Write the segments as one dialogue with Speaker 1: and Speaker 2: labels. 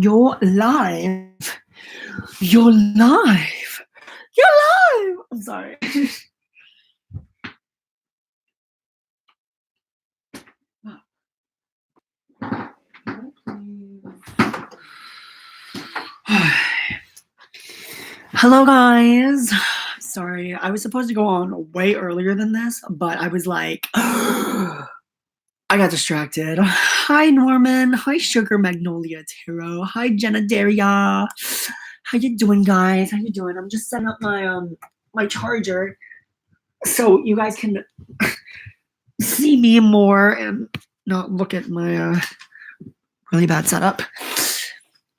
Speaker 1: You're live. You're live. You're live. I'm sorry. Hello, guys. Sorry, I was supposed to go on way earlier than this, but I was like, I got distracted. Hi, Norman. Hi, Sugar Magnolia Tarot. Hi, Jenna Daria. How you doing, guys? How you doing? I'm just setting up my my charger so you guys can see me more and not look at my really bad setup.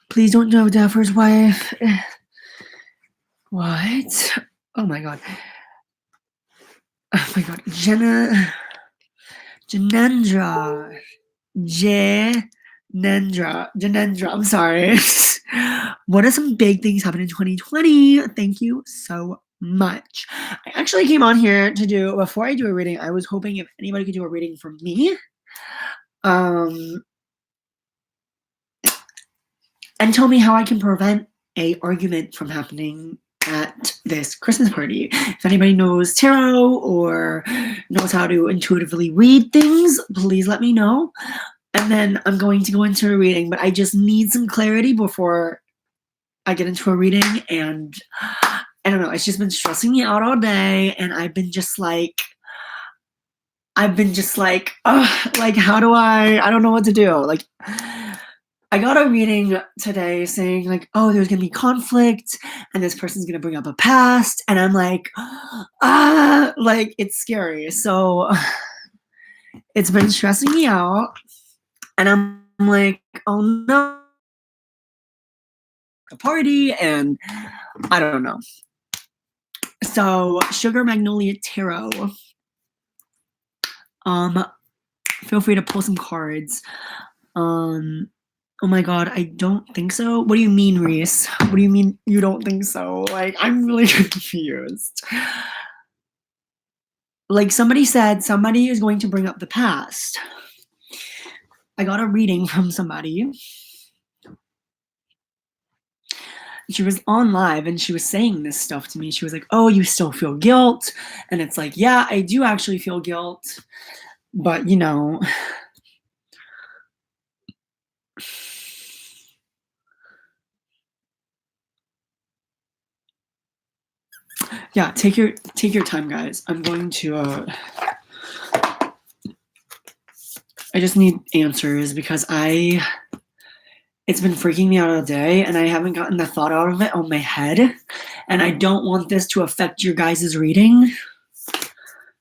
Speaker 1: Please don't know Dapper's wife. What? Oh my god. Oh my god. Janendra. Janendra. I'm sorry. What are some big things happening in 2020? Thank you so much. I actually came on here to do, before I do a reading, I was hoping if anybody could do a reading for me. And tell me how I can prevent a argument from happening at this Christmas party. If anybody knows tarot or knows how to intuitively read things, please let me know. And then I'm going to go into a reading, but I just need some clarity before I get into a reading. And I don't know, it's just been stressing me out all day. And I've been just like, oh, like, how do I don't know what to do. Like, I got a reading today saying like, oh, there's gonna be conflict and this person's gonna bring up a past. And I'm like, like, it's scary. So it's been stressing me out. And I'm like, oh no, a party, and I don't know. So Sugar Magnolia Tarot. Feel free to pull some cards. Oh my god, I don't think so. What do you mean, Reese? What do you mean you don't think so? Like, I'm really confused. Like, somebody said somebody is going to bring up the past. I got a reading from somebody. She was on live and she was saying this stuff to me. She was like, oh, you still feel guilt? And it's like, yeah, I do actually feel guilt. But, you know, yeah, take your time, guys. I'm going to I just need answers because it's been freaking me out all day and I haven't gotten the thought out of it on my head, and I don't want this to affect your guys' reading.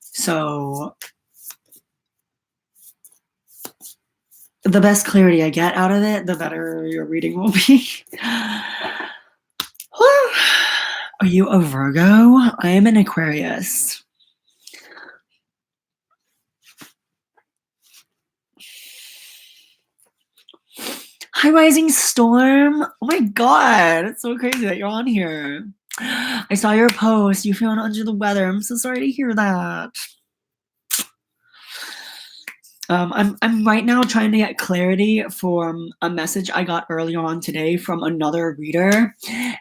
Speaker 1: So the best clarity I get out of it, the better your reading will be. Are you a Virgo? I am an Aquarius. Hi, Rising Storm. Oh my god, it's so crazy that you're on here. I saw your post. You feeling under the weather. I'm so sorry to hear that. I'm right now trying to get clarity from a message I got earlier on today from another reader,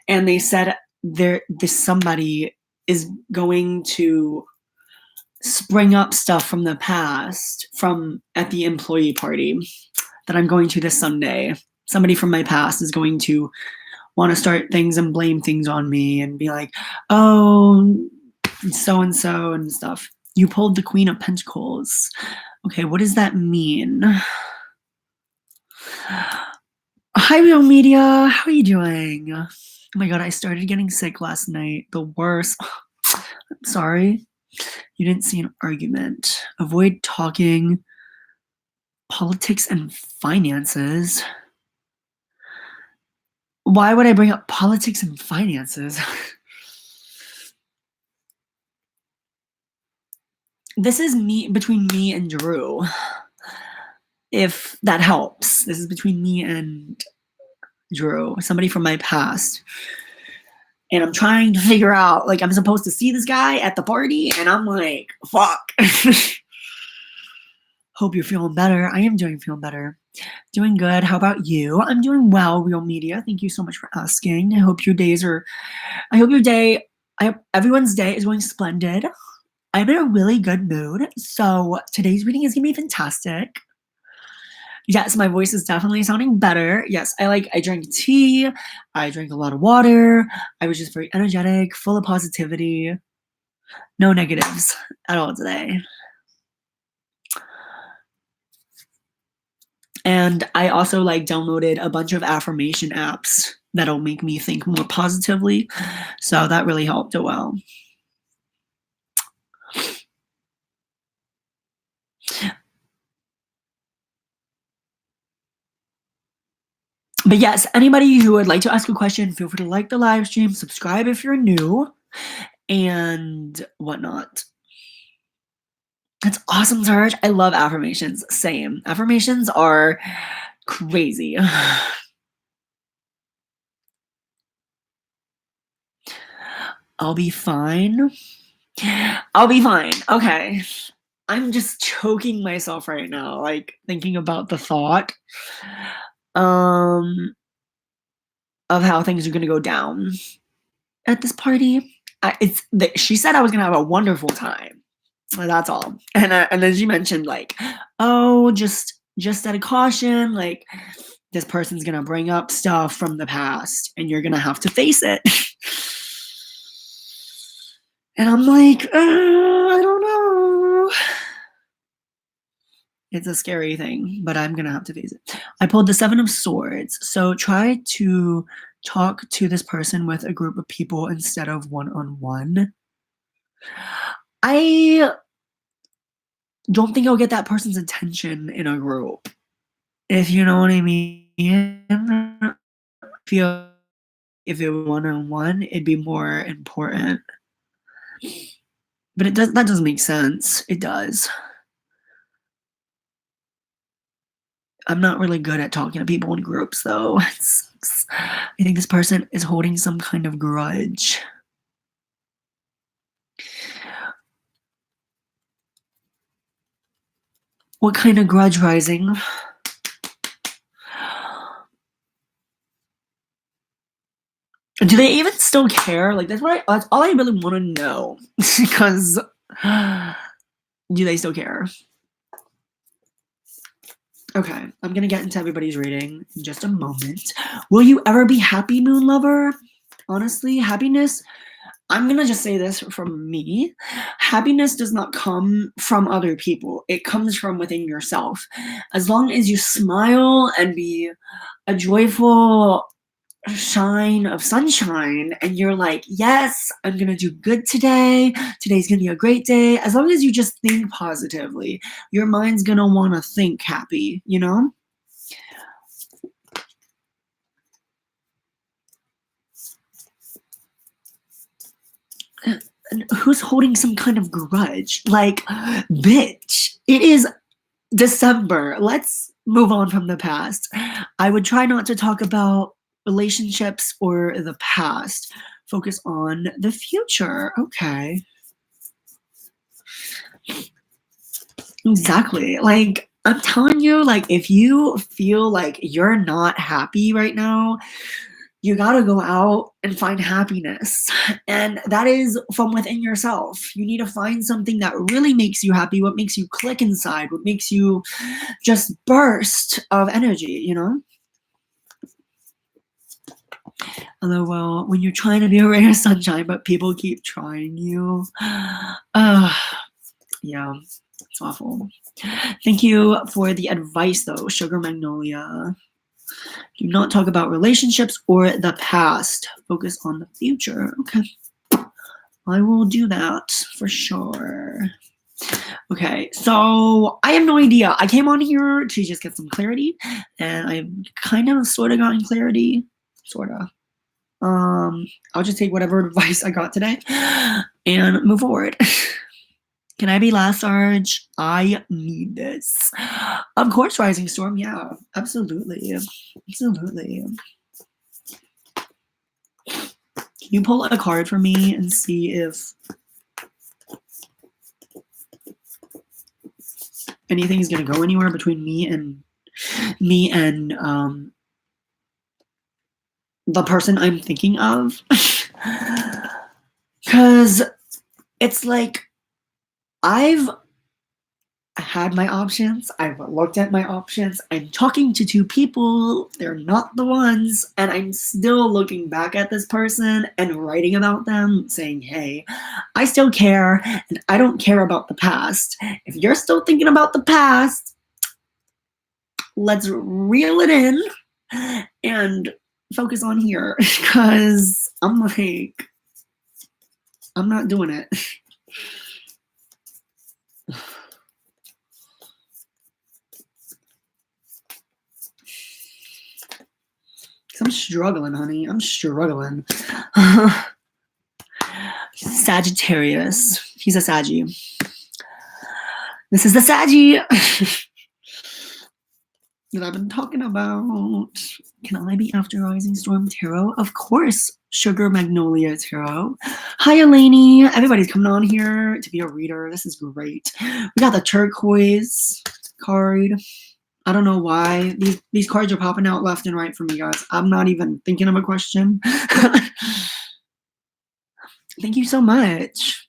Speaker 1: and they said somebody is going to spring up stuff from the past at the employee party that I'm going to this Sunday. Somebody from my past is going to want to start things and blame things on me and be like, oh, so-and-so and stuff. You pulled the Queen of Pentacles. Okay, what does that mean? Hi, Real Media. How are you doing? Oh my god, I started getting sick last night. The worst. I'm sorry. You didn't see an argument. Avoid talking politics and finances. Why would I bring up politics and finances? This is between me and Drew. If that helps. This is between me and Drew, somebody from my past. And I'm trying to figure out, like, I'm supposed to see this guy at the party, and I'm like, fuck. Hope you're feeling better. I am feeling better. Doing good. How about you? I'm doing well, Real Media. Thank you so much for asking. I hope your day, I hope everyone's day is going splendid. I'm in a really good mood. So today's reading is gonna be fantastic. Yes, my voice is definitely sounding better. Yes, I drank tea, I drank a lot of water. I was just very energetic, full of positivity. No negatives at all today. And I also downloaded a bunch of affirmation apps that'll make me think more positively. So that really helped as well. But yes, anybody who would like to ask a question, feel free to like the live stream, subscribe if you're new, and whatnot. That's awesome, Serge. I love affirmations. Same. Affirmations are crazy. I'll be fine. I'll be fine. Okay. I'm just choking myself right now, thinking about the thought of how things are gonna go down at this party. She said I was gonna have a wonderful time. That's all. And then she mentioned oh, just out of caution, this person's gonna bring up stuff from the past, and you're gonna have to face it. And I'm like, I don't know. It's a scary thing, but I'm gonna have to face it. I pulled the Seven of Swords. So try to talk to this person with a group of people instead of one-on-one. I don't think I'll get that person's attention in a group, if you know what I mean. I feel if it was one-on-one, it'd be more important. But that doesn't make sense. It does. I'm not really good at talking to people in groups, though. It sucks. I think this person is holding some kind of grudge. What kind of grudge, Rising? Do they even still care? That's all I really want to know. Because do they still care? Okay, I'm gonna get into everybody's reading in just a moment. Will you ever be happy, Moon Lover? Honestly, happiness, I'm gonna just say this from me. Happiness does not come from other people. It comes from within yourself. As long as you smile and be a joyful shine of sunshine and you're like, yes, I'm gonna do good today. Today's gonna be a great day. As long as you just think positively, your mind's gonna wanna think happy, you know? Who's holding some kind of grudge? Bitch, it is December. Let's move on from the past. I would try not to talk about relationships or the past. Focus on the future. Okay. Exactly. I'm telling you, if you feel like you're not happy right now, you gotta go out and find happiness. And that is from within yourself. You need to find something that really makes you happy, what makes you click inside, what makes you just burst of energy, you know? LOL, when you're trying to be a ray of sunshine, but people keep trying you. Yeah, it's awful. Thank you for the advice, though, Sugar Magnolia. Do not talk about relationships or the past. Focus on the future. Okay. I will do that for sure. Okay, so I have no idea. I came on here to just get some clarity, and I've kind of sort of gotten clarity. Sort of. I'll just take whatever advice I got today and move forward. Can I be last, Sarge? I need this. Of course, Rising Storm. Yeah, absolutely. Absolutely. Can you pull a card for me and see if anything's going to go anywhere between me and Me and the person I'm thinking of. Because it's like I've had my options, I've looked at my options, I'm talking to two people, they're not the ones, and I'm still looking back at this person and writing about them, saying, hey, I still care, and I don't care about the past. If you're still thinking about the past, let's reel it in and focus on here, because I'm like, I'm not doing it. I'm struggling, honey. I'm struggling. Sagittarius. He's a Saggy. This is the Saggy that I've been talking about. Can I be after Rising Storm Tarot? Of course, Sugar Magnolia Tarot. Hi, Eleni. Everybody's coming on here to be a reader. This is great. We got the turquoise card. I don't know why these cards are popping out left and right for me, guys. I'm not even thinking of a question. Thank you so much,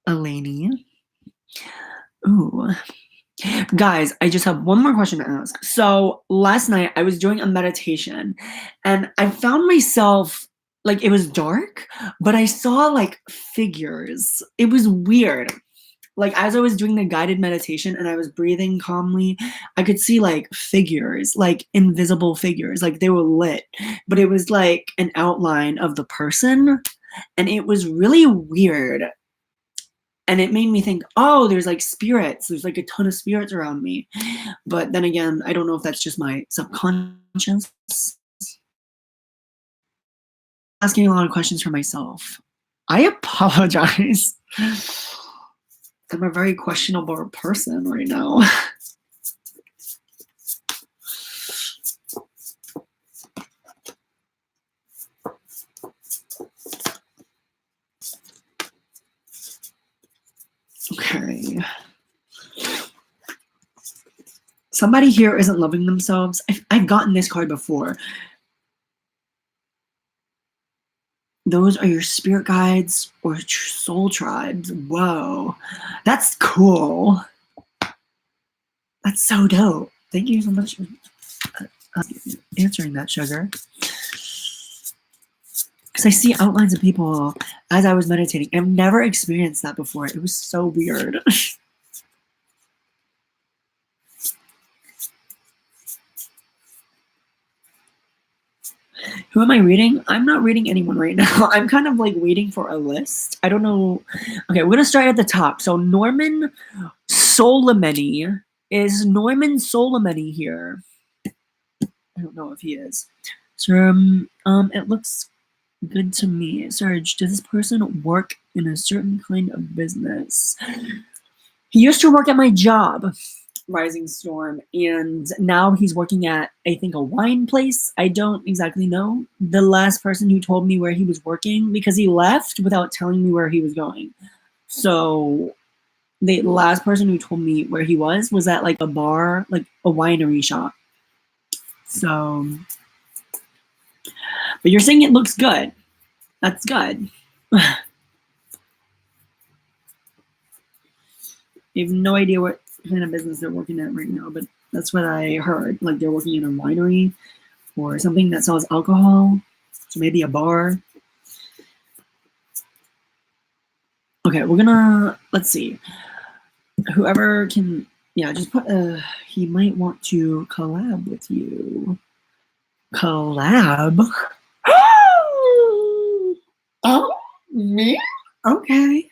Speaker 1: Eleni. Ooh. Guys, I just have one more question to ask. So last night I was doing a meditation and I found myself, like, it was dark, but I saw like figures. It was weird. Like, as I was doing the guided meditation and I was breathing calmly, I could see like figures, like invisible figures, like they were lit, but it was like an outline of the person, and it was really weird. And it made me think, oh, there's like spirits, there's like a ton of spirits around me. But then again, I don't know if that's just my subconscious. Asking a lot of questions for myself. I apologize. I'm a very questionable person right now. Okay. Somebody here isn't loving themselves. I've gotten this card before. Those are your spirit guides or soul tribes. Whoa. That's cool. That's so dope. Thank you so much for answering that, Sugar. Because I see outlines of people as I was meditating. I've never experienced that before. It was so weird. Who am I reading? I'm not reading anyone right now. I'm kind of like waiting for a list. I don't know. Okay, we're going to start at the top. So Norman Soleimani. Is Norman Soleimani here? I don't know if he is. So, it looks good to me. Serge, does this person work in a certain kind of business? He used to work at my job, Rising Storm, and now he's working at, I think, a wine place. I don't exactly know. The last person who told me where he was working, because he left without telling me where he was going. So the last person who told me where he was at like a bar, like a winery shop. So, but you're saying it looks good. That's good. I have no idea what kind of business they're working at right now, but that's what I heard. Like they're working in a winery or something that sells alcohol. So maybe a bar. Okay, we're gonna, let's see. Whoever can, yeah, just put, he might want to collab with you. Collab? Oh, me? Okay.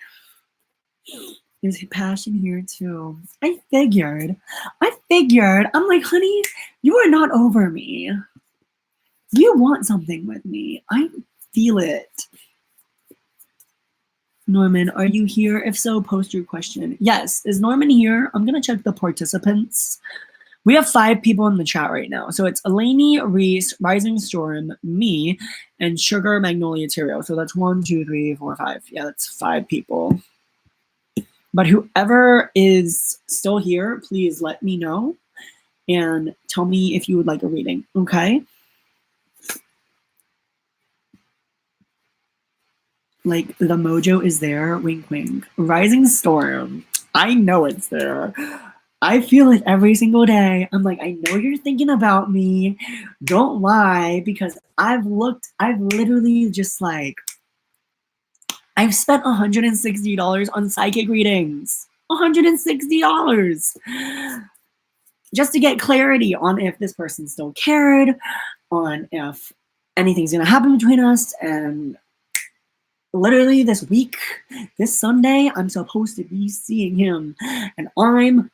Speaker 1: There's passion here too. I figured. I'm like, honey, you are not over me. You want something with me. I feel it. Norman, are you here? If so, post your question. Yes, is Norman here? I'm gonna check the participants. We have 5 people in the chat right now. So it's Eleni, Reese, Rising Storm, me, and Sugar Magnolia Tarot. So that's 1, 2, 3, 4, 5. Yeah, that's 5 people. But whoever is still here, please let me know. and tell me if you would like a reading, okay? Like, the mojo is there, wink wink. Rising Storm, I know it's there. I feel it every single day. I'm like, I know you're thinking about me. Don't lie, because I've literally just like, I've spent $160 on psychic readings. $160 just to get clarity on if this person still cared, on if anything's gonna happen between us. And literally this week, this Sunday, I'm supposed to be seeing him, and I'm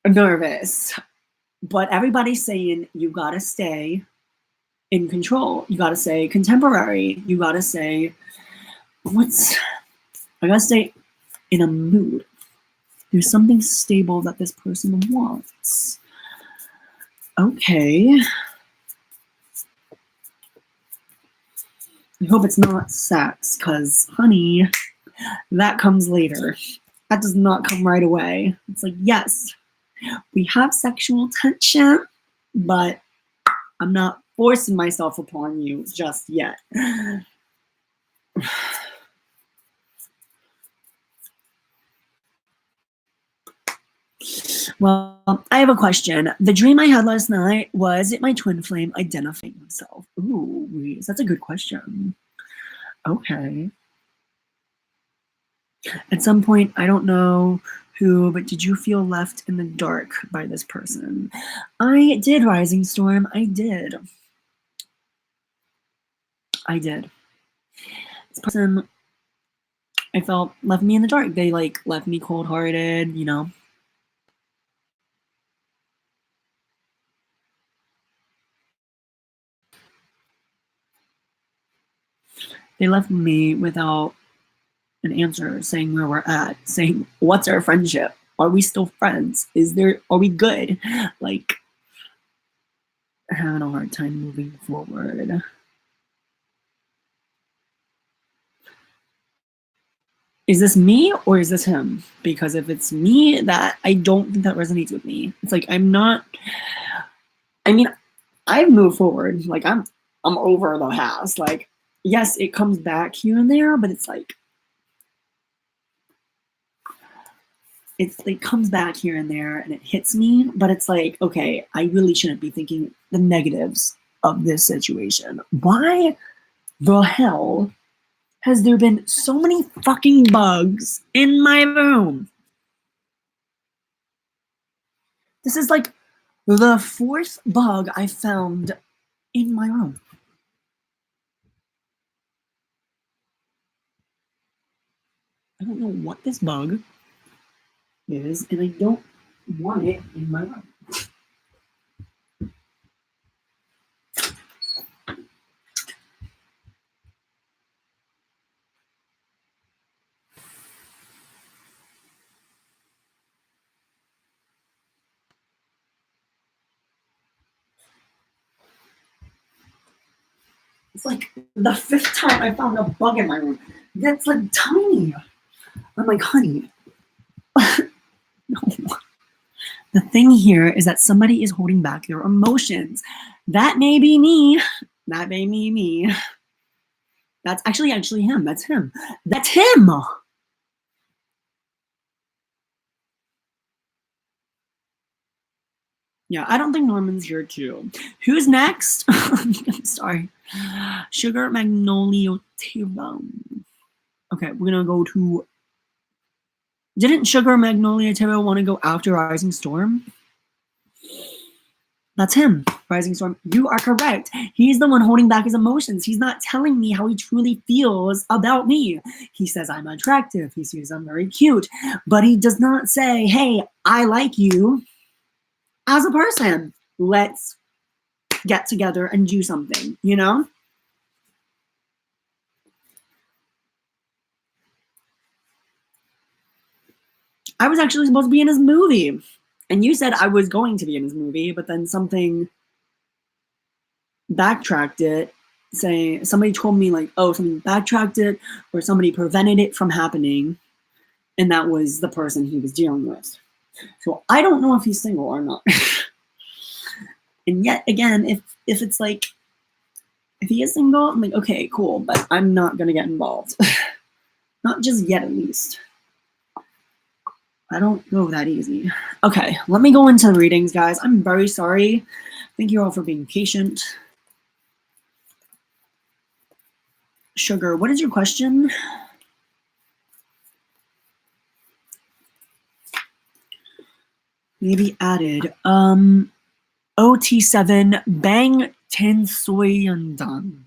Speaker 1: nervous. But everybody's saying you gotta stay in control. You gotta stay contemporary. You gotta say, I gotta stay in a mood. There's something stable that this person wants. Okay. I hope it's not sex, because, honey, that comes later. That does not come right away. It's like, yes, we have sexual tension, but I'm not forcing myself upon you just yet. Well, I have a question. The dream I had last night, was it my twin flame identifying himself? Ooh, that's a good question. Okay. At some point, I don't know who, but did you feel left in the dark by this person? I did, Rising Storm. I did. I did. This person, I felt, left me in the dark. They like left me cold-hearted, you know. They left me without an answer, saying where we're at, saying what's our friendship? Are we still friends? Are we good? Like, having a hard time moving forward. Is this me or is this him? Because if it's me, that I don't think that resonates with me. It's like, I mean, I've moved forward. Like, I'm over the past. Like, yes, it comes back here and there, but it's like, it comes back here and there and it hits me, but it's like, okay, I really shouldn't be thinking the negatives of this situation. Why the hell has there been so many fucking bugs in my room? This is like the 4th bug I found in my room. I don't know what this bug is, and I don't want it in my room. It's like the 5th time I found a bug in my room. That's like tiny. I'm like, honey, no. The thing here is that somebody is holding back their emotions. That may be me. That may be me. That's actually him. That's him. That's him. Yeah, I don't think Norman's here too. Who's next? I'm sorry. Sugar Magnolia Tarot. Okay, we're gonna go to. Didn't Sugar Magnolia Tarot want to go after Rising Storm? That's him, Rising Storm. You are correct. He's the one holding back his emotions. He's not telling me how he truly feels about me. He says I'm attractive. He says I'm very cute. But he does not say, hey, I like you as a person. Let's get together and do something, you know? I was actually supposed to be in his movie. And you said I was going to be in his movie, but then something backtracked it, saying somebody told me like, oh, something backtracked it, or somebody prevented it from happening, and that was the person he was dealing with. So I don't know if he's single or not. And yet again, if it's like, if he is single, I'm like, okay, cool, but I'm not gonna get involved. Not just yet, at least. I don't go that easy. Okay, let me go into the readings, guys. I'm very sorry. Thank you all for being patient. Sugar, what is your question? Maybe added. OT7 Bang Tin Soyandan.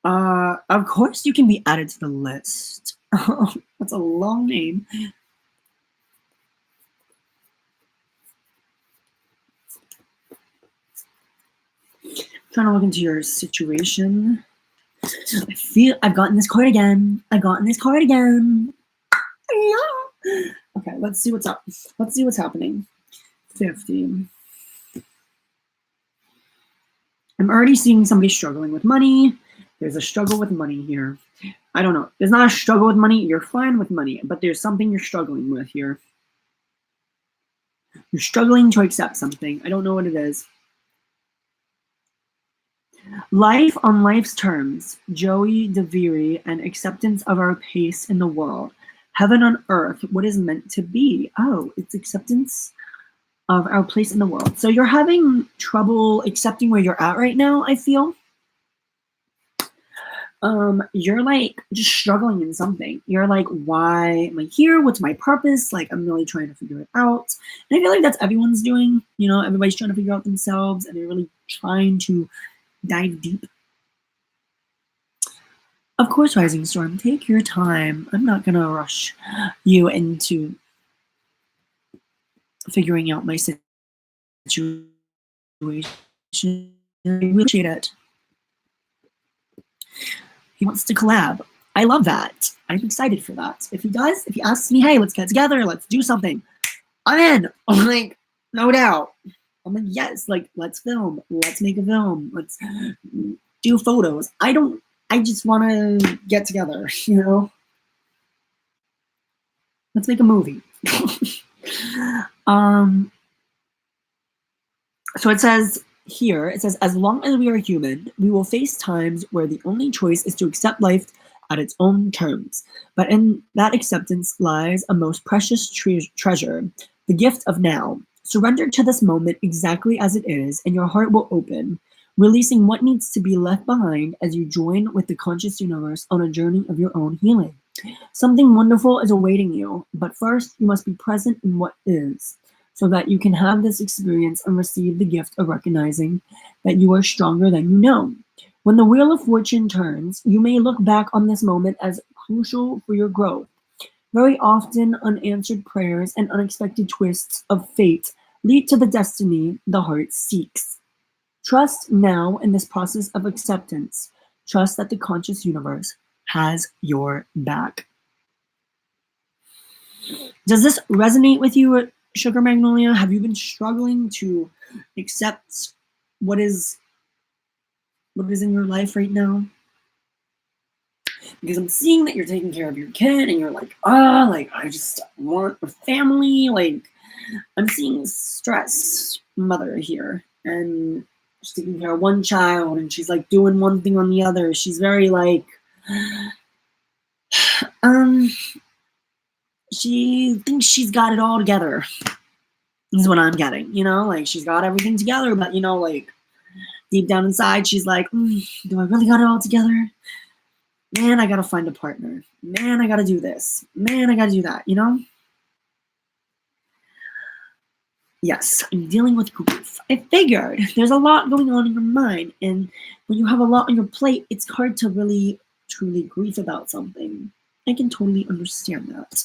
Speaker 1: Of course you can be added to the list. That's a long name. Trying to look into your situation. I feel I've gotten this card again. I've gotten this card again. Okay, let's see what's up. Let's see what's happening. 50. I'm already seeing somebody struggling with money. There's a struggle with money here. I don't know. There's not a struggle with money. You're fine with money, but there's something you're struggling with here. You're struggling to accept something. I don't know what it is. Life on life's terms, Joey DeViri, and acceptance of our pace in the world. Heaven on earth, what is meant to be. Oh, it's acceptance of our place in the world. So you're having trouble accepting where you're at right now, I feel. You're like just struggling in something. You're like, why am I here? What's my purpose? Like, I'm really trying to figure it out. And I feel like that's everyone's doing. You know, everybody's trying to figure out themselves, and they're really trying to dive deep. Of course, Rising Storm, take your time. I'm not gonna rush you into figuring out my situation. I appreciate it. He wants to collab. I love that. I'm excited for that. If he does, if he asks me, hey, let's get together, let's do something, I'm in. I'm like, no doubt. I'm like, yes, like, let's film. Let's make a film. Let's do photos. I just want to get together, you know? Let's make a movie. So it says here, it says, as long as we are human, we will face times where the only choice is to accept life at its own terms. But in that acceptance lies a most precious treasure, the gift of now. Surrender to this moment exactly as it is, and your heart will open, releasing what needs to be left behind as you join with the conscious universe on a journey of your own healing. Something wonderful is awaiting you, but first you must be present in what is, so that you can have this experience and receive the gift of recognizing that you are stronger than you know. When the wheel of fortune turns, you may look back on this moment as crucial for your growth. Very often, unanswered prayers and unexpected twists of fate lead to the destiny the heart seeks. Trust now in this process of acceptance. Trust that the conscious universe has your back. Does this resonate with you, Sugar Magnolia? Have you been struggling to accept what is in your life right now? Because I'm seeing that you're taking care of your kid and you're like, like, I just want a family. Like, I'm seeing stress mother here, and she's taking care of one child and she's like doing one thing on the other. She's very like, she thinks she's got it all together. Is what I'm getting, you know, like she's got everything together, but you know, like deep down inside, she's like, do I really got it all together? Man, I gotta find a partner. Man, I gotta do this. Man, I gotta do that, you know? Yes, I'm dealing with grief. I figured there's a lot going on in your mind, and when you have a lot on your plate, it's hard to really, truly grieve about something. I can totally understand that.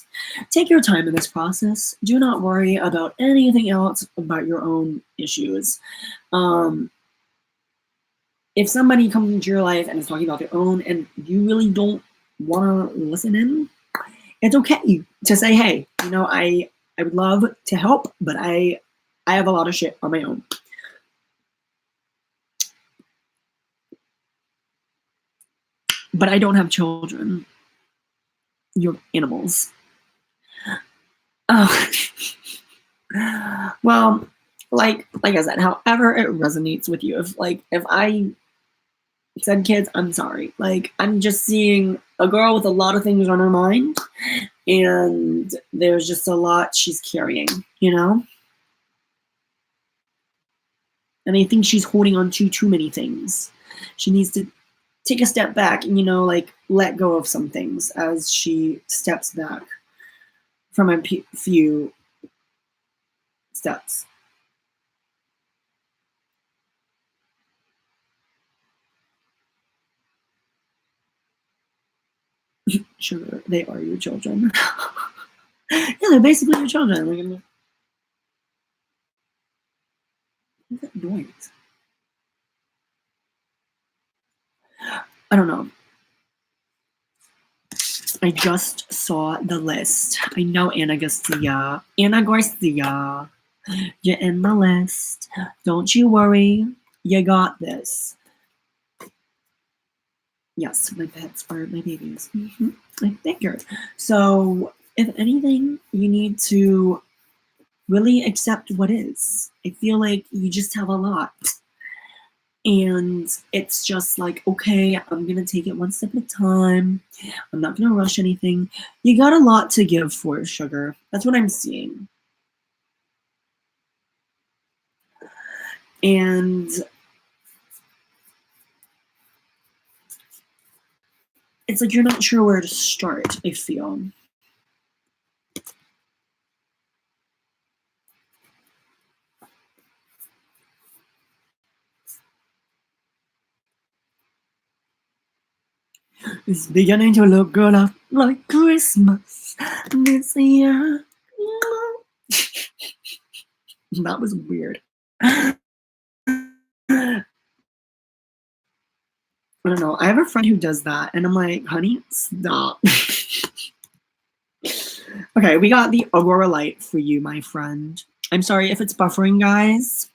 Speaker 1: Take your time in this process. Do not worry about anything else about your own issues. If somebody comes into your life and is talking about their own and you really don't want to listen in, it's okay to say, hey, you know, I would love to help, but I have a lot of shit on my own. But I don't have children. You're animals. Oh. Well, like I said, however it resonates with you. If I said kids, I'm sorry. Like, I'm just seeing a girl with a lot of things on her mind, and there's just a lot she's carrying, you know? And I think she's holding on to too many things. She needs to take a step back and, like, let go of some things as she steps back from a few steps. Sure, they are your children. Yeah, they're basically your children. Like, what's that noise? I don't know. I just saw the list. I know Anna Garcia. Anna Garcia, you're in the list. Don't you worry. You got this. Yes, my pets are my babies. I figured. So, if anything, you need to really accept what is. I feel like you just have a lot. And it's just like, okay, I'm going to take it one step at a time. I'm not going to rush anything. You got a lot to give for sugar. That's what I'm seeing. And it's like you're not sure where to start, I feel. It's beginning to look a lot like Christmas this year. That was weird. I don't know. I have a friend who does that, and I'm like, honey, stop. Okay, we got the Aurora Light for you, my friend. I'm sorry if it's buffering, guys.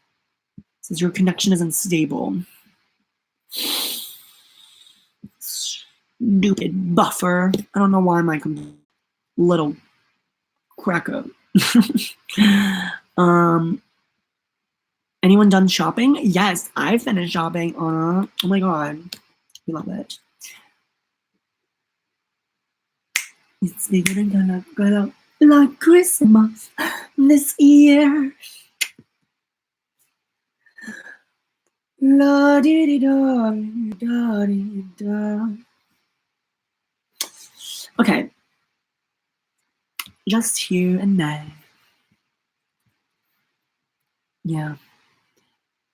Speaker 1: Since your connection is unstable. Stupid buffer. I don't know why my little cracker. Anyone done shopping? Yes, I finished shopping. Oh my god, we love it. It's beginning to look like Christmas this year. La di di da da di da. Okay, just here and there. Yeah.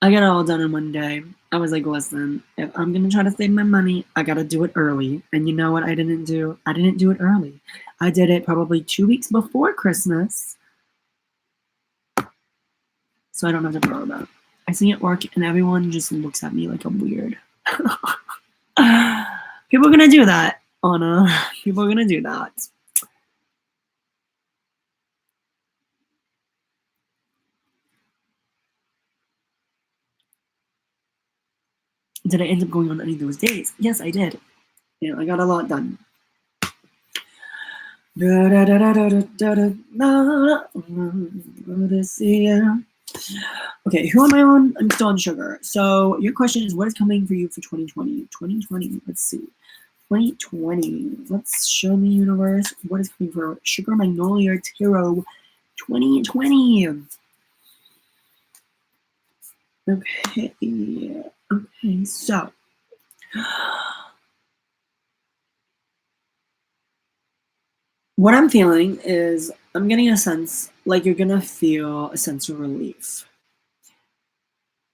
Speaker 1: I got it all done in one day. I was like, listen, if I'm gonna try to save my money, I gotta do it early. And you know what I didn't do? I didn't do it early. I did it probably 2 weeks before Christmas. So I don't have to borrow that. I sing at work and everyone just looks at me like I'm weird. People are gonna do that, Anna. People are gonna do that. Did I end up going on any of those days? Yes, I did. Yeah, I got a lot done. Okay, who am I on? I'm still on sugar. So your question is, what is coming for you for 2020? 2020, let's see. 2020, let's show me, universe, what is coming for Sugar Magnolia Tarot 2020. Okay, okay, so what I'm feeling is I'm getting a sense like you're gonna feel a sense of relief.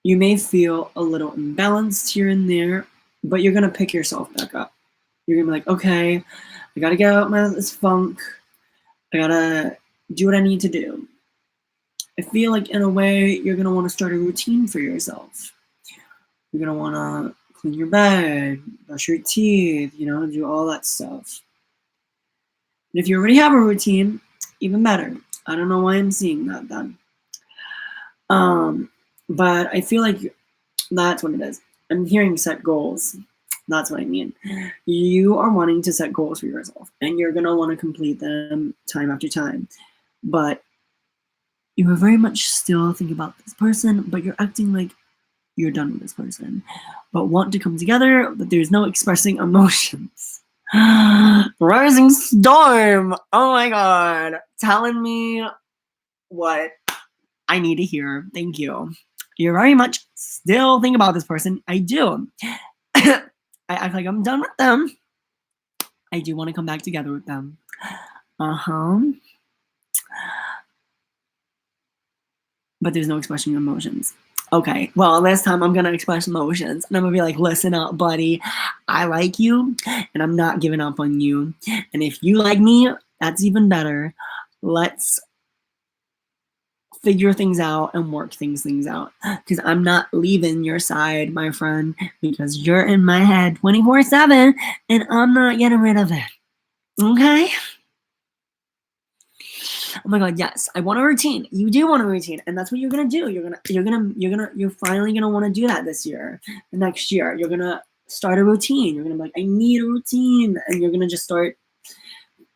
Speaker 1: You may feel a little imbalanced here and there, but you're gonna pick yourself back up. You're gonna be like, okay, I gotta get out this funk. I gotta do what I need to do. I feel like in a way you're gonna want to start a routine for yourself. You're gonna want to clean your bed, brush your teeth, do all that stuff. And if you already have a routine, even better. I don't know why I'm seeing that then. But I feel like that's what it is. I'm hearing set goals. That's what I mean. You are wanting to set goals for yourself, and you're gonna want to complete them time after time. But You are very much still thinking about this person, but you're acting like you're done with this person, but want to come together, but there's no expressing emotions. Rising storm! Oh my god. Telling me what I need to hear. Thank you. You're very much still thinking about this person. I do. I act like I'm done with them. I do want to come back together with them. But there's no expression of emotions. Okay, well, this time I'm gonna express emotions, and I'm gonna be like, listen up, buddy. I like you, and I'm not giving up on you. And if you like me, that's even better. Let's figure things out and work things out. Because I'm not leaving your side, my friend, because you're in my head 24/7, and I'm not getting rid of it. Okay? Oh my god, yes, I want a routine. You do want a routine, and that's what you're gonna do. You're finally gonna want to do that this year, next year. You're gonna start a routine. You're gonna be like, I need a routine, and you're gonna just start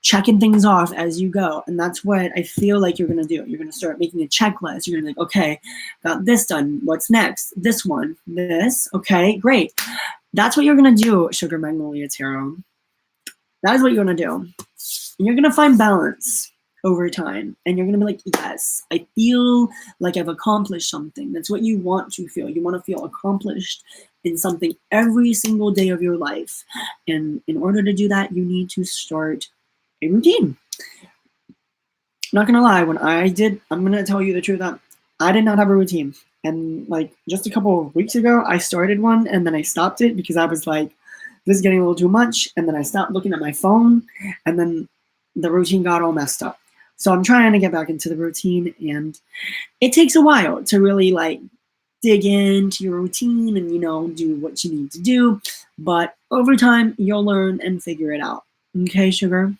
Speaker 1: checking things off as you go. And that's what I feel like you're gonna do. You're gonna start making a checklist. You're gonna be like, okay, got this done. What's next? This one, this. Okay, great. That's what you're gonna do, Sugar Magnolia Tarot. That is what you're gonna do. And you're gonna find balance over time, and you're gonna be like, yes, I feel like I've accomplished something. That's what you want to feel. You want to feel accomplished in something every single day of your life, and in order to do that, you need to start a routine. Not gonna lie, I'm gonna tell you the truth that I did not have a routine, and like just a couple of weeks ago I started one, and then I stopped it because I was like, this is getting a little too much, and then I stopped looking at my phone, and then the routine got all messed up. So I'm trying to get back into the routine, and it takes a while to really like dig into your routine and do what you need to do. But over time, you'll learn and figure it out. Okay, sugar?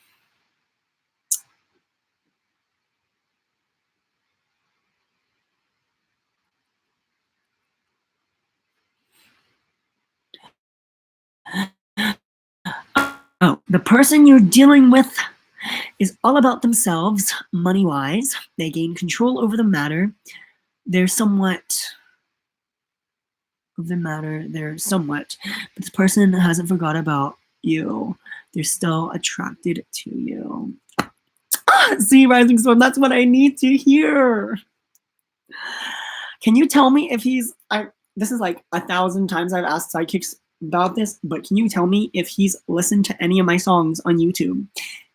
Speaker 1: Oh, the person you're dealing with is all about themselves, money-wise. They gain control over the matter. They're somewhat of the matter. But this person hasn't forgot about you. They're still attracted to you. See, Rising Storm, that's what I need to hear. Can you tell me if this is like 1,000 times I've asked psychics about this, but can you tell me if he's listened to any of my songs on YouTube?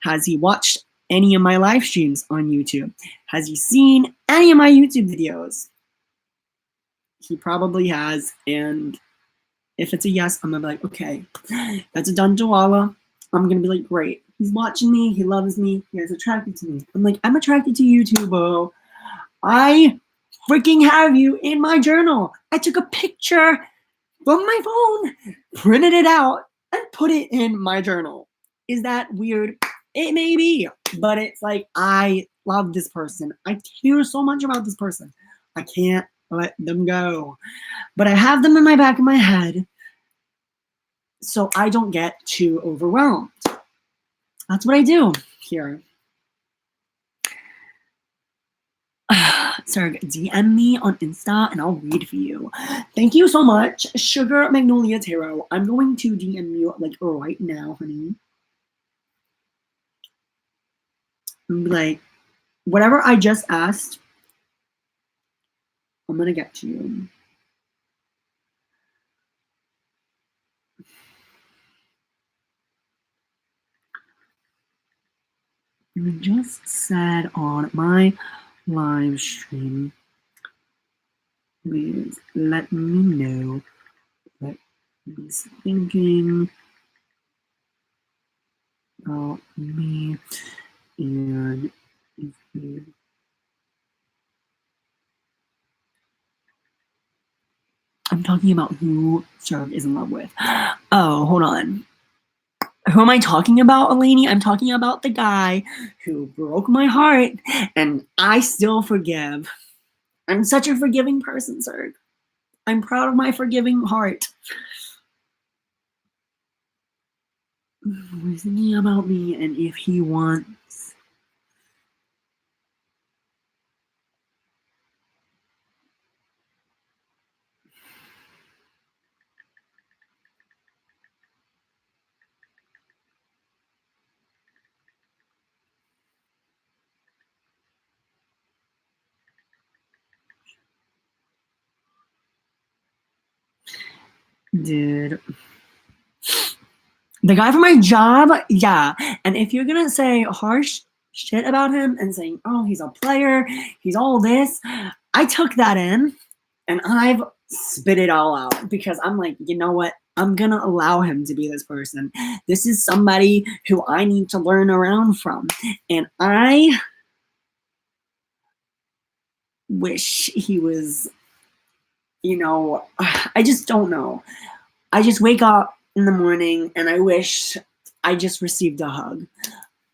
Speaker 1: Has he watched any of my live streams on YouTube? Has he seen any of my YouTube videos? He probably has, and if it's a yes, I'm gonna be like, okay, that's a done Dawala. I'm gonna be like, great. He's watching me, he loves me, he's attracted to me. I'm like, I'm attracted to you too, Bo. I freaking have you in my journal. I took a picture from my phone, printed it out, and put it in my journal. Is that weird? It may be, but it's like, I love this person. I care so much about this person. I can't let them go. But I have them in my back of my head so I don't get too overwhelmed. That's what I do here. Sir, DM me on Insta and I'll read for you. Thank you so much, Sugar Magnolia Tarot. I'm going to DM you like right now, honey. Like, whatever I just asked, I'm gonna get to you. You just said on my live stream, please let me know what he's thinking about me and if he... I'm talking about who Serb is in love with. Oh, hold on. Who am I talking about, Eleni? I'm talking about the guy who broke my heart, and I still forgive. I'm such a forgiving person, Serg. I'm proud of my forgiving heart. He's thinking about me, and if he wants... Dude. The guy from my job, yeah. And if you're gonna say harsh shit about him and saying, oh, he's a player, he's all this, I took that in and I've spit it all out because I'm like, you know what? I'm gonna allow him to be this person. This is somebody who I need to learn around from. And I wish he was, I just don't know. I just wake up in the morning and I wish I just received a hug.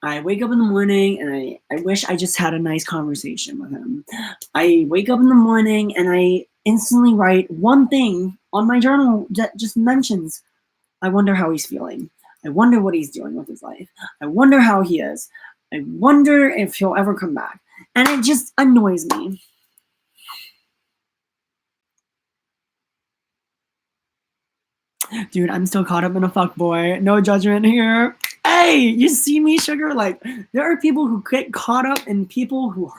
Speaker 1: I wake up in the morning and I wish I just had a nice conversation with him. I wake up in the morning and I instantly write one thing on my journal that just mentions, I wonder how he's feeling. I wonder what he's doing with his life. I wonder how he is. I wonder if he'll ever come back. And it just annoys me. Dude, I'm still caught up in a fuckboy. No judgment here. Hey, you see me, sugar? Like, there are people who get caught up in people who've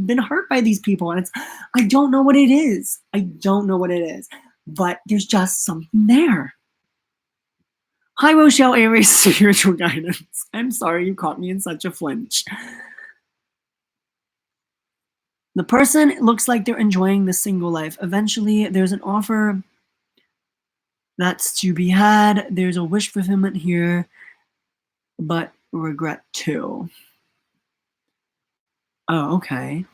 Speaker 1: been hurt by these people. And I don't know what it is. I don't know what it is. But there's just something there. Hi, Rochelle Aries, spiritual guidance. I'm sorry you caught me in such a flinch. The person looks like they're enjoying the single life. Eventually, there's an offer that's to be had. There's a wish fulfillment here, but regret too. Oh, okay.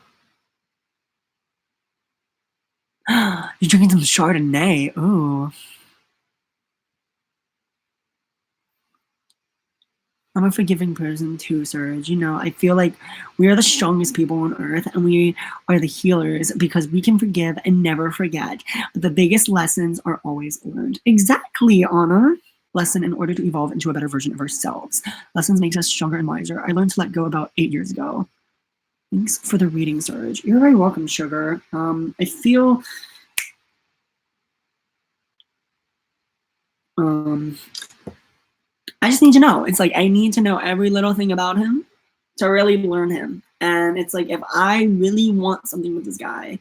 Speaker 1: You're drinking some Chardonnay. Ooh. I'm a forgiving person too, Serge. I feel like we are the strongest people on earth and we are the healers because we can forgive and never forget. But the biggest lessons are always learned. Exactly, Anna. Lesson in order to evolve into a better version of ourselves. Lessons makes us stronger and wiser. I learned to let go about 8 years ago. Thanks for the reading, Serge. You're very welcome, sugar. I feel I just need to know. It's like I need to know every little thing about him to really learn him. And it's like if I really want something with this guy,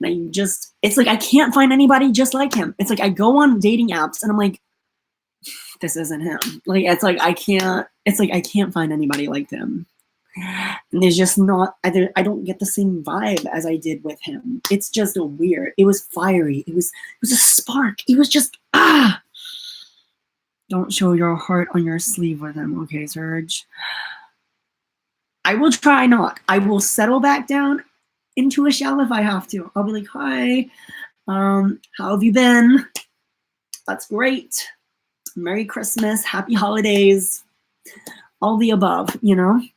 Speaker 1: and it's like I can't find anybody just like him. It's like I go on dating apps and I'm like, this isn't him. Like I can't find anybody like him. And there's just not I don't get the same vibe as I did with him. It's just weird. It was fiery. It was a spark. It was just Don't show your heart on your sleeve with him, okay, Serge? I will try not. I will settle back down into a shell if I have to. I'll be like, hi, how have you been? That's great. Merry Christmas, happy holidays, all the above,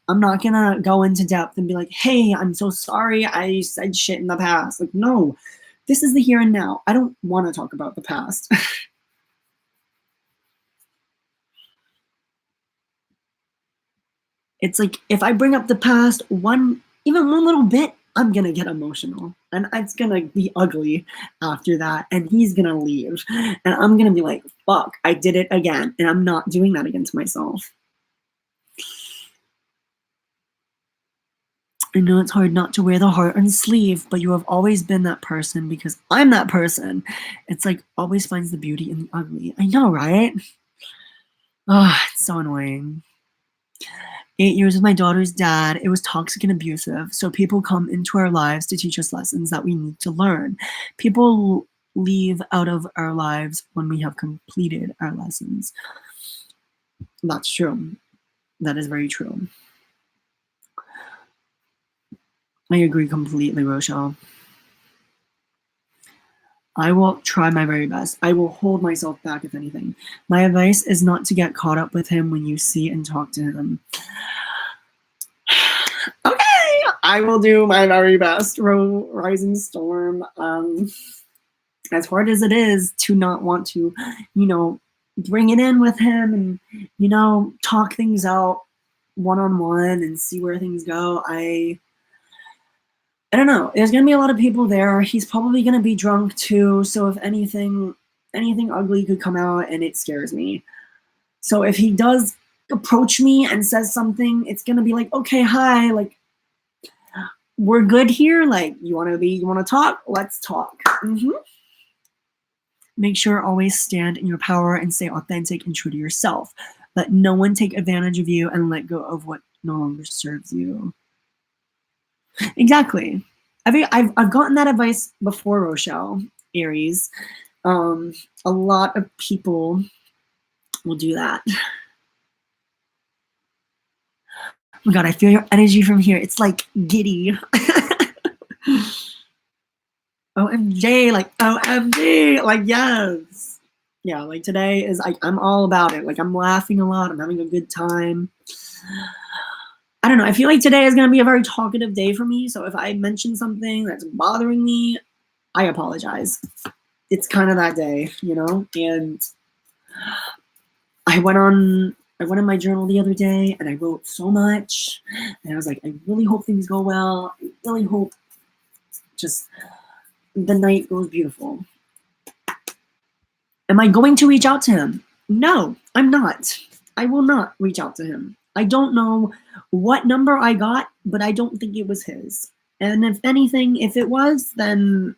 Speaker 1: I'm not gonna go into depth and be like, hey, I'm so sorry I said shit in the past. Like, no, this is the here and now. I don't want to talk about the past. It's like if I bring up the past even one little bit, I'm gonna get emotional and it's gonna be ugly after that and he's gonna leave and I'm gonna be like, fuck, I did it again and I'm not doing that again to myself. I know it's hard not to wear the heart on the sleeve, but you have always been that person because I'm that person. It's like always finds the beauty in the ugly. I know, right? It's so annoying. 8 years with my daughter's dad, it was toxic and abusive. So people come into our lives to teach us lessons that we need to learn. People leave out of our lives when we have completed our lessons. That's true. That is very true. I agree completely, Rochelle. I will try my very best. I will hold myself back, if anything. My advice is not to get caught up with him when you see and talk to him. Okay, I will do my very best, Rising Storm. As hard as it is to not want to, bring it in with him and, talk things out one-on-one and see where things go. I don't know. There's going to be a lot of people there. He's probably going to be drunk too. So if anything ugly could come out and it scares me. So if he does approach me and says something, it's going to be like, okay, hi, like, we're good here. Like, you want to talk? Let's talk. Make sure always stand in your power and stay authentic and true to yourself. Let no one take advantage of you and let go of what no longer serves you. Exactly. I've gotten that advice before, Rochelle, Aries. A lot of people will do that. Oh my God, I feel your energy from here. It's like giddy. OMG, like OMG, like yes. Yeah, like today is I'm all about it. Like I'm laughing a lot. I'm having a good time. I don't know. I feel like today is going to be a very talkative day for me. So if I mention something that's bothering me, I apologize. It's kind of that day, you know? And I went in my journal the other day and I wrote so much. And I was like, I really hope things go well. I really hope just the night goes beautiful. Am I going to reach out to him? No, I'm not. I will not reach out to him. I don't know what number I got, but I don't think it was his. And if anything, if it was, then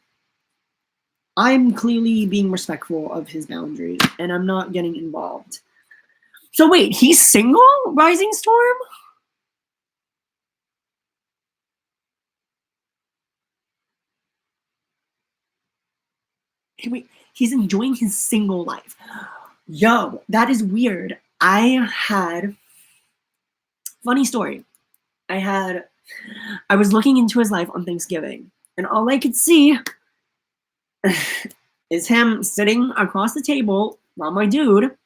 Speaker 1: I'm clearly being respectful of his boundaries and I'm not getting involved. So wait, he's single, Rising Storm? Hey, wait, he's enjoying his single life. Yo, that is weird. Funny story. I was looking into his life on Thanksgiving, and all I could see is him sitting across the table from my dude,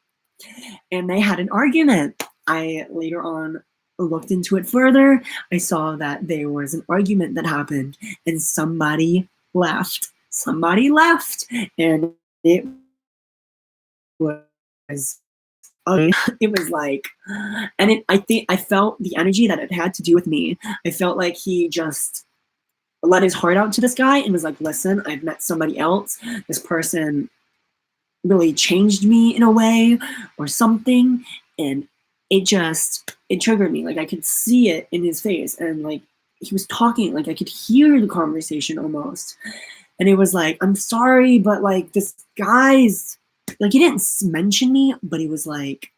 Speaker 1: and they had an argument. I later on looked into it further. I saw that there was an argument that happened, and somebody left. Somebody left, and it was it was like, and I think I felt the energy that it had to do with me. I felt like he just let his heart out to this guy and was like, listen, I've met somebody else. This person really changed me in a way or something. And it triggered me. Like I could see it in his face. And like he was talking, like I could hear the conversation almost. And it was like, I'm sorry, but like this guy's like, he didn't mention me, but he was like,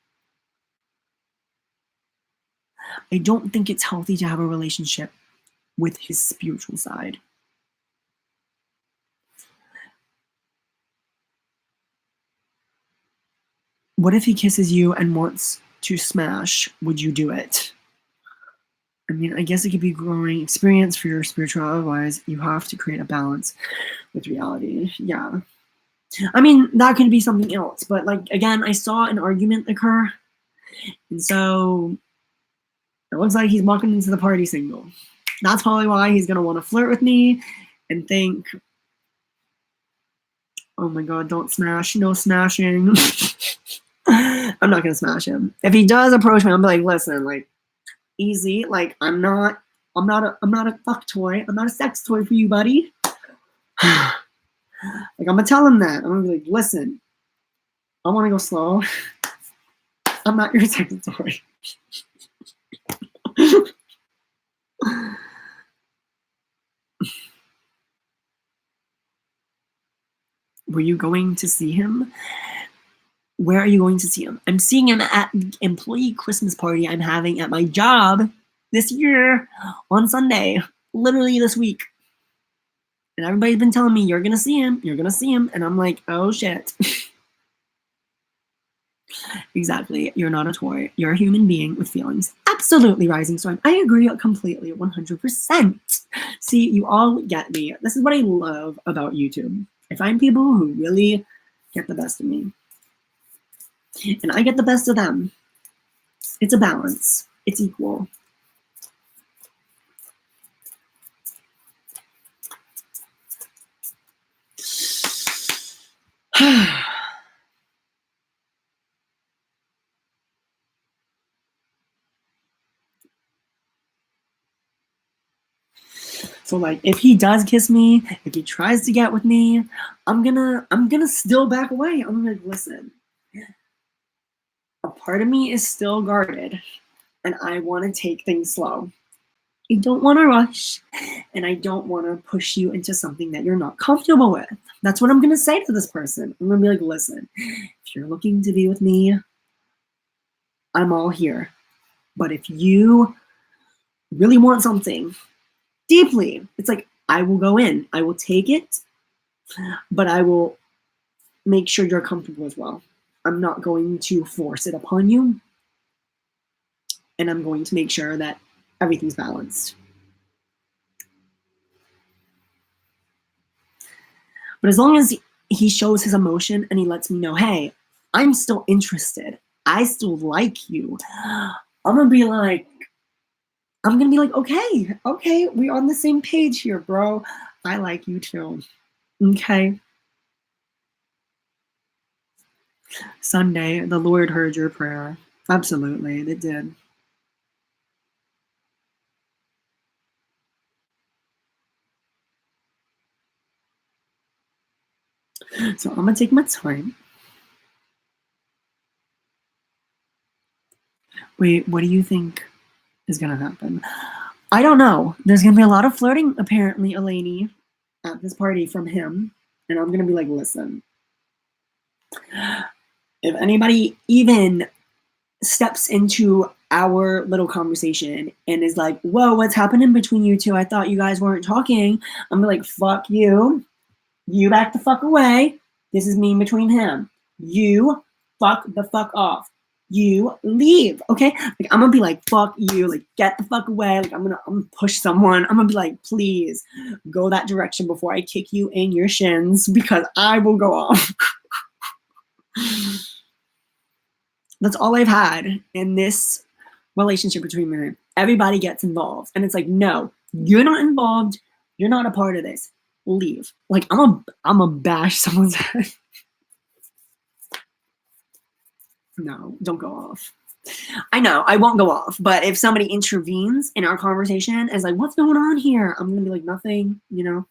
Speaker 1: I don't think it's healthy to have a relationship with his spiritual side. What if he kisses you and wants to smash? Would you do it? I mean, I guess it could be a growing experience for your spiritual. Otherwise, you have to create a balance with reality. Yeah. I mean, that could be something else. But, like, again, I saw an argument occur. And so it looks like he's walking into the party single. That's probably why he's going to want to flirt with me and think, oh my God, don't smash. No smashing. I'm not going to smash him. If he does approach me, I'm like, listen, like, easy. Like, I'm not a fuck toy. I'm not a sex toy for you, buddy. Like, I'm gonna tell him that. I'm gonna be like, listen, I want to go slow. I'm not your sex toy. Were you going to see him? Where are you going to see him? I'm seeing him at the employee Christmas party I'm having at my job this year on Sunday, literally this week. And everybody's been telling me, you're going to see him, you're going to see him. And I'm like, oh shit. Exactly. You're not a toy. You're a human being with feelings. Absolutely, Rising Storm. I agree completely, 100%. See, you all get me. This is what I love about YouTube. I find people who really get the best of me. And I get the best of them. It's a balance. It's equal. So like if he does kiss me, if he tries to get with me, I'm gonna still back away. I'm gonna listen. A part of me is still guarded and I want to take things slow. I don't want to rush, and I don't want to push you into something that you're not comfortable with. That's what I'm going to say to this person. I'm going to be like, listen, if you're looking to be with me, I'm all here. But if you really want something deeply, it's like, I will go in, I will take it, but I will make sure you're comfortable as well. I'm not going to force it upon you, and I'm going to make sure that everything's balanced. But as long as he shows his emotion and he lets me know, hey, I'm still interested, I still like you, I'm gonna be like, okay, we're on the same page here, bro. I like you too. Okay. Sunday, the Lord heard your prayer. Absolutely, it did. So I'm gonna take my time. Wait, what do you think is gonna happen? I don't know. There's gonna be a lot of flirting, apparently, Eleni, at this party from him. And I'm gonna be like, listen, if anybody even steps into our little conversation and is like, whoa, what's happening between you two? I thought you guys weren't talking. I'm gonna be like, fuck you. You back the fuck away. This is me between him. You fuck the fuck off. You leave. Okay? Like I'm gonna be like, fuck you, like get the fuck away. Like I'm gonna push someone. I'm gonna be like, please go that direction before I kick you in your shins because I will go off. That's all I've had in this relationship between me and him. Everybody gets involved. And it's like, no, you're not involved. You're not a part of this. Leave. Like I'm a bash someone's head. No, don't go off. I know, I won't go off. But if somebody intervenes in our conversation and is like, what's going on here? I'm gonna be like, nothing, you know.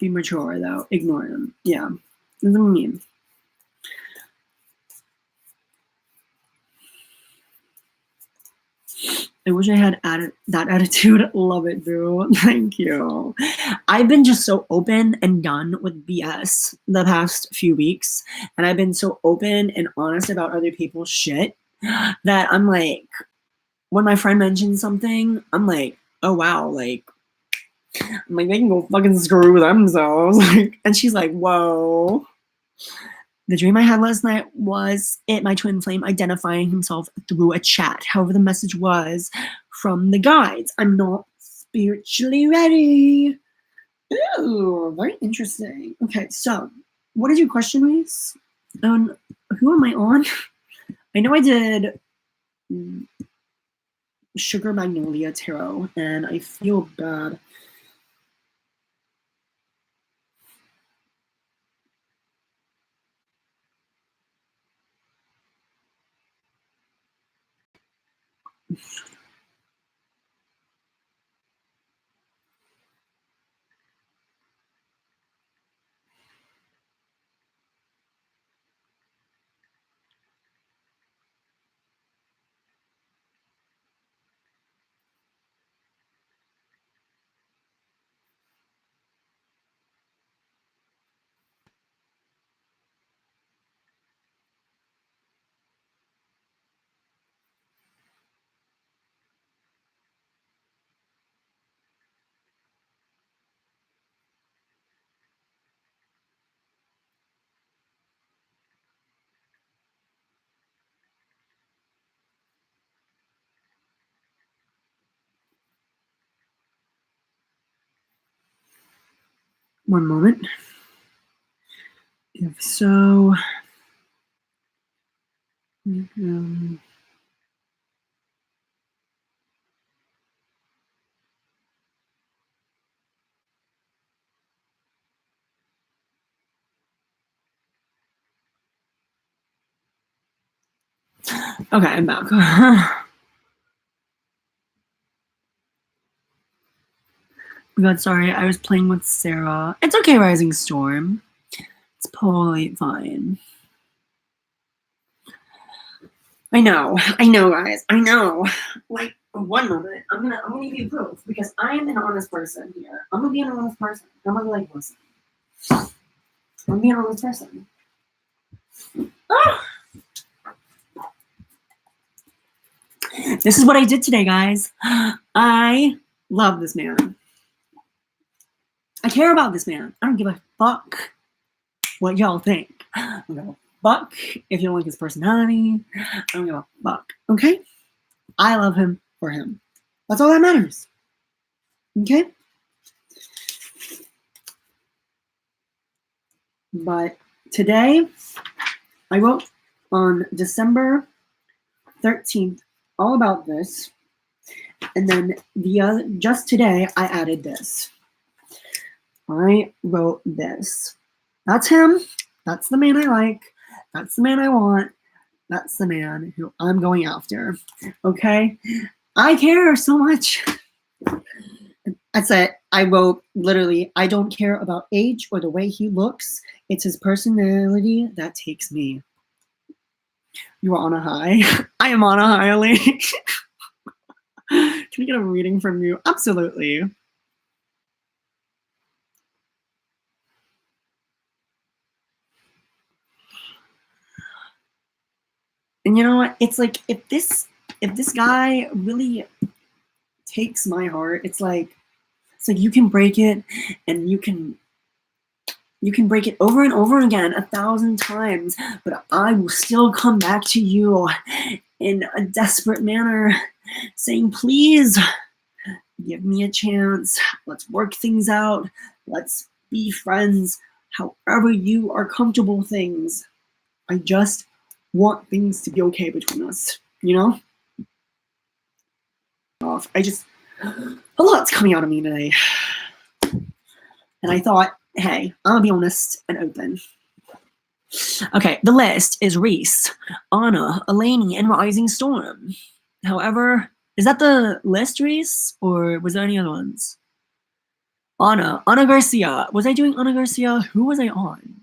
Speaker 1: Be mature though. Ignore them. Yeah. That's what I mean. I wish I had added that attitude. Love it, boo. Thank you. I've been just so open and done with BS the past few weeks. And I've been so open and honest about other people's shit that I'm like, when my friend mentions something, I'm like, oh wow, like, I'm like, they can go fucking screw themselves. Like, and she's like, whoa. The dream I had last night was my twin flame identifying himself through a chat. However, the message was from the guides. I'm not spiritually ready. Ooh, very interesting. Okay, so what did your question, Reese? Who am I on? I know I did Sugar Magnolia Tarot, and I feel bad. One moment. If so, okay, I'm back. God, sorry, I was playing with Sarah. It's okay, Rising Storm. It's totally fine. I know, guys. I know. Like, one moment, I'm gonna give you proof because I am an honest person here. I'm gonna be an honest person. I'm gonna be like, listen. I'm gonna be an honest person. Ah! This is what I did today, guys. I love this man. I care about this man. I don't give a fuck what y'all think. I don't give a fuck if you don't like his personality. I don't give a fuck. Okay? I love him for him. That's all that matters. Okay? But today, I wrote on December 13th all about this. And then just today, I added this. I wrote this. That's him. That's the man I like. That's the man I want. That's the man who I'm going after. Okay? I care so much. That's it. I wrote literally, I don't care about age or the way he looks. It's his personality that takes me. You are on a high. I am on a high, Ali. Can I get a reading from you? Absolutely. And you know what? It's like if this guy really takes my heart, it's like you can break it and you can break it over and over again 1,000 times, but I will still come back to you in a desperate manner saying, please give me a chance. Let's work things out. Let's be friends. However you are comfortable with things. I just want things to be okay between us, you know? A lot's coming out of me today. And I thought, hey, I'm gonna be honest and open. Okay, the list is Reese, Anna, Eleni, and Rising Storm. However, is that the list, Reese? Or was there any other ones? Anna Garcia. Was I doing Anna Garcia? Who was I on?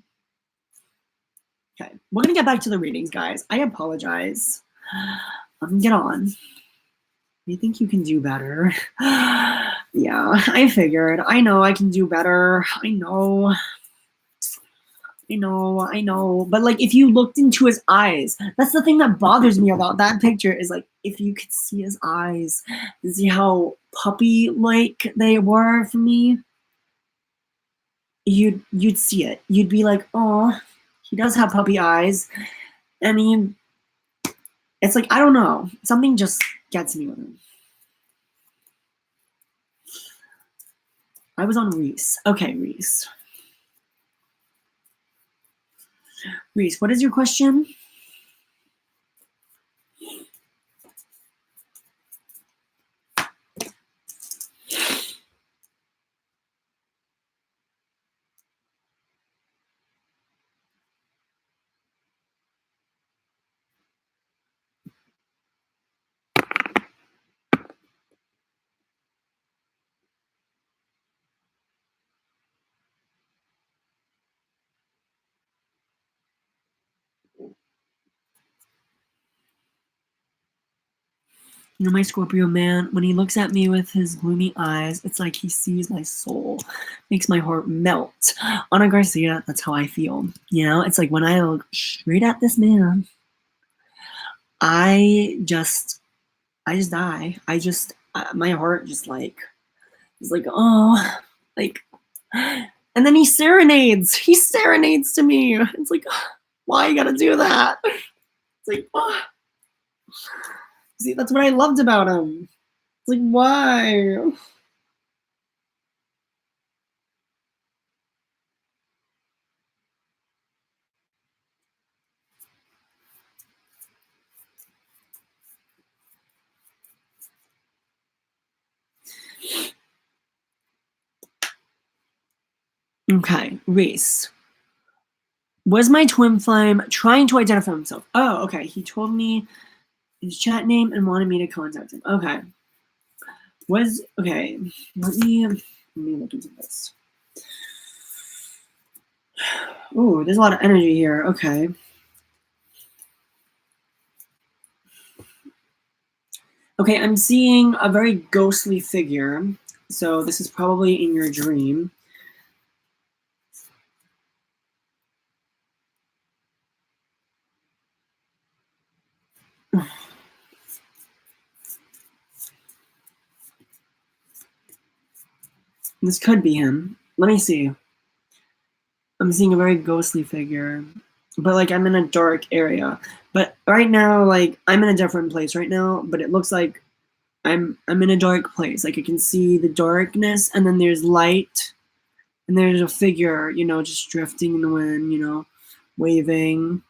Speaker 1: Okay, we're gonna get back to the readings, guys. I apologize. I'm gonna get on. You think you can do better? Yeah, I figured. I know I can do better. I know. But like, if you looked into his eyes, that's the thing that bothers me about that picture is like, if you could see his eyes, see how puppy-like they were for me, you'd see it. You'd be like, oh, he does have puppy eyes. I mean, it's like, I don't know. Something just gets me with him. I was on Reese. Okay, Reese. Reese, what is your question? You know, my Scorpio man, when he looks at me with his gloomy eyes, it's like he sees my soul. Makes my heart melt. Ana Garcia, that's how I feel. You know, it's like when I look straight at this man, I just die. My heart just like, is like, oh, like, and then he serenades. He serenades to me. It's like, why you gotta do that? It's like, oh. See, that's what I loved about him. It's like, why? Okay, Reese. Was my twin flame trying to identify himself? Oh, okay. He told me his chat name and wanted me to contact him. Okay. Okay. Let me look into this. Oh, there's a lot of energy here. Okay. Okay, I'm seeing a very ghostly figure. So this is probably in your dream. This could be him. Let me see. I'm seeing a very ghostly figure. But like I'm in a dark area. But right now, like I'm in a different place right now, but it looks like I'm in a dark place. Like I can see the darkness and then there's light and there's a figure, just drifting in the wind, waving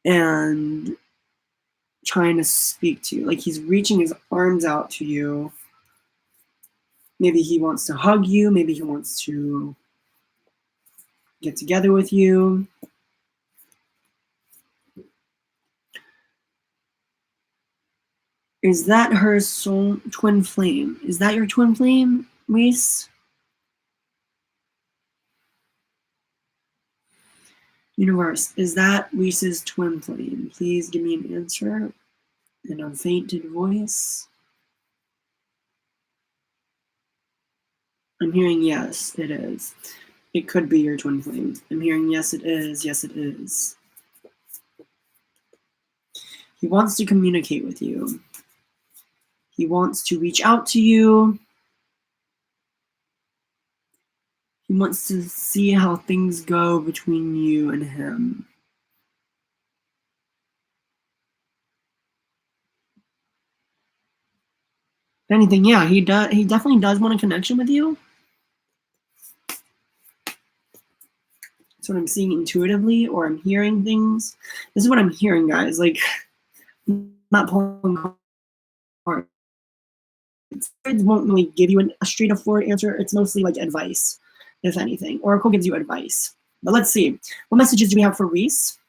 Speaker 1: and trying to speak to you. Like he's reaching his arms out to you. Maybe he wants to hug you, maybe he wants to get together with you. Is that her soul twin flame? Is that your twin flame, Reese? Universe, is that Reese's twin flame? Please give me an answer in a fainted voice. I'm hearing yes, it is. It could be your twin flame. I'm hearing yes, it is. Yes, it is. He wants to communicate with you. He wants to reach out to you. He wants to see how things go between you and him. If anything, yeah, he definitely does want a connection with you. That's what I'm seeing intuitively, or I'm hearing things. This is what I'm hearing, guys. Like, I'm not pulling cards. Cards won't really give you a straightforward answer. It's mostly like advice, if anything. Oracle gives you advice. But let's see. What messages do we have for Reese?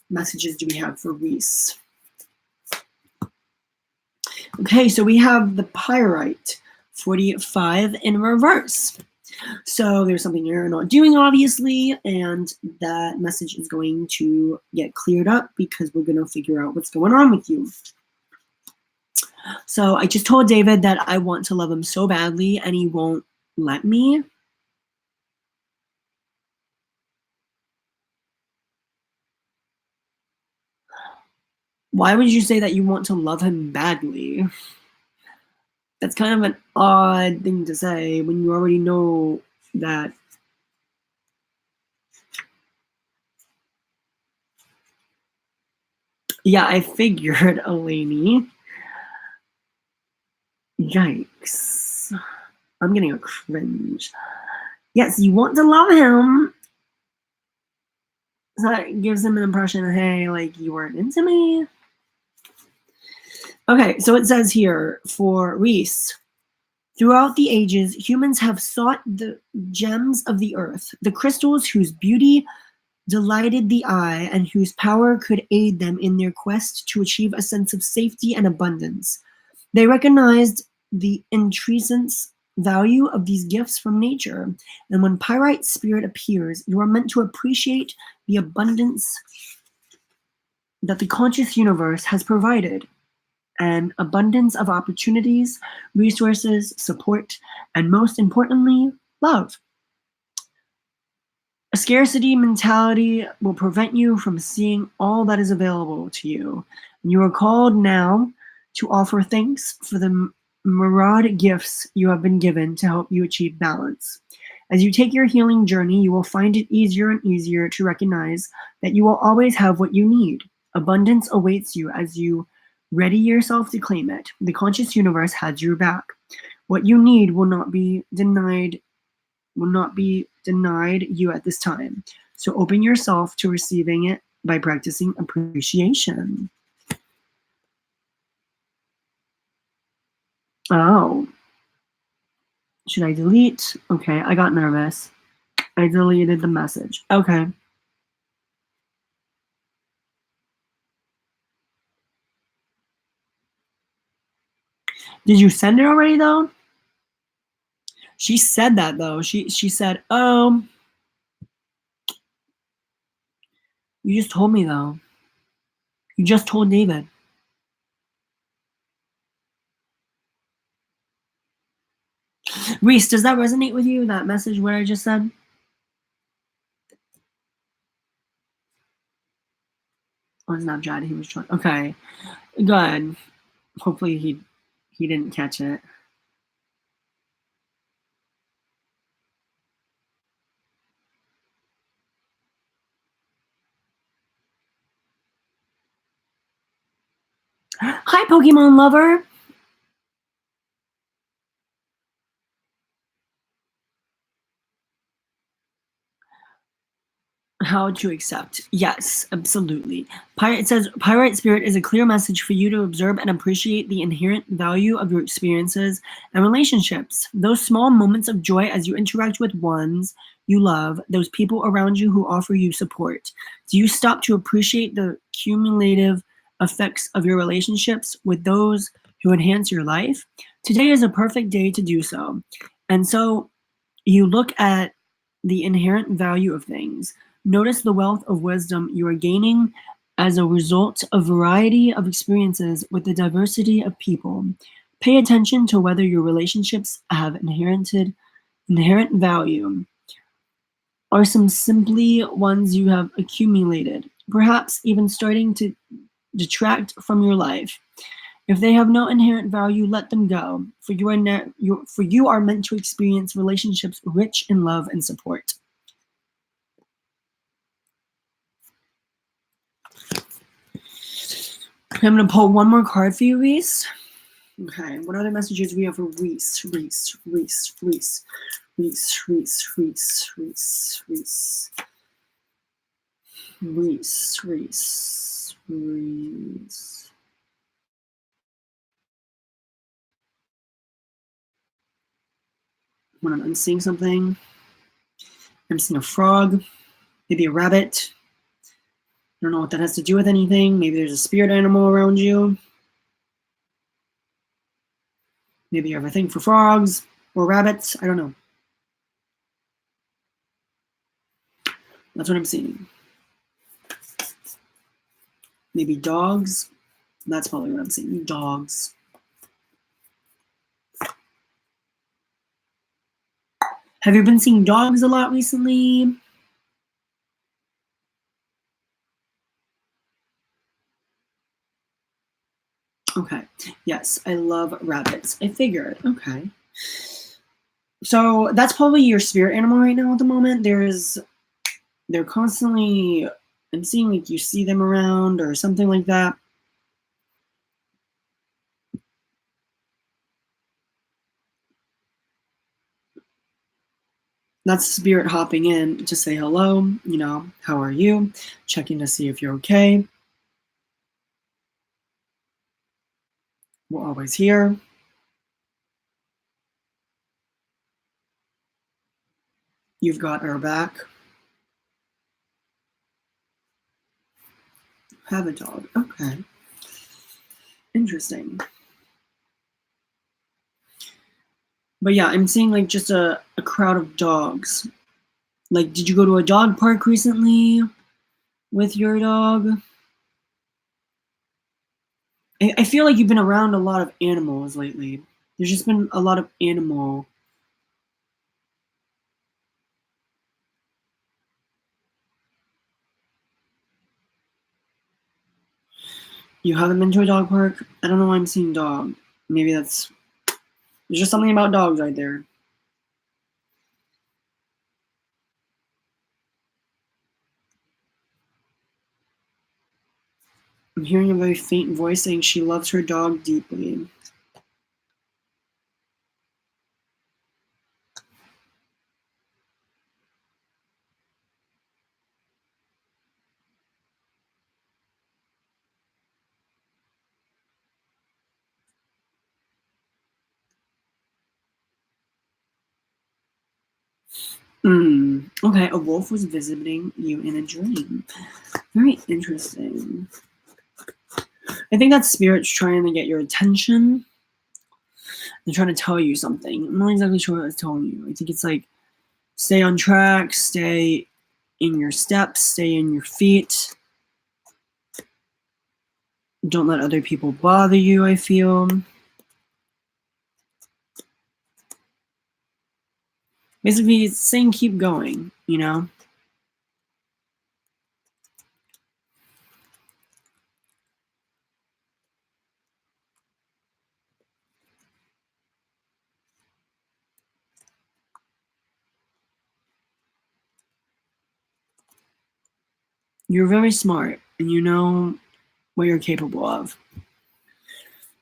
Speaker 1: Messages do we have for Reese? Okay, so we have the Pyrite, 45 in reverse. So there's something you're not doing, obviously, and that message is going to get cleared up because we're going to figure out what's going on with you. So I just told David that I want to love him so badly, and he won't let me. Why would you say that you want to love him badly? That's kind of an odd thing to say when you already know that. Yeah, I figured, Eleni. Yikes. I'm getting a cringe. Yes, you want to love him. So that gives him an impression of, hey, like, you weren't into me. Okay, so it says here for Reese, throughout the ages, humans have sought the gems of the earth, the crystals whose beauty delighted the eye and whose power could aid them in their quest to achieve a sense of safety and abundance. They recognized the intrinsic value of these gifts from nature, and when Pyrite spirit appears, you are meant to appreciate the abundance that the conscious universe has provided. An abundance of opportunities, resources, support, and most importantly, love. A scarcity mentality will prevent you from seeing all that is available to you. You are called now to offer thanks for the myriad gifts you have been given to help you achieve balance. As you take your healing journey, you will find it easier and easier to recognize that you will always have what you need. Abundance awaits you as you ready yourself to claim it. The conscious universe has your back. What you need will not be denied you at this time. So open yourself to receiving it by practicing appreciation. Oh. Should I delete? Okay, I got nervous. I deleted the message. Okay. Did you send it already though? She said that though. She said, "Oh, you just told me though. You just told David." Reese, does that resonate with you, that message, what I just said? On Snapchat, he was trying. Okay, good. Hopefully he didn't catch it. Hi, Pokemon lover. How to accept. Yes, absolutely. It says, Pyrite Spirit is a clear message for you to observe and appreciate the inherent value of your experiences and relationships. Those small moments of joy as you interact with ones you love, those people around you who offer you support. Do you stop to appreciate the cumulative effects of your relationships with those who enhance your life? Today is a perfect day to do so. And so you look at the inherent value of things. Notice the wealth of wisdom you are gaining as a result of variety of experiences with the diversity of people. Pay attention to whether your relationships have inherent value, or some simply ones you have accumulated, perhaps even starting to detract from your life. If they have no inherent value, let them go, for you are meant to experience relationships rich in love and support. I'm going to pull one more card for you, Reese. Okay, what other messages we have for Reese? Reese, Reese, Reese, Reese, Reese, Reese, Reese, Reese, Reese, Reese, Reese. When I'm seeing something, I'm seeing a frog, maybe a rabbit. I don't know what that has to do with anything. Maybe there's a spirit animal around you. Maybe you have a thing for frogs or rabbits. I don't know. That's what I'm seeing. Maybe dogs. That's probably what I'm seeing. Dogs. Have you been seeing dogs a lot recently? Okay. Yes, I love rabbits. I figured. Okay. So that's probably your spirit animal right now at the moment. They're constantly, I'm seeing like you see them around or something like that. That's spirit hopping in to say hello, how are you? Checking to see if you're okay. We're always here. You've got our back. Have a dog. Okay. Interesting. But yeah, I'm seeing like just a crowd of dogs. Like, did you go to a dog park recently with your dog? I feel like you've been around a lot of animals lately. There's just been a lot of animal. You haven't been to a dog park? I don't know why I'm seeing dog. Maybe there's just something about dogs right there. I'm hearing a very faint voice saying she loves her dog deeply. Okay, a wolf was visiting you in a dream. Very interesting. I think that spirit's trying to get your attention. They're trying to tell you something. I'm not exactly sure what it's telling you. I think it's like, stay on track, stay in your steps, stay in your feet. Don't let other people bother you, I feel. Basically, it's saying keep going, you know? You're very smart, and you know what you're capable of.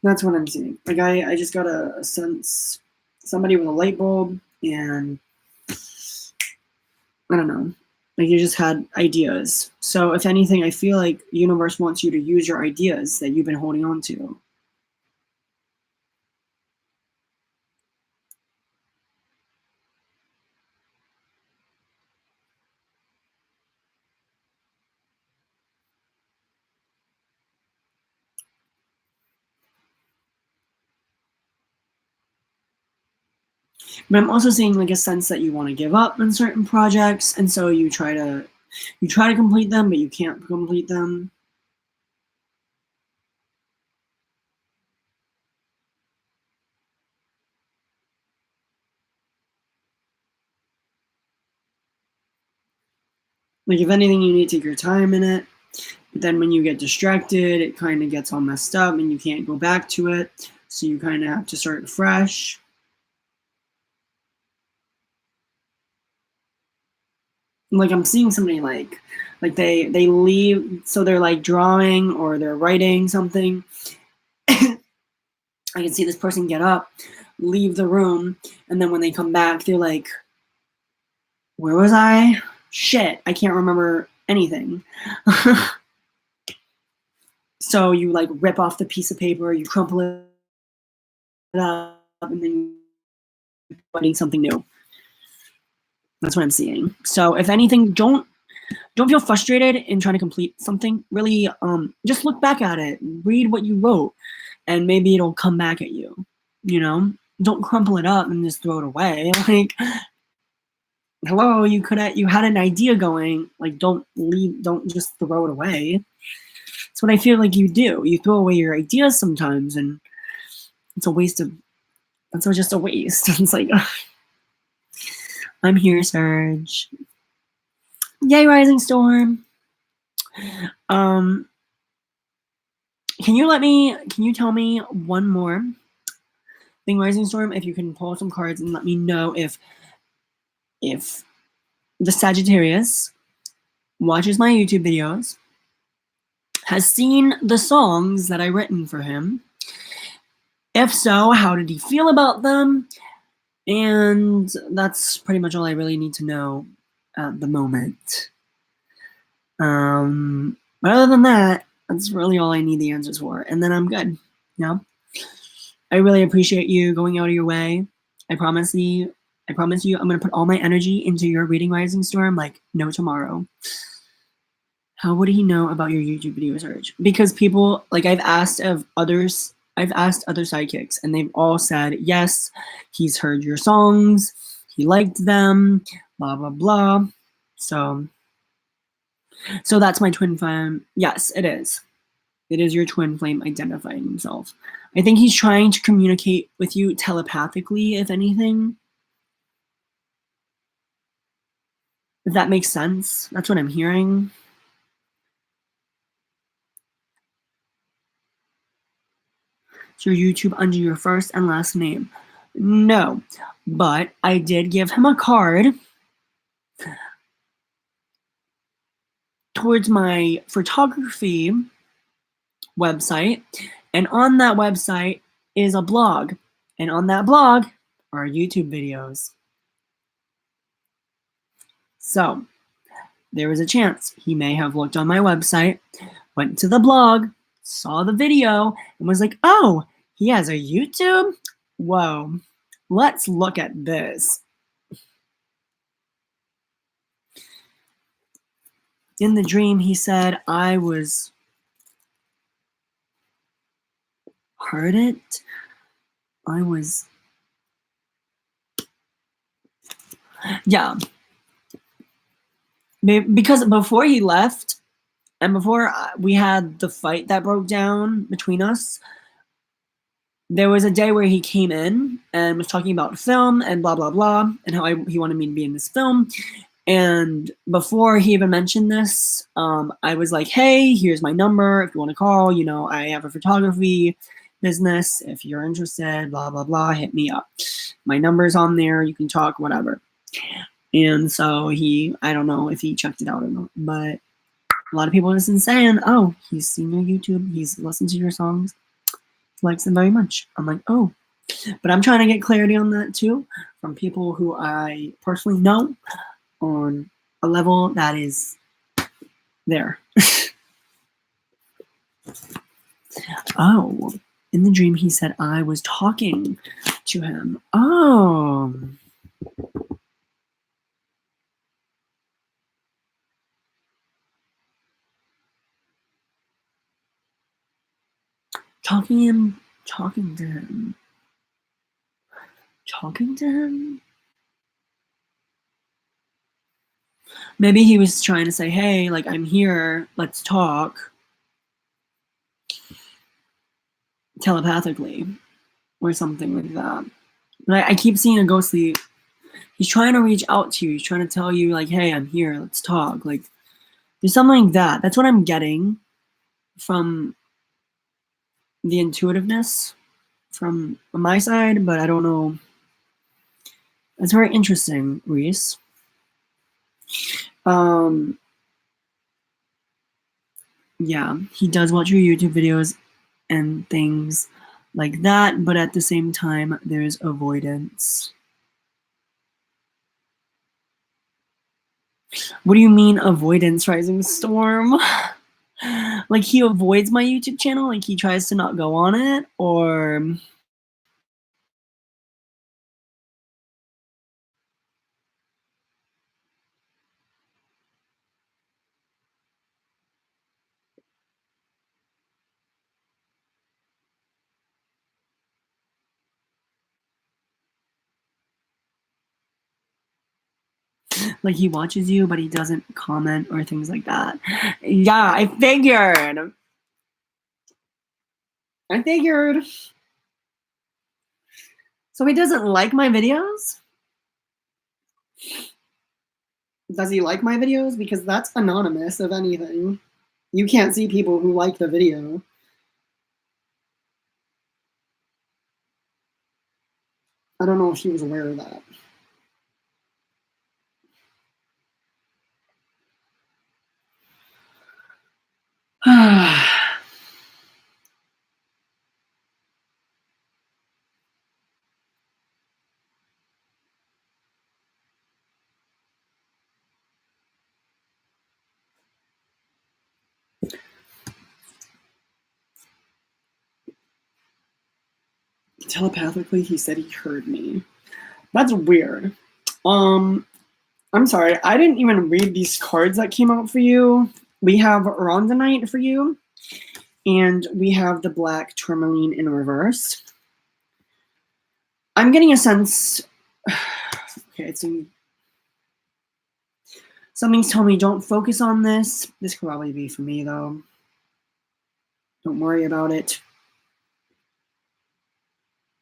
Speaker 1: That's what I'm seeing. Like, I just got a sense, somebody with a light bulb, and I don't know. Like, you just had ideas. So if anything, I feel like the universe wants you to use your ideas that you've been holding on to. But I'm also seeing like a sense that you want to give up on certain projects, and so you try to complete them, but you can't complete them. Like, if anything, you need to take your time in it. But then when you get distracted, it kind of gets all messed up and you can't go back to it. So you kind of have to start fresh. Like, I'm seeing somebody like they leave, so they're like drawing or they're writing something. I can see this person get up, leave the room, and then when they come back, they're like, "Where was I? Shit, I can't remember anything." So you like rip off the piece of paper, you crumple it up, and then you're writing something new. That's what I'm seeing. So if anything, don't feel frustrated in trying to complete something. Really, just look back at it, read what you wrote, and maybe it'll come back at you. You know, don't crumple it up and just throw it away. Like, hello, you had an idea going. Like, don't just throw it away. That's what I feel like you do. You throw away your ideas sometimes, and it's a waste of. It's just a waste. It's like, I'm here, Serge. Yay, Rising Storm. Um, can you tell me one more thing, Rising Storm, if you can pull some cards and let me know if the Sagittarius watches my YouTube videos, has seen the songs that I written for him. If so, how did he feel about them? And that's pretty much all I really need to know at the moment. But other than that, that's really all I need the answers for. And then I'm good. You know? I really appreciate you going out of your way. I promise you, I'm gonna put all my energy into your reading, Rising Storm, like no tomorrow. How would he know about your YouTube video search? Because people, like, I've asked other sidekicks, and they've all said yes, he's heard your songs, he liked them, blah blah blah. So that's my twin flame. Yes, it is. It is your twin flame identifying himself. I think he's trying to communicate with you telepathically, if anything. If that makes sense. That's what I'm hearing. Is your YouTube under your first and last name? No, but I did give him a card towards my photography website, and on that website is a blog, and on that blog are YouTube videos. So there was a chance he may have looked on my website, went to the blog, saw the video, and was like, oh, he has a YouTube? Whoa, let's look at this. In the dream, he said, I was heard it. I was, yeah. Because before he left, and before we had the fight that broke down between us, there was a day where he came in and was talking about film and blah, blah, blah, and how he wanted me to be in this film. And before he even mentioned this, I was like, hey, here's my number. If you want to call, you know, I have a photography business. If you're interested, blah, blah, blah, hit me up. My number's on there. You can talk, whatever. And so I don't know if he checked it out or not, but a lot of people have been saying, oh, he's seen your YouTube. He's listened to your songs. He likes them very much. I'm like, oh. But I'm trying to get clarity on that too from people who I personally know on a level that is there. Oh, in the dream he said I was talking to him. Oh. Talking to him. Maybe he was trying to say, hey, like, I'm here, let's talk. Telepathically. Or something like that. But I keep seeing a ghostly. He's trying to reach out to you. He's trying to tell you, like, hey, I'm here, let's talk. Like, there's something like that. That's what I'm getting from the intuitiveness from my side, but I don't know. It's very interesting, Reese. Yeah, he does watch your YouTube videos and things like that, but at the same time, there's avoidance. What do you mean avoidance, Rising Storm? Like he avoids my YouTube channel? Like he tries to not go on it? Or... like he watches you, but he doesn't comment or things like that. Yeah, I figured. So he doesn't like my videos? Does he like my videos? Because that's anonymous, if anything. You can't see people who like the video. I don't know if he was aware of that. Telepathically, he said he heard me. That's weird. I'm sorry, I didn't even read these cards that came out for you. We have Rondonite for you, and we have the Black Tourmaline in reverse. I'm getting a sense... Okay, something's telling me don't focus on this. This could probably be for me, though. Don't worry about it.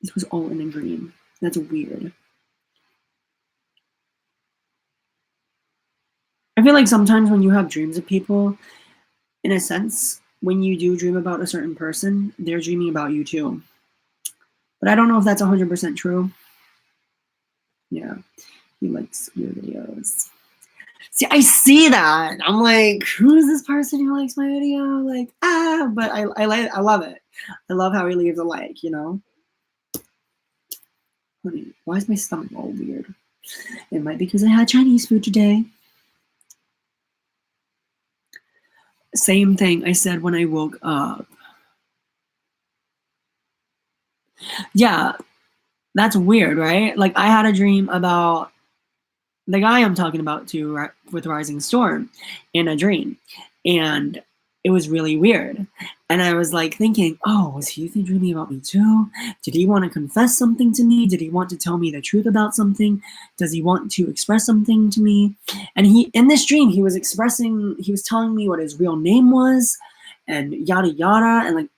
Speaker 1: This was all in a dream. That's weird. I feel like sometimes when you have dreams of people, in a sense, when you do dream about a certain person, they're dreaming about you too. But I don't know if that's 100% true. Yeah, he likes your videos. See, I see that. I'm like, who is this person who likes my video? Like, but I love it. I love how he leaves a like, you know? Honey, why is my stomach all weird? It might be because I had Chinese food today. Same thing I said when I woke up. Yeah, that's weird, right? Like, I had a dream about the guy I'm talking about too, with Rising Storm, in a dream. And it was really weird. And I was like thinking, oh, was he dreaming about me too? Did he want to confess something to me? Did he want to tell me the truth about something? Does he want to express something to me? And in this dream, he was telling me what his real name was and yada yada, and like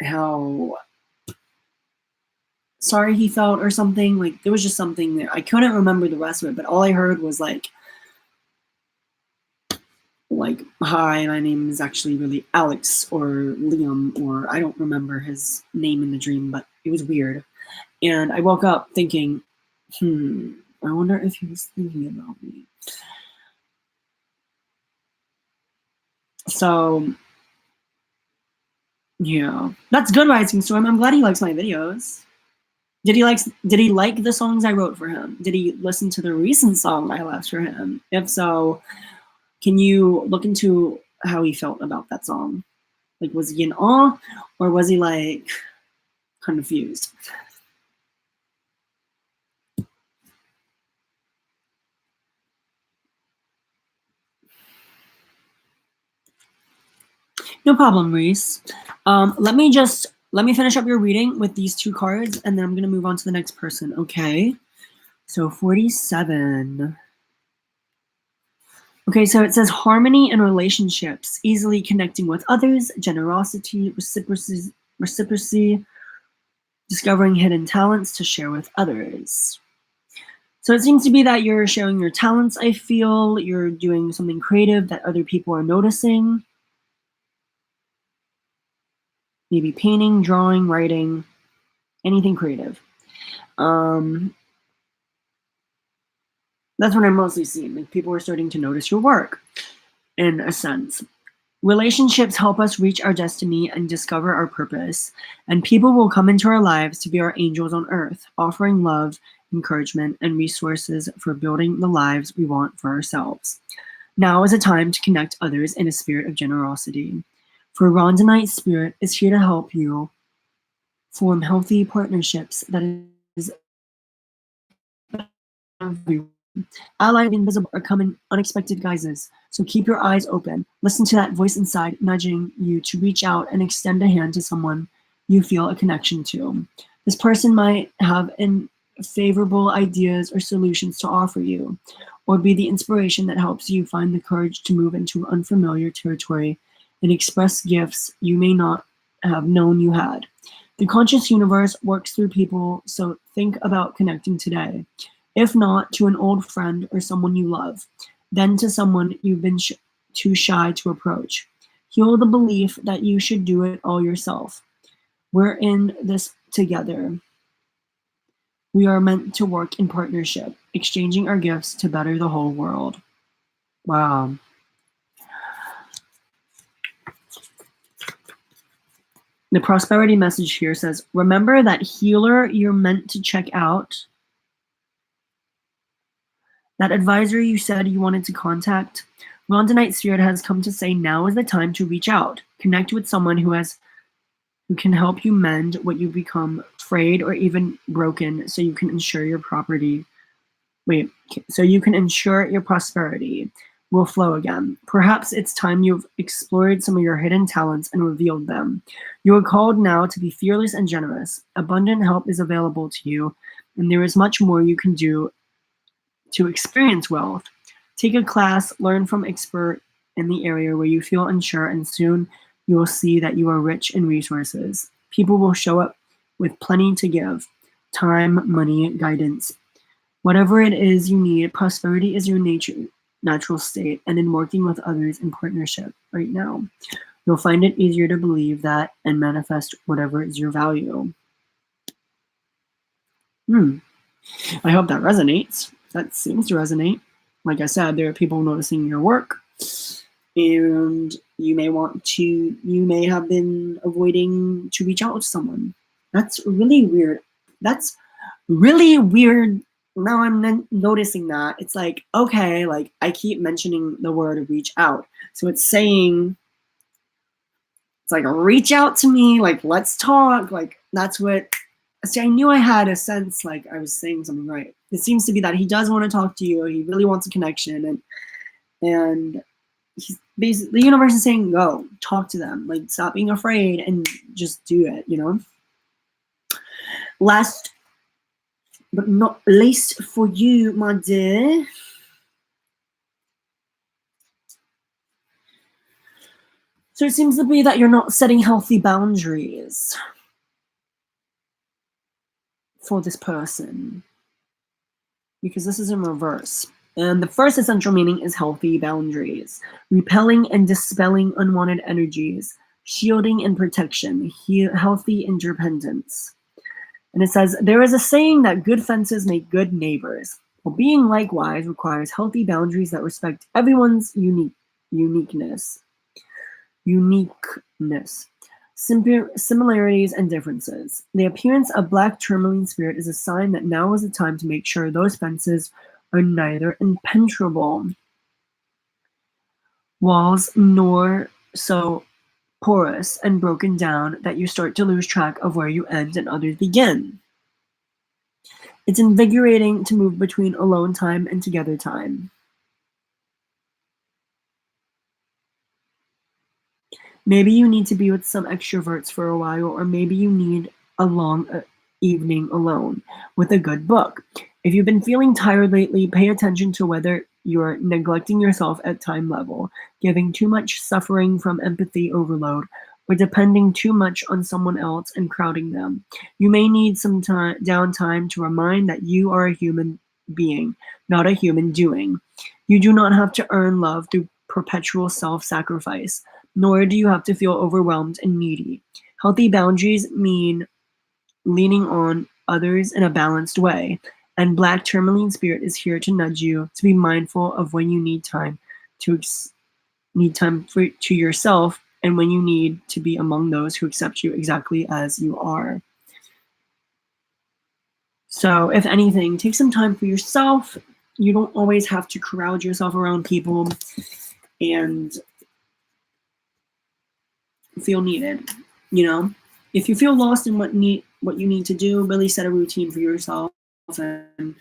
Speaker 1: how sorry he felt or something. Like there was just something there. I couldn't remember the rest of it, but all I heard was like, hi, my name is actually really Alex or Liam, or I don't remember his name in the dream, but it was weird. And I woke up thinking, I wonder if he was thinking about me. So yeah, that's good, Rising Storm. I'm glad he likes my videos. Did he like the songs I wrote for him? Did he listen to the recent song I left for him? If so, can you look into how he felt about that song? Like, was he in awe, or was he like confused? No problem, Reese. Let me finish up your reading with these two cards, and then I'm gonna move on to the next person. Okay. So 47. Okay, so it says harmony in relationships, easily connecting with others, generosity, reciprocity, discovering hidden talents to share with others. So it seems to be that you're sharing your talents, I feel. You're doing something creative that other people are noticing. Maybe painting, drawing, writing, anything creative. That's what I'm mostly seeing. Like people are starting to notice your work, in a sense. Relationships help us reach our destiny and discover our purpose, and people will come into our lives to be our angels on earth, offering love, encouragement, and resources for building the lives we want for ourselves. Now is a time to connect others in a spirit of generosity. For Rondonite Spirit is here to help you form healthy partnerships that is allies invisible are coming unexpected guises, so keep your eyes open. Listen to that voice inside nudging you to reach out and extend a hand to someone you feel a connection to. This person might have favorable ideas or solutions to offer you, or be the inspiration that helps you find the courage to move into unfamiliar territory and express gifts you may not have known you had. The conscious universe works through people, so think about connecting today. If not, to an old friend or someone you love, then to someone you've been too shy to approach. Heal the belief that you should do it all yourself. We're in this together. We are meant to work in partnership, exchanging our gifts to better the whole world. Wow. The prosperity message here says, remember that healer you're meant to check out, that advisor you said you wanted to contact. Rondonite Spirit has come to say now is the time to reach out. Connect with someone who can help you mend what you become frayed or even broken, so you can ensure your prosperity will flow again. Perhaps it's time you've explored some of your hidden talents and revealed them. You are called now to be fearless and generous. Abundant help is available to you, and there is much more you can do to experience wealth. Take a class, learn from expert in the area where you feel unsure, and soon you will see that you are rich in resources. People will show up with plenty to give: time, money, guidance. Whatever it is you need, prosperity is your natural state, and in working with others in partnership right now, you'll find it easier to believe that and manifest whatever is your value. I hope that resonates. That seems to resonate. Like I said, there are people noticing your work, and you may have been avoiding to reach out to someone. That's really weird. That's really weird. Now I'm noticing that. It's like, okay, like I keep mentioning the word reach out. So it's saying, it's like, reach out to me, like, let's talk. Like, that's what, see, I knew I had a sense like I was saying something right. It seems to be that he does want to talk to you. He really wants a connection, and he's basically, the universe is saying, go talk to them, like stop being afraid and just do it, you know. Last but not least for you, my dear, so it seems to be that you're not setting healthy boundaries. for this person, because this is in reverse. And the first essential meaning is healthy boundaries, repelling and dispelling unwanted energies, shielding and protection, healthy independence. And it says, there is a saying that good fences make good neighbors. Well, being likewise requires healthy boundaries that respect everyone's uniqueness. Similarities and differences. The appearance of black tourmaline spirit is a sign that now is the time to make sure those fences are neither impenetrable walls nor so porous and broken down that you start to lose track of where you end and others begin. It's invigorating to move between alone time and together time. Maybe you need to be with some extroverts for a while, or maybe you need a long evening alone with a good book. If you've been feeling tired lately, pay attention to whether you're neglecting yourself at time level, giving too much suffering from empathy overload, or depending too much on someone else and crowding them. You may need some downtime to remind that you are a human being, not a human doing. You do not have to earn love through perpetual self-sacrifice, nor do you have to feel overwhelmed and needy. Healthy boundaries mean leaning on others in a balanced way, and Black Tourmaline Spirit is here to nudge you to be mindful of when you need time to yourself, and when you need to be among those who accept you exactly as you are. So if anything, take some time for yourself. You don't always have to crowd yourself around people and feel needed. You know, if you feel lost in what you need to do, really set a routine for yourself and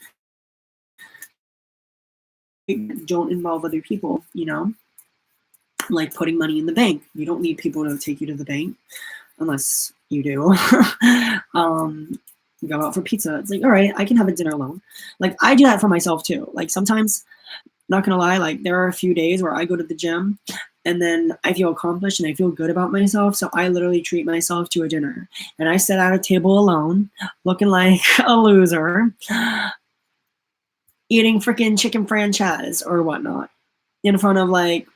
Speaker 1: don't involve other people, you know, like putting money in the bank. You don't need people to take you to the bank unless you do. Go out for pizza. It's like, all right, I can have a dinner alone. Like, I do that for myself too. Like, sometimes, not gonna lie, like, there are a few days where I go to the gym and then I feel accomplished and I feel good about myself. So I literally treat myself to a dinner. And I sit at a table alone, looking like a loser, eating freaking chicken franchise or whatnot in front of like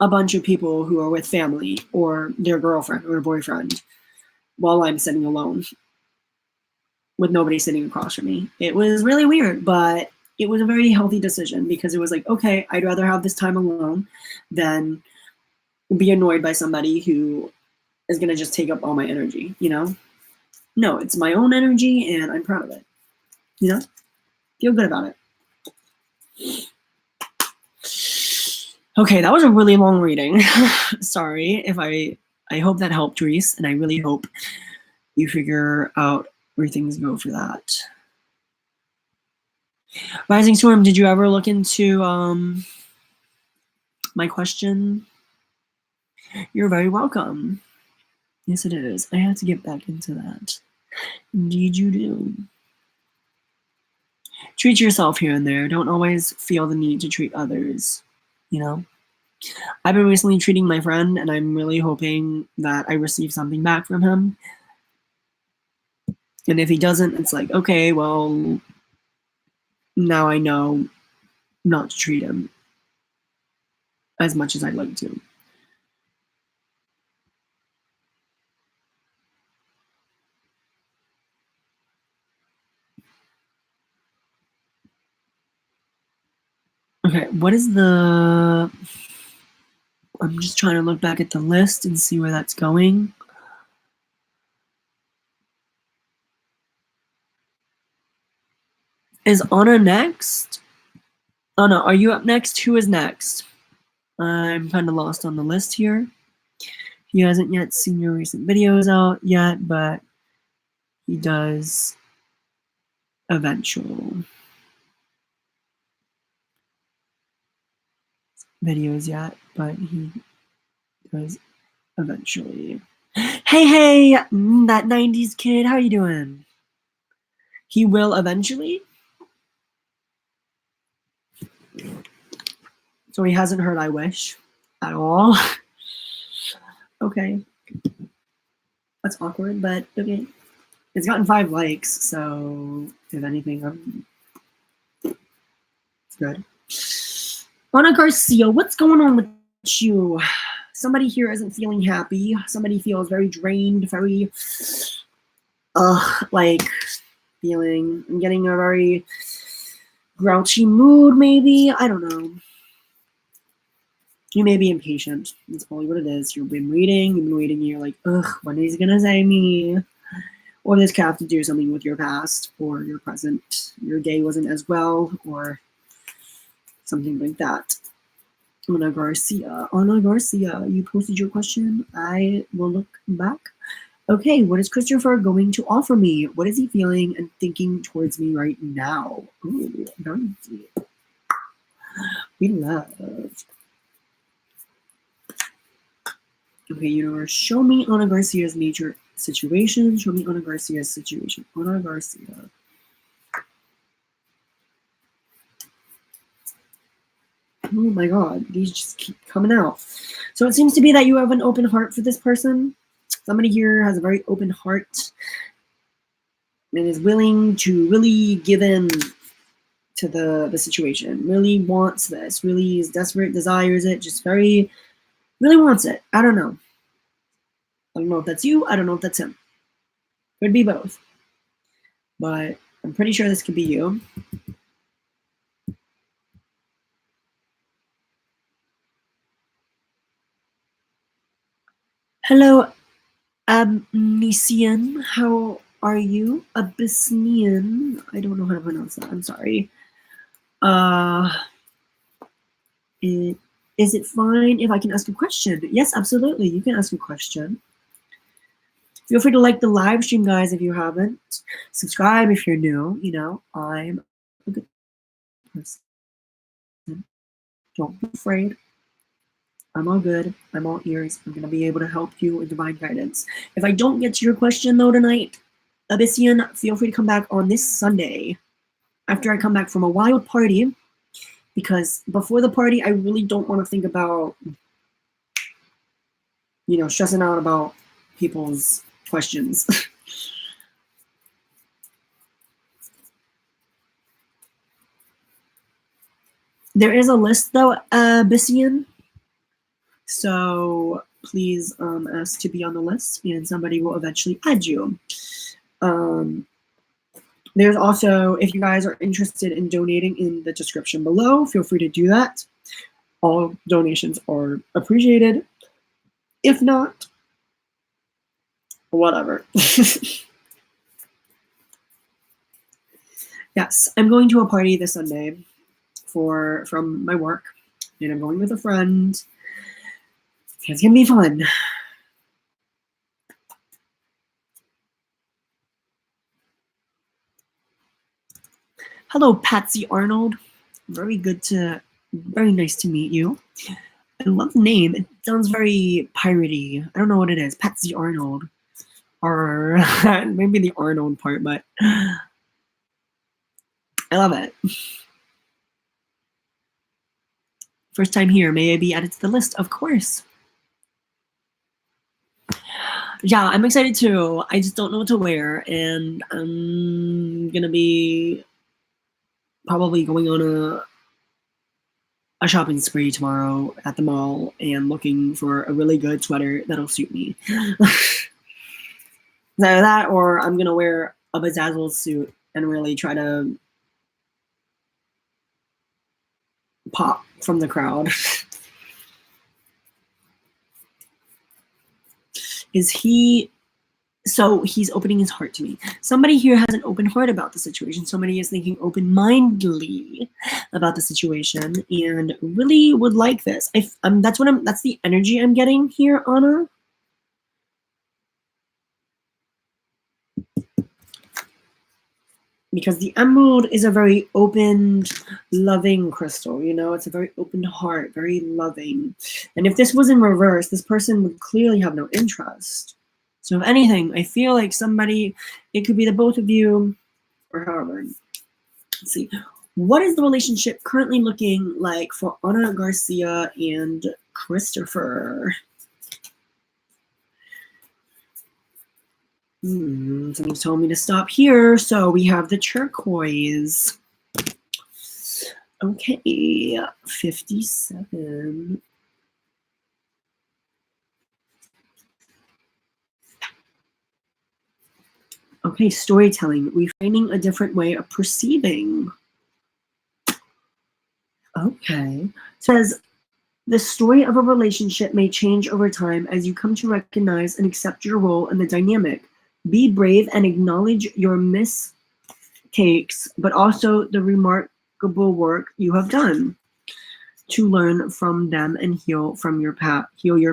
Speaker 1: a bunch of people who are with family or their girlfriend or boyfriend while I'm sitting alone with nobody sitting across from me. It was really weird, but it was a very healthy decision because it was like, okay, I'd rather have this time alone than be annoyed by somebody who is going to just take up all my energy, you know? No, it's my own energy and I'm proud of it. You know? Feel good about it. Okay, that was a really long reading. Sorry if I hope that helped, Reese, and I really hope you figure out where things go for that. Rising Storm, did you ever look into my question? You're very welcome. Yes, it is. I have to get back into that. Indeed you do. Treat yourself here and there. Don't always feel the need to treat others, you know? I've been recently treating my friend, and I'm really hoping that I receive something back from him. And if he doesn't, it's like, okay, well, now I know not to treat him as much as I'd like to. Okay, what is the... I'm just trying to look back at the list and see where that's going. Is Anna next? Anna, are you up next? Who is next? I'm kind of lost on the list here. He hasn't yet seen your recent videos out yet, but he does eventual videos yet, but he does eventually. Hey, that 90s kid, how you doing? He will eventually? So he hasn't heard I Wish at all? Okay. That's awkward, but okay. It's gotten 5 likes, so if anything, it's good. Ana Garcia, what's going on with you? Somebody here isn't feeling happy. Somebody feels very drained, very, like, feeling, I'm getting a very grouchy mood, maybe. I don't know. You may be impatient. That's probably what it is. You've been waiting, and you're like, ugh, when is he gonna say me? Or this could have to do something with your past or your present. Your day wasn't as well, or something like that. Ana Garcia, you posted your question. I will look back. Okay, what is Christopher going to offer me? What is he feeling and thinking towards me right now? Ooh, nice. We love. Okay, universe, show me Ana Garcia's major situation. Show me Ana Garcia's situation. Ana Garcia. Oh my god, these just keep coming out. So it seems to be that you have an open heart for this person. Somebody here has a very open heart and is willing to really give in to the situation. Really wants this. Really is desperate, desires it, just very, really wants it. I don't know. I don't know if that's you. I don't know if that's him. Could be both. But I'm pretty sure this could be you. Hello, Abnisian. How are you? Abyssinian. I don't know how to pronounce that. I'm sorry. Is it fine if I can ask a question? Yes, absolutely. You can ask a question. Feel free to like the live stream, guys, if you haven't. Subscribe if you're new. You know, I'm a good person. Don't be afraid. I'm all good. I'm all ears. I'm going to be able to help you with divine guidance. If I don't get to your question, though, tonight, Abyssian, feel free to come back on this Sunday after I come back from a wild party, because before the party, I really don't want to think about, you know, stressing out about people's questions. There is a list, though, Abyssian. So please ask to be on the list, and somebody will eventually add you. There's also, if you guys are interested in donating, in the description below, feel free to do that. All donations are appreciated. If not, whatever. Yes, I'm going to a party this Sunday from my work, and I'm going with a friend. It's gonna be fun. Hello, Patsy Arnold. Very nice to meet you. I love the name. It sounds very piratey. I don't know what it is. Patsy Arnold. Or maybe the Arnold part, but I love it. First time here. May I be added to the list? Of course. Yeah, I'm excited too. I just don't know what to wear, and I'm gonna be probably going on a shopping spree tomorrow at the mall and looking for a really good sweater that'll suit me. Either that, or I'm gonna wear a Bedazzled suit and really try to pop from the crowd. So he's opening his heart to me. Somebody here has an open heart about the situation. Somebody is thinking open-mindedly about the situation and really would like this. That's the energy I'm getting here, Anna. Because the emerald is a very open, loving crystal, you know? It's a very open heart, very loving. And if this was in reverse, this person would clearly have no interest. So if anything, I feel like somebody, it could be the both of you, or however. Let's see. What is the relationship currently looking like for Ana Garcia and Christopher? Somebody's told me to stop here, so we have the turquoise. Okay, 57. Okay, storytelling, reframing a different way of perceiving. Okay. Says, the story of a relationship may change over time as you come to recognize and accept your role in the dynamic. Be brave and acknowledge your mistakes, but also the remarkable work you have done to learn from them and heal your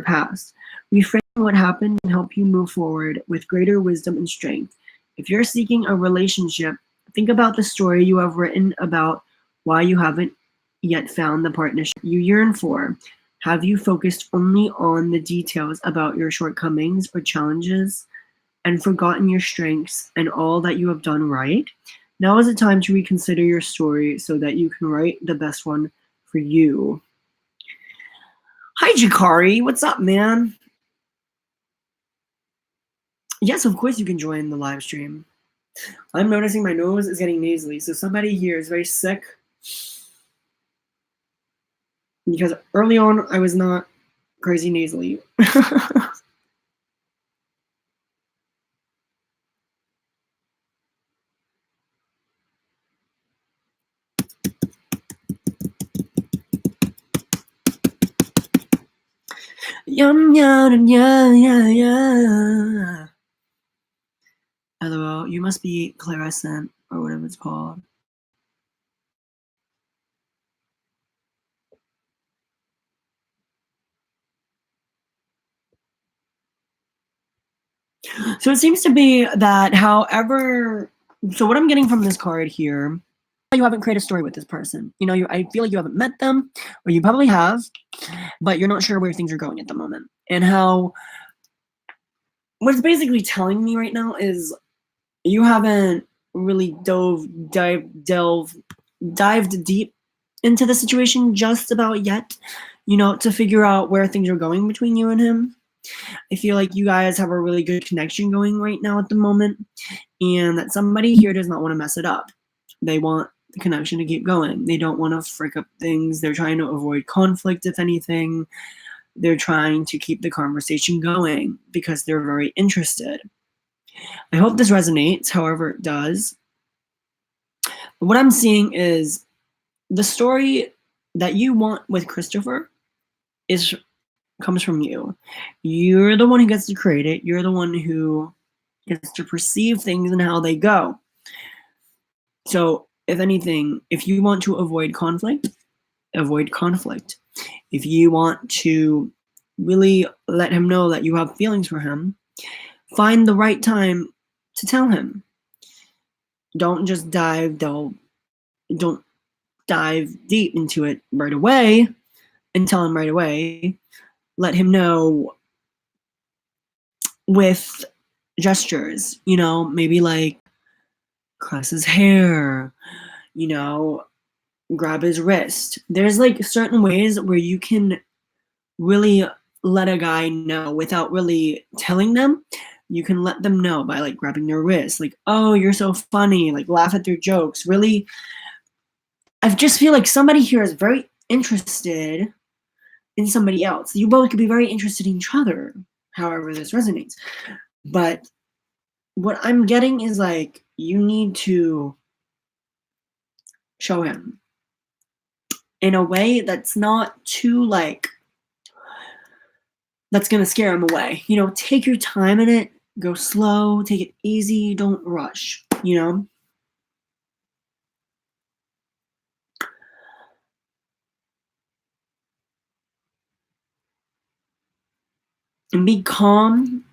Speaker 1: past. Reframe what happened and help you move forward with greater wisdom and strength. If you're seeking a relationship, think about the story you have written about why you haven't yet found the partnership you yearn for. Have you focused only on the details about your shortcomings or challenges and forgotten your strengths and all that you have done right? Now is the time to reconsider your story so that you can write the best one for you. Hi, Jakari. What's up, man? Yes, of course you can join the live stream. I'm noticing my nose is getting nasally, so somebody here is very sick. Because early on, I was not crazy nasally. Yum, yum, yeah, yeah, yeah. LOL, you must be Clarescent, or whatever it's called. So it seems to be that so what I'm getting from this card here, you haven't created a story with this person. You know, I feel like you haven't met them, or you probably have, but you're not sure where things are going at the moment. And what it's basically telling me right now is you haven't really dived deep into the situation just about yet, to figure out where things are going between you and him. I feel like you guys have a really good connection going right now at the moment, and that somebody here does not want to mess it up. They want the connection to keep going. They don't want to frick up things. They're trying to avoid conflict, if anything. They're trying to keep the conversation going because they're very interested. I hope this resonates, however it does. What I'm seeing is the story that you want with Christopher comes from you. You're the one who gets to create it. You're the one who gets to perceive things and how they go. So, if anything, if you want to avoid conflict, avoid conflict. If you want to really let him know that you have feelings for him, find the right time to tell him. Don't just don't dive deep into it right away and tell him right away. Let him know with gestures, maybe like caress his hair, grab his wrist. There's like certain ways where you can really let a guy know without really telling them. You can let them know by like grabbing their wrist, like, oh, you're so funny, like laugh at their jokes. Really, I just feel like somebody here is very interested in somebody else. You both could be very interested in each other, however this resonates. But what I'm getting is like, you need to show him in a way that's not too like, that's going to scare him away. Take your time in it, go slow, take it easy, don't rush, and be calm.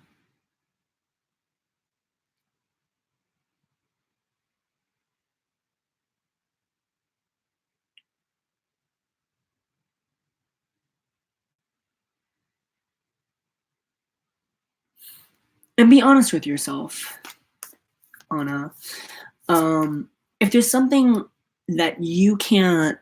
Speaker 1: And be honest with yourself, Anna. If there's something that you can't,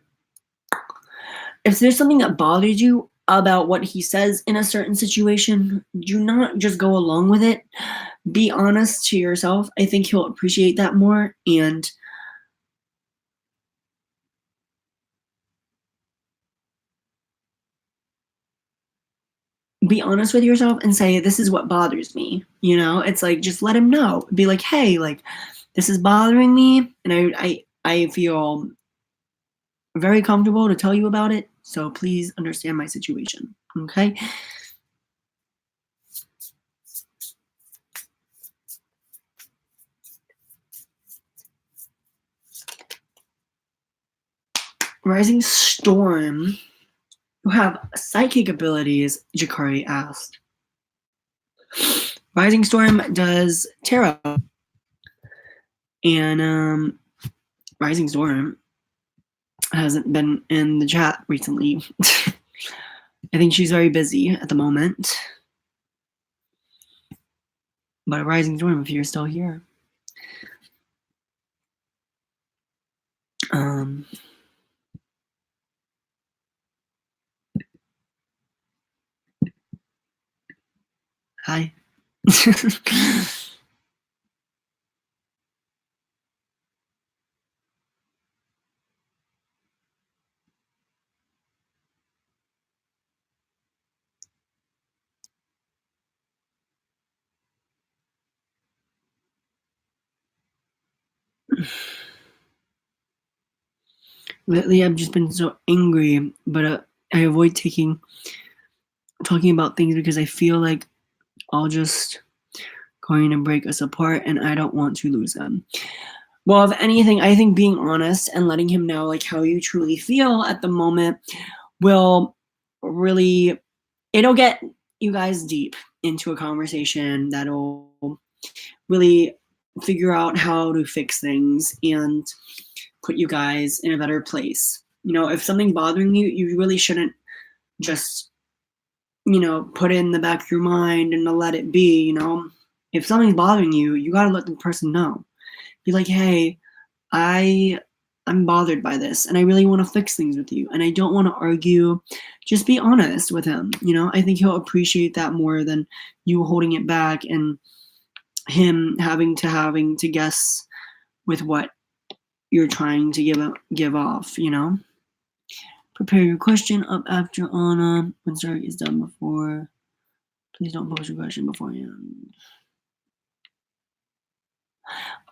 Speaker 1: if there's something that bothers you about what he says in a certain situation. Do not just go along with it. Be honest to yourself. I think he'll appreciate that more. And be honest with yourself and say, this is what bothers me. You know, it's like, just let him know. Be like, hey, like, this is bothering me. And I feel very comfortable to tell you about it. So please understand my situation. Okay. Rising Storm, you have psychic abilities, Jakari asked. Rising Storm does tarot. And Rising Storm hasn't been in the chat recently. I think she's very busy at the moment. But Rising Storm, if you're still here. Hi. Lately, I've just been so angry, but I avoid talking about things because I feel like I'll just going to break us apart, and I don't want to lose him. Well, if anything, I think being honest and letting him know like how you truly feel at the moment will really, it'll get you guys deep into a conversation that'll really figure out how to fix things and put you guys in a better place. You know, if something's bothering you, you really shouldn't just, you know, put it in the back of your mind and let it be. You know, if something's bothering you, you got to let the person know. Be like, hey, I'm bothered by this and I really want to fix things with you and I don't want to argue. Just be honest with him. You know, I think he'll appreciate that more than you holding it back and him having to guess with what you're trying to give off, you know. Prepare your question up after Anna. When Stark is done before. Please don't post your question beforehand.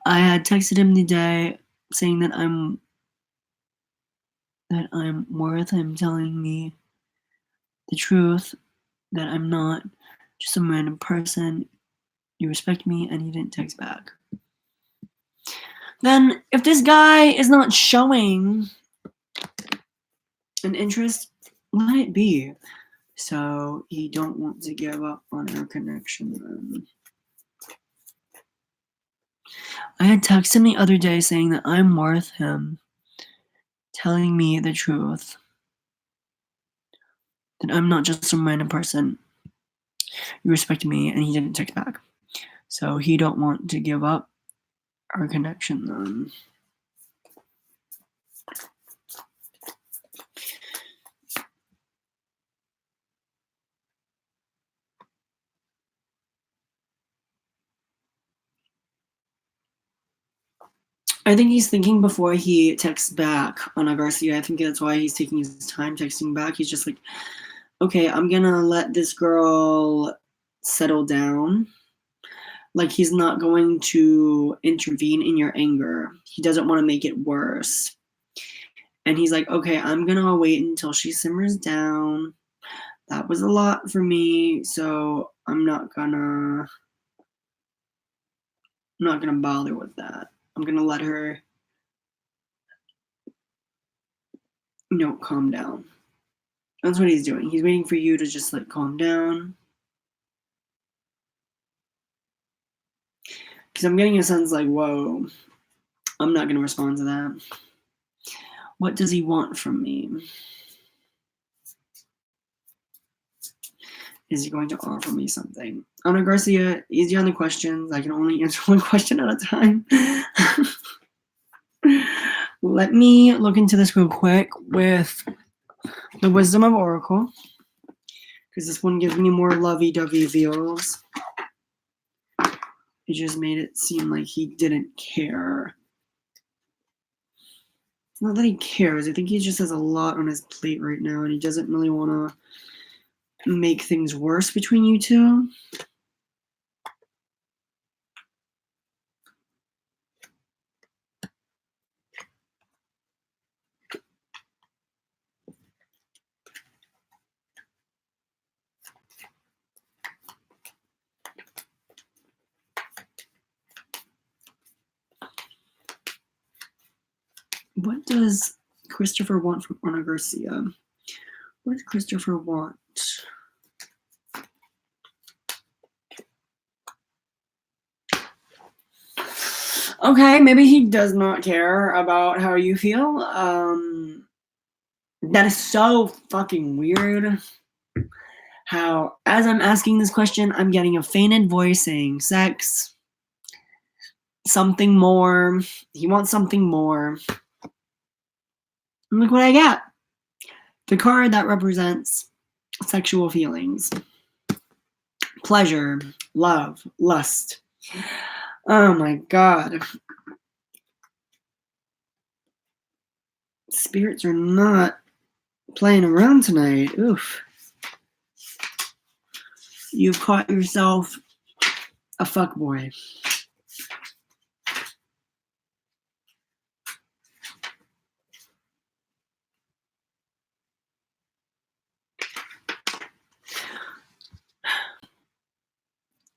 Speaker 1: I had texted him today saying that I'm worth him telling me the truth, that I'm not just some random person. You respect me, and he didn't text back. Then, if this guy is not showing an interest, let it be. So he don't want to give up on our connection then. I had texted him the other day saying that I'm worth him telling me the truth. That I'm not just some random person. You respect me, and he didn't text back. So he don't want to give up our connection then. I think he's thinking before he texts back on Garcia. I think that's why he's taking his time texting back. He's just like, okay, I'm gonna let this girl settle down. Like, he's not going to intervene in your anger. He doesn't want to make it worse. And he's like, okay, I'm gonna wait until she simmers down. That was a lot for me, so I'm not gonna bother with that. I'm gonna let her, you know, calm down. That's what he's doing. He's waiting for you to just like calm down. Because I'm getting a sense like, whoa, I'm not gonna respond to that. What does he want from me? Is he going to offer me something? Ana Garcia, easy on the questions. I can only answer one question at a time. Let me look into this real quick with the Wisdom of Oracle. because this one gives me more lovey-dovey feels. It just made it seem like he didn't care. It's not that he cares. I think he just has a lot on his plate right now, and he doesn't really want to make things worse between you two. What does Christopher want from Ana Garcia? What does Christopher want? Okay, maybe he does not care about how you feel. That is so fucking weird. How, as I'm asking this question, I'm getting a fainted voice saying sex, something more. He wants something more. And look what I got. The card that represents sexual feelings, pleasure, love, lust. Oh my God. Spirits are not playing around tonight. Oof. You've caught yourself a fuckboy.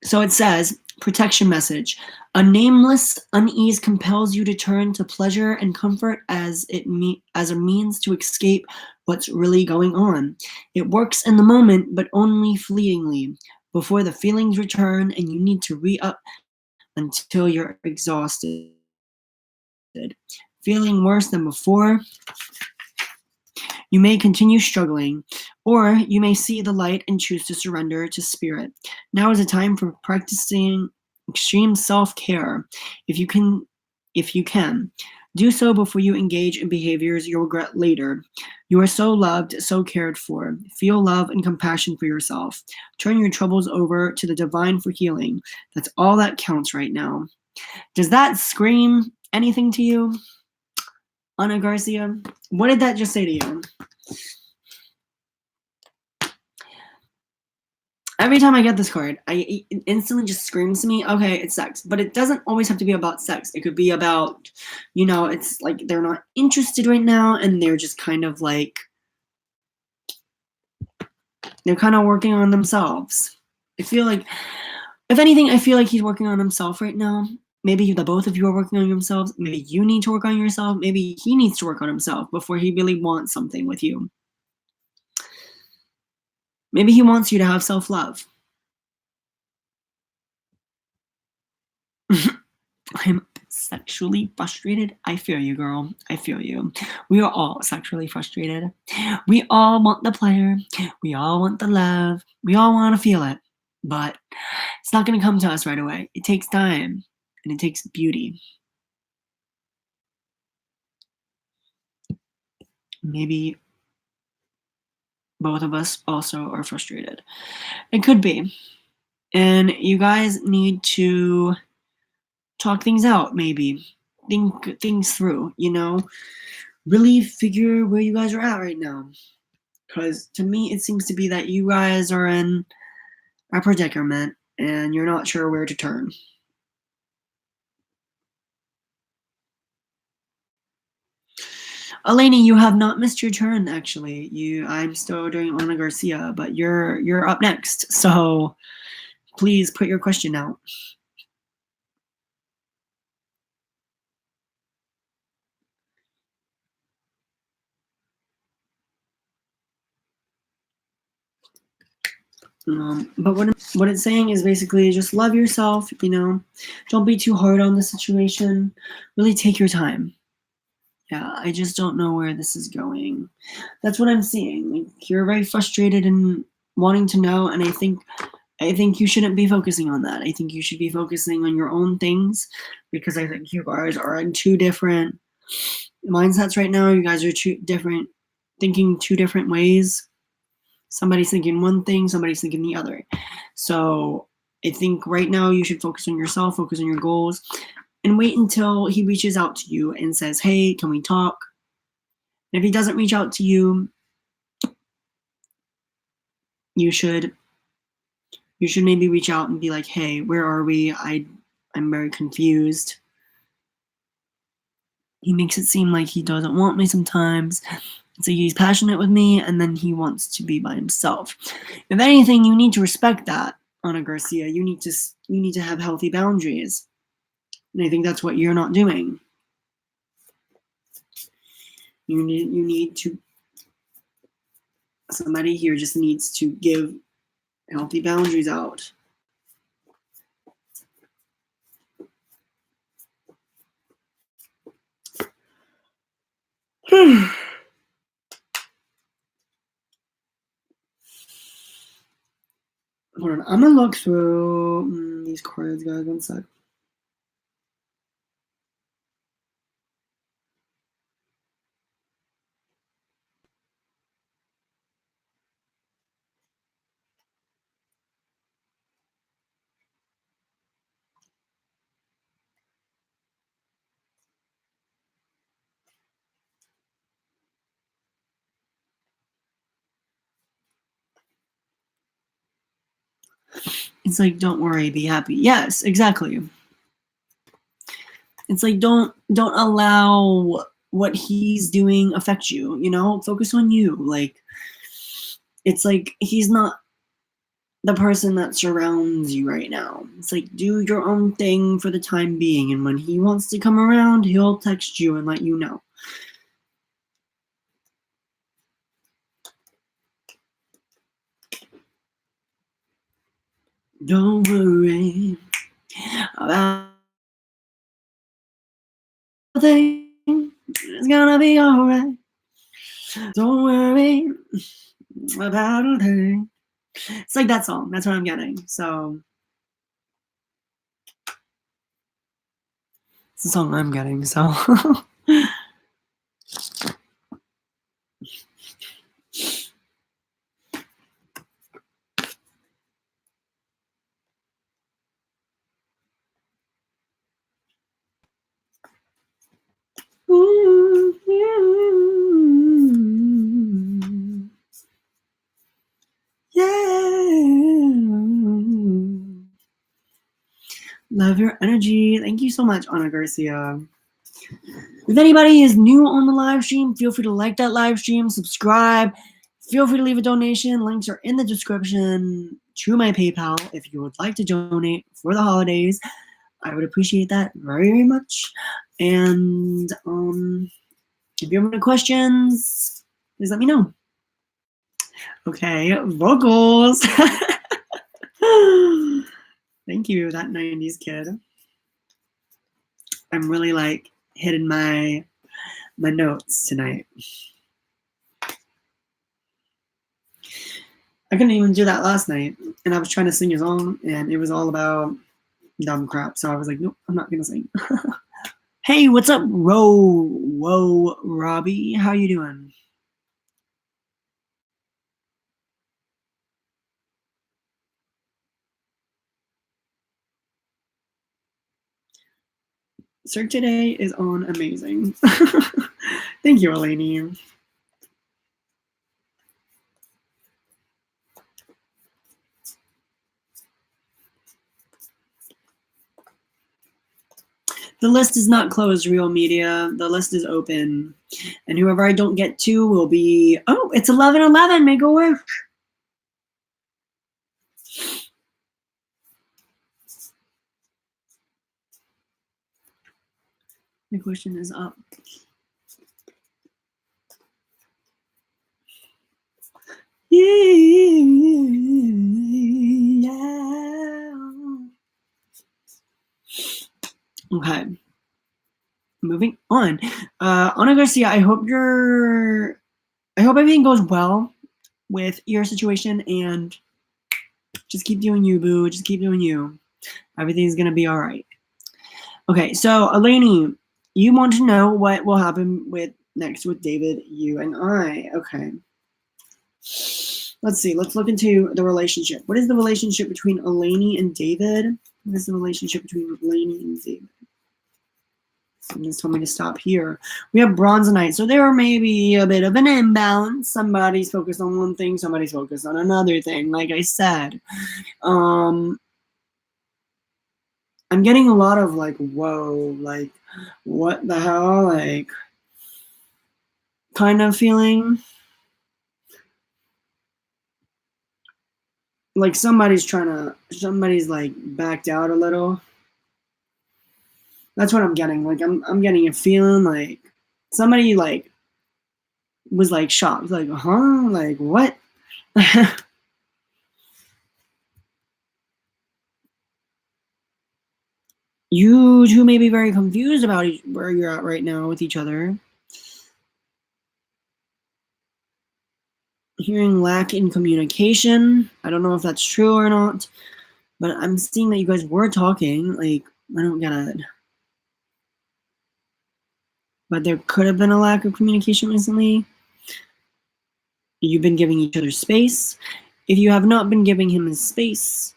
Speaker 1: So it says, protection message. A nameless unease compels you to turn to pleasure and comfort as a means to escape what's really going on. It works in the moment, but only fleetingly, before the feelings return and you need to re-up until you're exhausted. Feeling worse than before, you may continue struggling, or you may see the light and choose to surrender to spirit. Now is a time for practicing extreme self-care. If you can, do so before you engage in behaviors you'll regret later. You are so loved, so cared for. Feel love and compassion for yourself. Turn your troubles over to the divine for healing. That's all that counts right now. Does that scream anything to you, Ana Garcia? What did that just say to you? Every time I get this card, it instantly just screams to me, okay, it's sex. But it doesn't always have to be about sex. It could be about, it's like they're not interested right now and they're just kind of like, they're kind of working on themselves. I feel like, if anything, I feel like he's working on himself right now. Maybe the both of you are working on yourselves. Maybe you need to work on yourself. Maybe he needs to work on himself before he really wants something with you. Maybe he wants you to have self-love. I'm sexually frustrated. I feel you, girl. I feel you. We are all sexually frustrated. We all want the pleasure. We all want the love. We all want to feel it. But it's not going to come to us right away. It takes time. And it takes beauty. Maybe both of us also are frustrated. It could be. And you guys need to talk things out, maybe. Think things through, Really figure where you guys are at right now. Because to me, it seems to be that you guys are in a predicament and you're not sure where to turn. Eleni, you have not missed your turn, actually. I'm still doing Ana Garcia, but you're up next. So please put your question out. But what it's saying is basically just love yourself, Don't be too hard on the situation. Really take your time. Yeah, I just don't know where this is going. That's what I'm seeing. Like, you're very frustrated and wanting to know, and I think you shouldn't be focusing on that. I think you should be focusing on your own things, because I think you guys are in two different mindsets right now. You guys are thinking two different ways. Somebody's thinking one thing, somebody's thinking the other. So I think right now you should focus on yourself, focus on your goals, and wait until he reaches out to you and says, hey, can we talk? And if he doesn't reach out to you, you should maybe reach out and be like, hey, where are we? I'm very confused. He makes it seem like he doesn't want me sometimes. So he's passionate with me, and then he wants to be by himself. If anything, you need to respect that, Ana Garcia. You need to have healthy boundaries. And I think that's what you're not doing. You need to, somebody here just needs to give healthy boundaries out. Hold on, I'm gonna look through these cards, guys. One sec. It's like, don't worry, be happy. Yes, exactly. It's like, don't allow what he's doing affect you, you know? Focus on you. Like, it's like he's not the person that surrounds you right now. It's like, do your own thing for the time being, and when he wants to come around, he'll text you and let you know. Don't worry about a thing. It's gonna be alright. Don't worry about a thing. It's like that song. That's what I'm getting. So it's the song I'm getting. So yeah. Love your energy. Thank you so much, Ana Garcia. If anybody is new on the live stream, feel free to like that live stream, subscribe. Feel free to leave a donation. Links are in the description to my PayPal if you would like to donate for the holidays. I would appreciate that very, very much. And if you have any questions, please let me know. Okay, vocals. Thank you, that 90s kid. I'm really like hitting my notes tonight. I couldn't even do that last night, and I was trying to sing a song, and it was all about dumb crap. So I was like, nope, I'm not gonna sing. Hey, what's up, Whoa, Robbie? How you doing? Cirque today is on amazing. Thank you, Eleni. The list is not closed, Real Media. The list is open. And whoever I don't get to will be... Oh, it's 11/11. Make a wish. The question is up. Yeah. Okay. Moving on. Ana Garcia, I hope everything goes well with your situation, and just keep doing you, boo. Just keep doing you. Everything's gonna be all right. Okay, so Eleni, you want to know what will happen next with David, you, and I. Okay. Let's see. Let's look into the relationship. What is the relationship between Eleni and David? What is the relationship between Eleni and David? Someone's told me to stop here. We have Bronzonite. So there may be a bit of an imbalance. Somebody's focused on one thing, somebody's focused on another thing, like I said. I'm getting a lot of like, whoa, like, what the hell? Like, kind of feeling. Like somebody's like backed out a little. That's what I'm getting. Like I'm getting a feeling like somebody like was like shocked, like, huh? Like what? You two may be very confused about where you're at right now with each other. Hearing lack in communication. I don't know if that's true or not, but I'm seeing that you guys were talking. Like, I don't get it. But there could have been a lack of communication recently. You've been giving each other space. If you have not been giving him his space,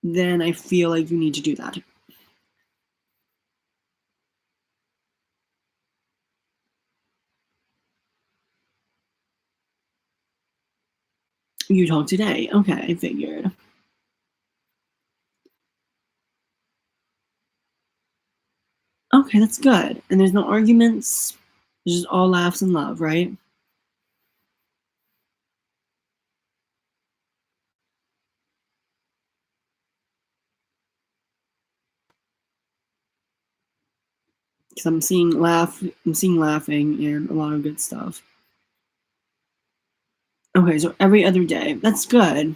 Speaker 1: then I feel like you need to do that. You talked today. Okay, I figured. Okay, that's good. And there's no arguments. It's just all laughs and love, right? Because I'm seeing laughing and a lot of good stuff. Okay, so every other day. That's good.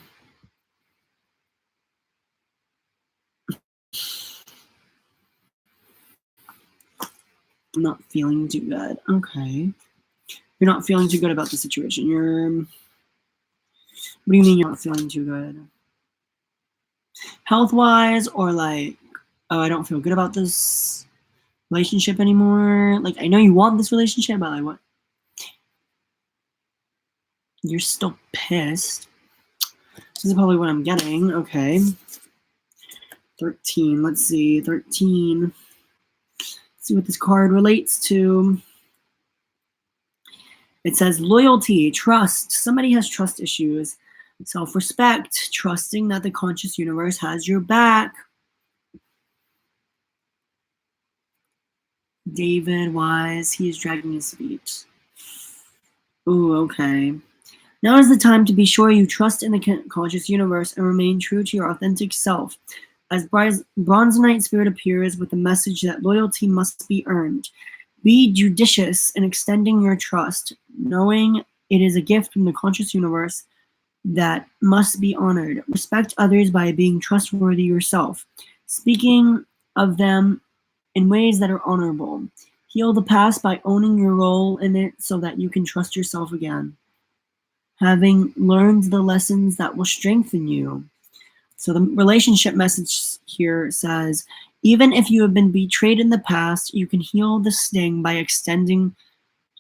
Speaker 1: I'm not feeling too good. Okay. You're not feeling too good about the situation. What do you mean you're not feeling too good? Health-wise, or like, oh, I don't feel good about this relationship anymore? Like, I know you want this relationship, but like, what? You're still pissed. This is probably what I'm getting. Okay. 13. Let's see. 13. Let's see what this card relates to. It says loyalty, trust. Somebody has trust issues. Self-respect, trusting that the conscious universe has your back. David Wise, he is dragging his feet. Ooh, okay. Now is the time to be sure you trust in the conscious universe and remain true to your authentic self. As Bronzonite Spirit appears with the message that loyalty must be earned. Be judicious in extending your trust, knowing it is a gift from the conscious universe that must be honored. Respect others by being trustworthy yourself, speaking of them in ways that are honorable. Heal the past by owning your role in it so that you can trust yourself again. Having learned the lessons that will strengthen you. So the relationship message here says, even if you have been betrayed in the past, you can heal the sting by extending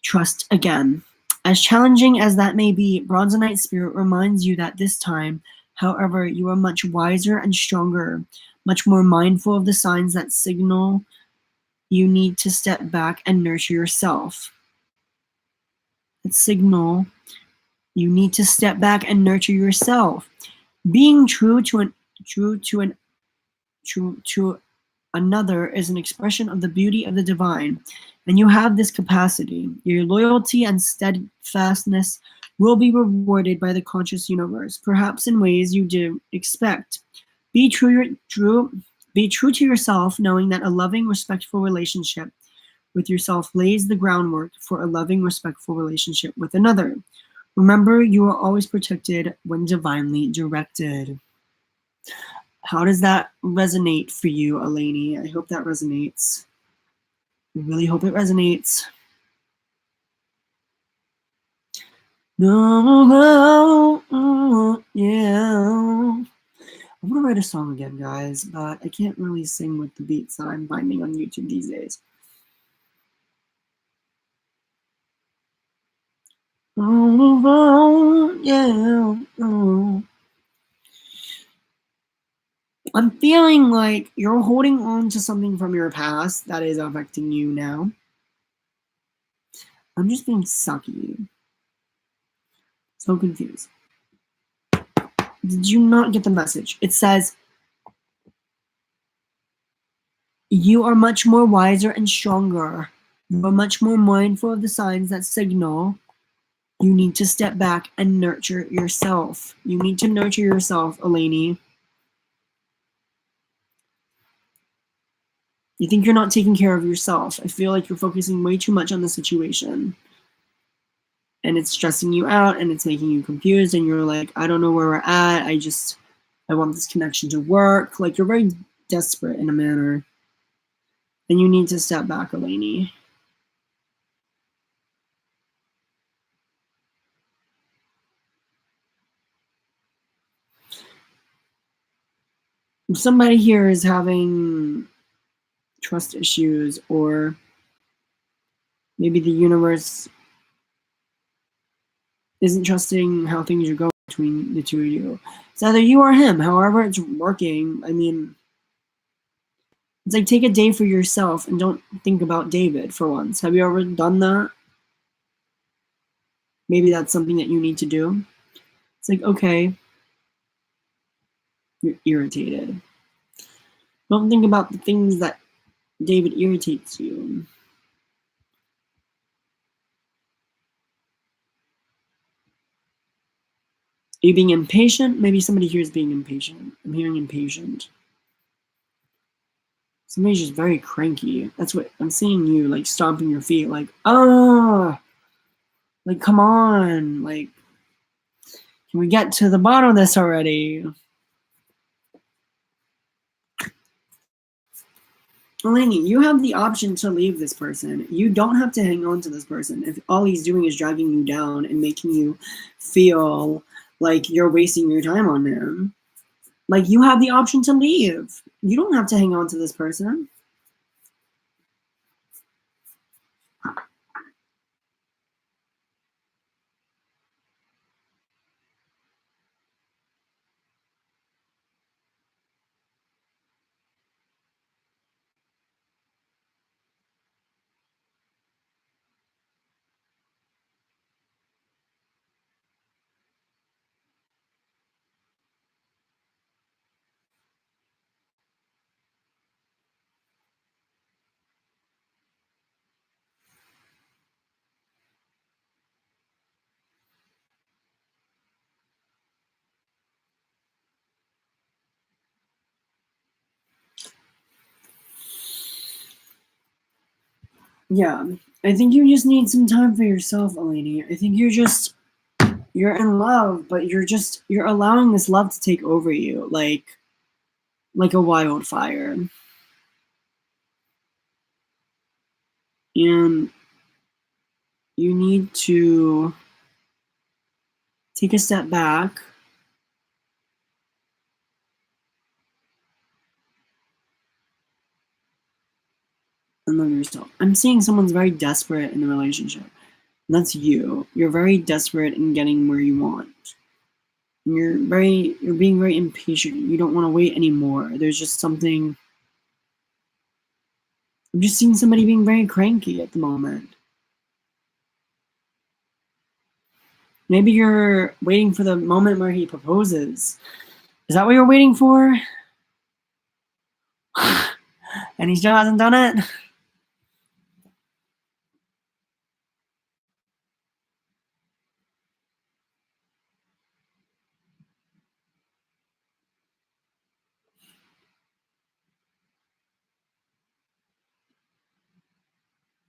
Speaker 1: trust again. As challenging as that may be, Bronzonite Spirit reminds you that this time, however, you are much wiser and stronger, much more mindful of the signs that signal you need to step back and nurture yourself. That signal you need to step back and nurture yourself. Being true to another is an expression of the beauty of the divine, and you have this capacity. Your loyalty and steadfastness will be rewarded by the conscious universe, perhaps in ways you didn't expect. Be true to yourself, knowing that a loving, respectful relationship with yourself lays the groundwork for a loving, respectful relationship with another. Remember, you are always protected when divinely directed. How does that resonate for you, Eleni? I hope that resonates. I really hope it resonates. No, yeah. I want to write a song again, guys, but I can't really sing with the beats that I'm finding on YouTube these days. Oh, move on, yeah. Oh. I'm feeling like you're holding on to something from your past that is affecting you now. I'm just being sucky. So confused. Did you not get the message? It says, you are much more wiser and stronger. You are much more mindful of the signs that signal you need to step back and nurture yourself. You need to nurture yourself, Eleni. You think you're not taking care of yourself. I feel like you're focusing way too much on the situation. And it's stressing you out and it's making you confused. And you're like, I don't know where we're at. I want this connection to work. Like, you're very desperate in a manner. And you need to step back, Eleni. If somebody here is having trust issues, or maybe the universe isn't trusting how things are going between the two of you. It's either you or him. However it's working, I mean, it's like, take a day for yourself and don't think about David for once. Have you ever done that? Maybe that's something that you need to do. It's like, okay, you're irritated. Don't think about the things that David irritates you. Are you being impatient? Maybe somebody here is being impatient. I'm hearing impatient. Somebody's just very cranky. That's what I'm seeing, you like stomping your feet, like, oh, like, come on, like, can we get to the bottom of this already? Eleni, you have the option to leave this person. You don't have to hang on to this person if all he's doing is dragging you down and making you feel like you're wasting your time on him. Like, you have the option to leave. You don't have to hang on to this person. Yeah, I think you just need some time for yourself, Eleni. I think you're in love, but you're allowing this love to take over you, like a wildfire. And you need to take a step back and love yourself. I'm seeing someone's very desperate in the relationship. And that's you. You're very desperate in getting where you want. And you're being very impatient. You don't want to wait anymore. There's just something. I'm just seeing somebody being very cranky at the moment. Maybe you're waiting for the moment where he proposes. Is that what you're waiting for? And he still hasn't done it?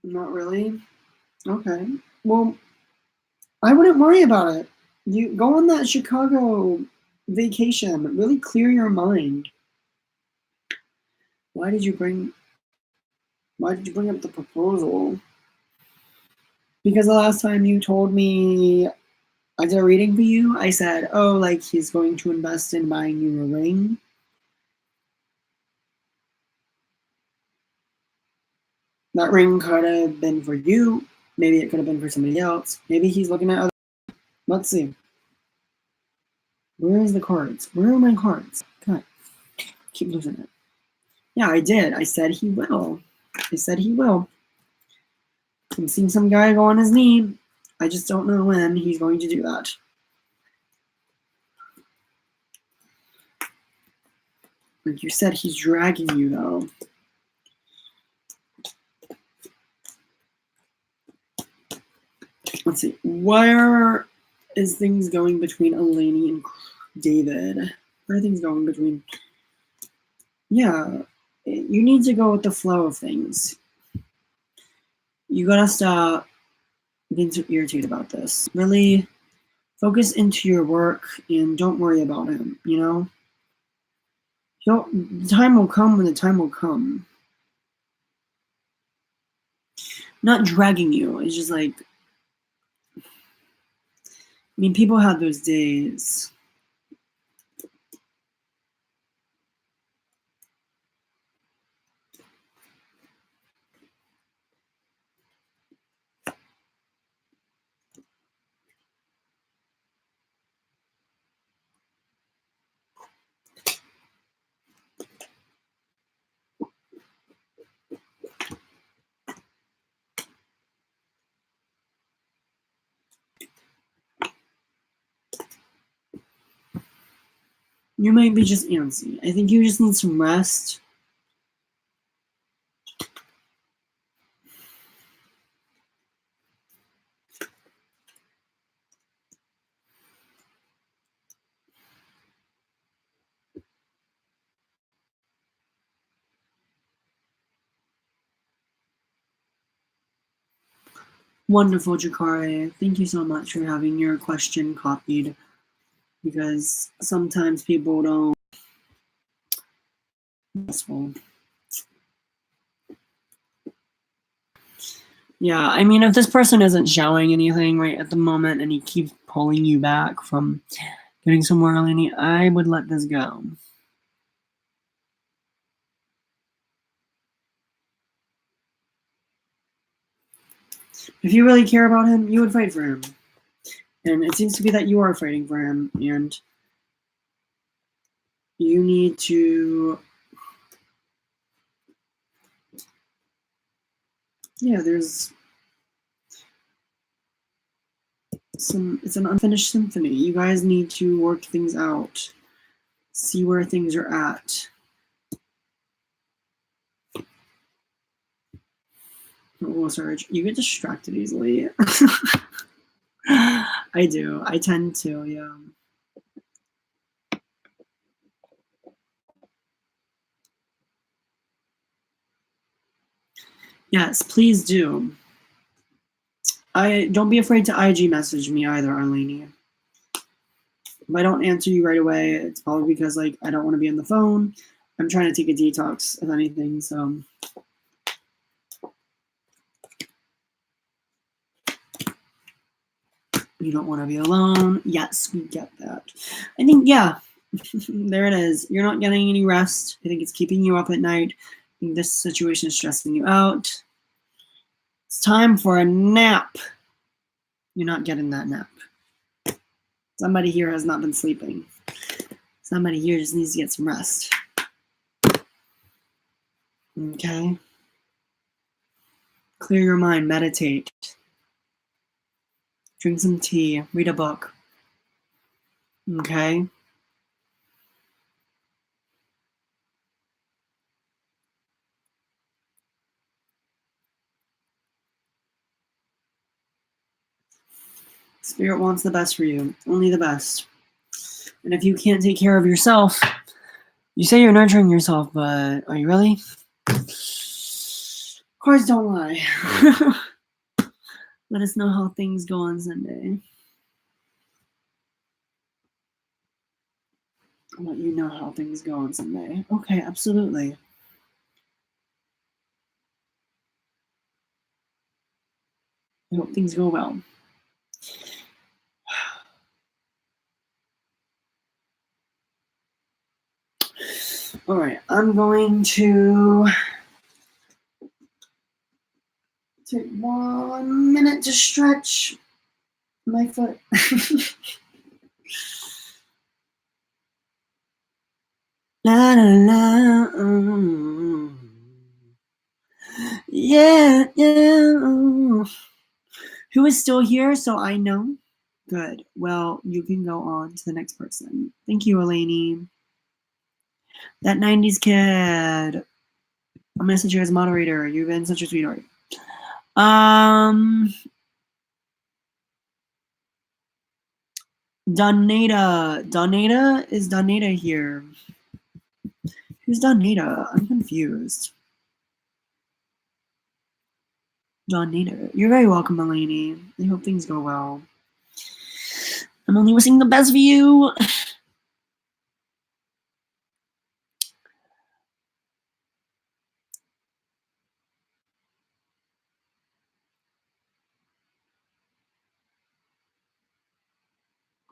Speaker 1: Not really. Okay. Well, I wouldn't worry about it. You go on that Chicago vacation. Really clear your mind. Why did you bring up the proposal? Because the last time you told me I did a reading for you, I said, oh, like, he's going to invest in buying you a ring. That ring could have been for you. Maybe it could have been for somebody else. Maybe he's looking at other. Let's see. Where is the cards? Where are my cards? God, keep losing it. Yeah, I did. I said he will. I said he will. I'm seeing some guy go on his knee. I just don't know when he's going to do that. Like you said, he's dragging you, though. Let's see. Where is things going between Eleni and David? Where are things going between? Yeah, you need to go with the flow of things. You gotta stop being so irritated about this. Really focus into your work and don't worry about him, you know? The time will come when the time will come. Not dragging you. It's just like, I mean, people have those days. You might be just antsy. I think you just need some rest. Wonderful, Jakari. Thank you so much for having your question copied. Because sometimes people don't. Yeah, I mean, if this person isn't showing anything right at the moment and he keeps pulling you back from getting somewhere early, I would let this go. If you really care about him, you would fight for him. And it seems to be that you are fighting for him, and you need to... Yeah, there's it's an unfinished symphony. You guys need to work things out. See where things are at. Oh, Serge, you get distracted easily. I do. I tend to, yeah. Yes, please do. Don't be afraid to IG message me either, Arlene. If I don't answer you right away, it's probably because like I don't want to be on the phone. I'm trying to take a detox, if anything, so. You don't want to be alone. Yes, we get that. I think, yeah, there it is. You're not getting any rest. I think it's keeping you up at night. I think this situation is stressing you out. It's time for a nap. You're not getting that nap. Somebody here has not been sleeping. Somebody here just needs to get some rest. Okay? Clear your mind, meditate. Drink some tea, read a book. Okay? Spirit wants the best for you, only the best. And if you can't take care of yourself, you say you're nurturing yourself, but are you really? Cards don't lie. Let us know how things go on Sunday. I'll let you know how things go on Sunday. Okay, absolutely. I hope things go well. All right, I'm going to take 1 minute to stretch. My foot. La la la. Yeah, yeah. Who is still here so I know? Good. Well, you can go on to the next person. Thank you, Eleni. That 90s kid. I'm gonna sit here as moderator. You've been such a sweetheart. Donata. Donata? Is Donata here? Who's Donata? I'm confused. Donata. You're very welcome, Eleni. I hope things go well. I'm only wishing the best for you.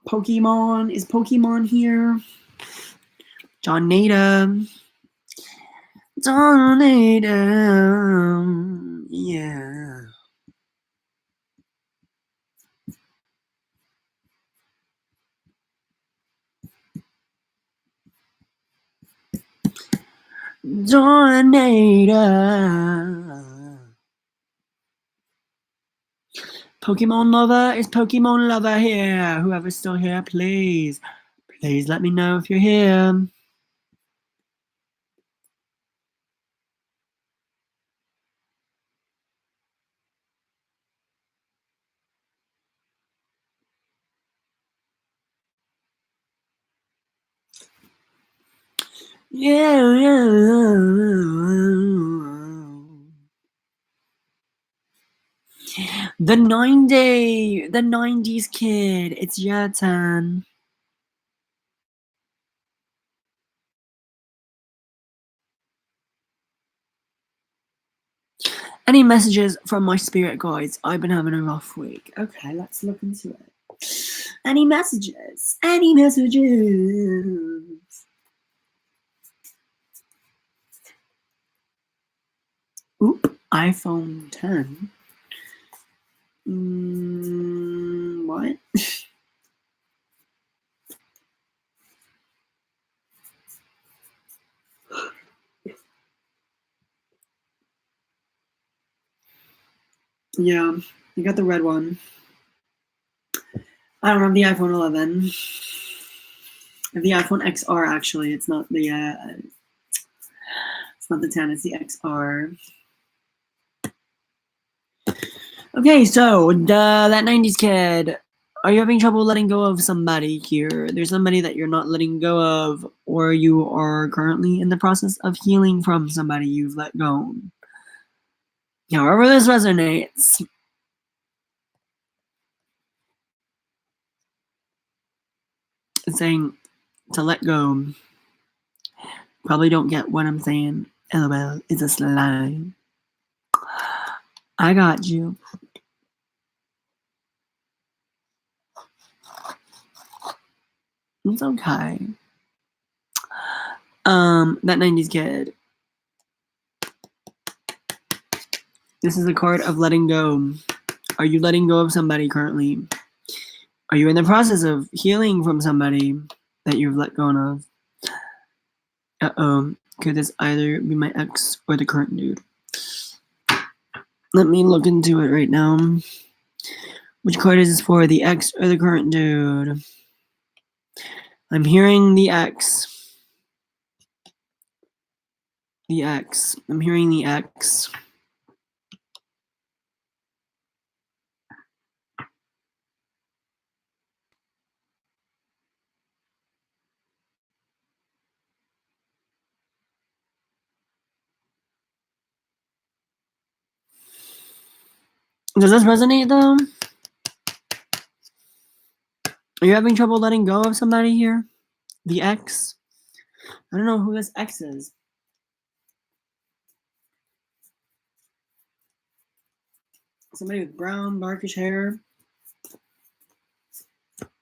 Speaker 1: Pokemon. Is Pokemon here? Donata. Donata. Yeah. Donata. Pokemon lover, is Pokemon lover here? Whoever's still here, please let me know if you're here. Yeah. The 90s kid. It's your turn. Any messages from my spirit guides? I've been having a rough week. Okay, let's look into it. Any messages? Any messages? Oop, iPhone 10. What? Yeah, you got the red one. I don't have the iPhone 11. I have the iPhone XR, actually. It's not the 10, it's the XR. Okay, so that 90s kid. Are you having trouble letting go of somebody here? There's somebody that you're not letting go of, or you are currently in the process of healing from somebody you've let go. However this resonates. It's saying to let go. Probably don't get what I'm saying. LOL, it's a slime. I got you. It's okay. That 90s kid. This is a card of letting go. Are you letting go of somebody currently? Are you in the process of healing from somebody that you've let go of? Uh-oh. Could this either be my ex or the current dude? Let me look into it right now. Which card is this for? The ex or the current dude? I'm hearing the ex. The ex. I'm hearing the ex. Does this resonate though? Are you having trouble letting go of somebody here? The ex? I don't know who this ex is. Somebody with brown, darkish hair.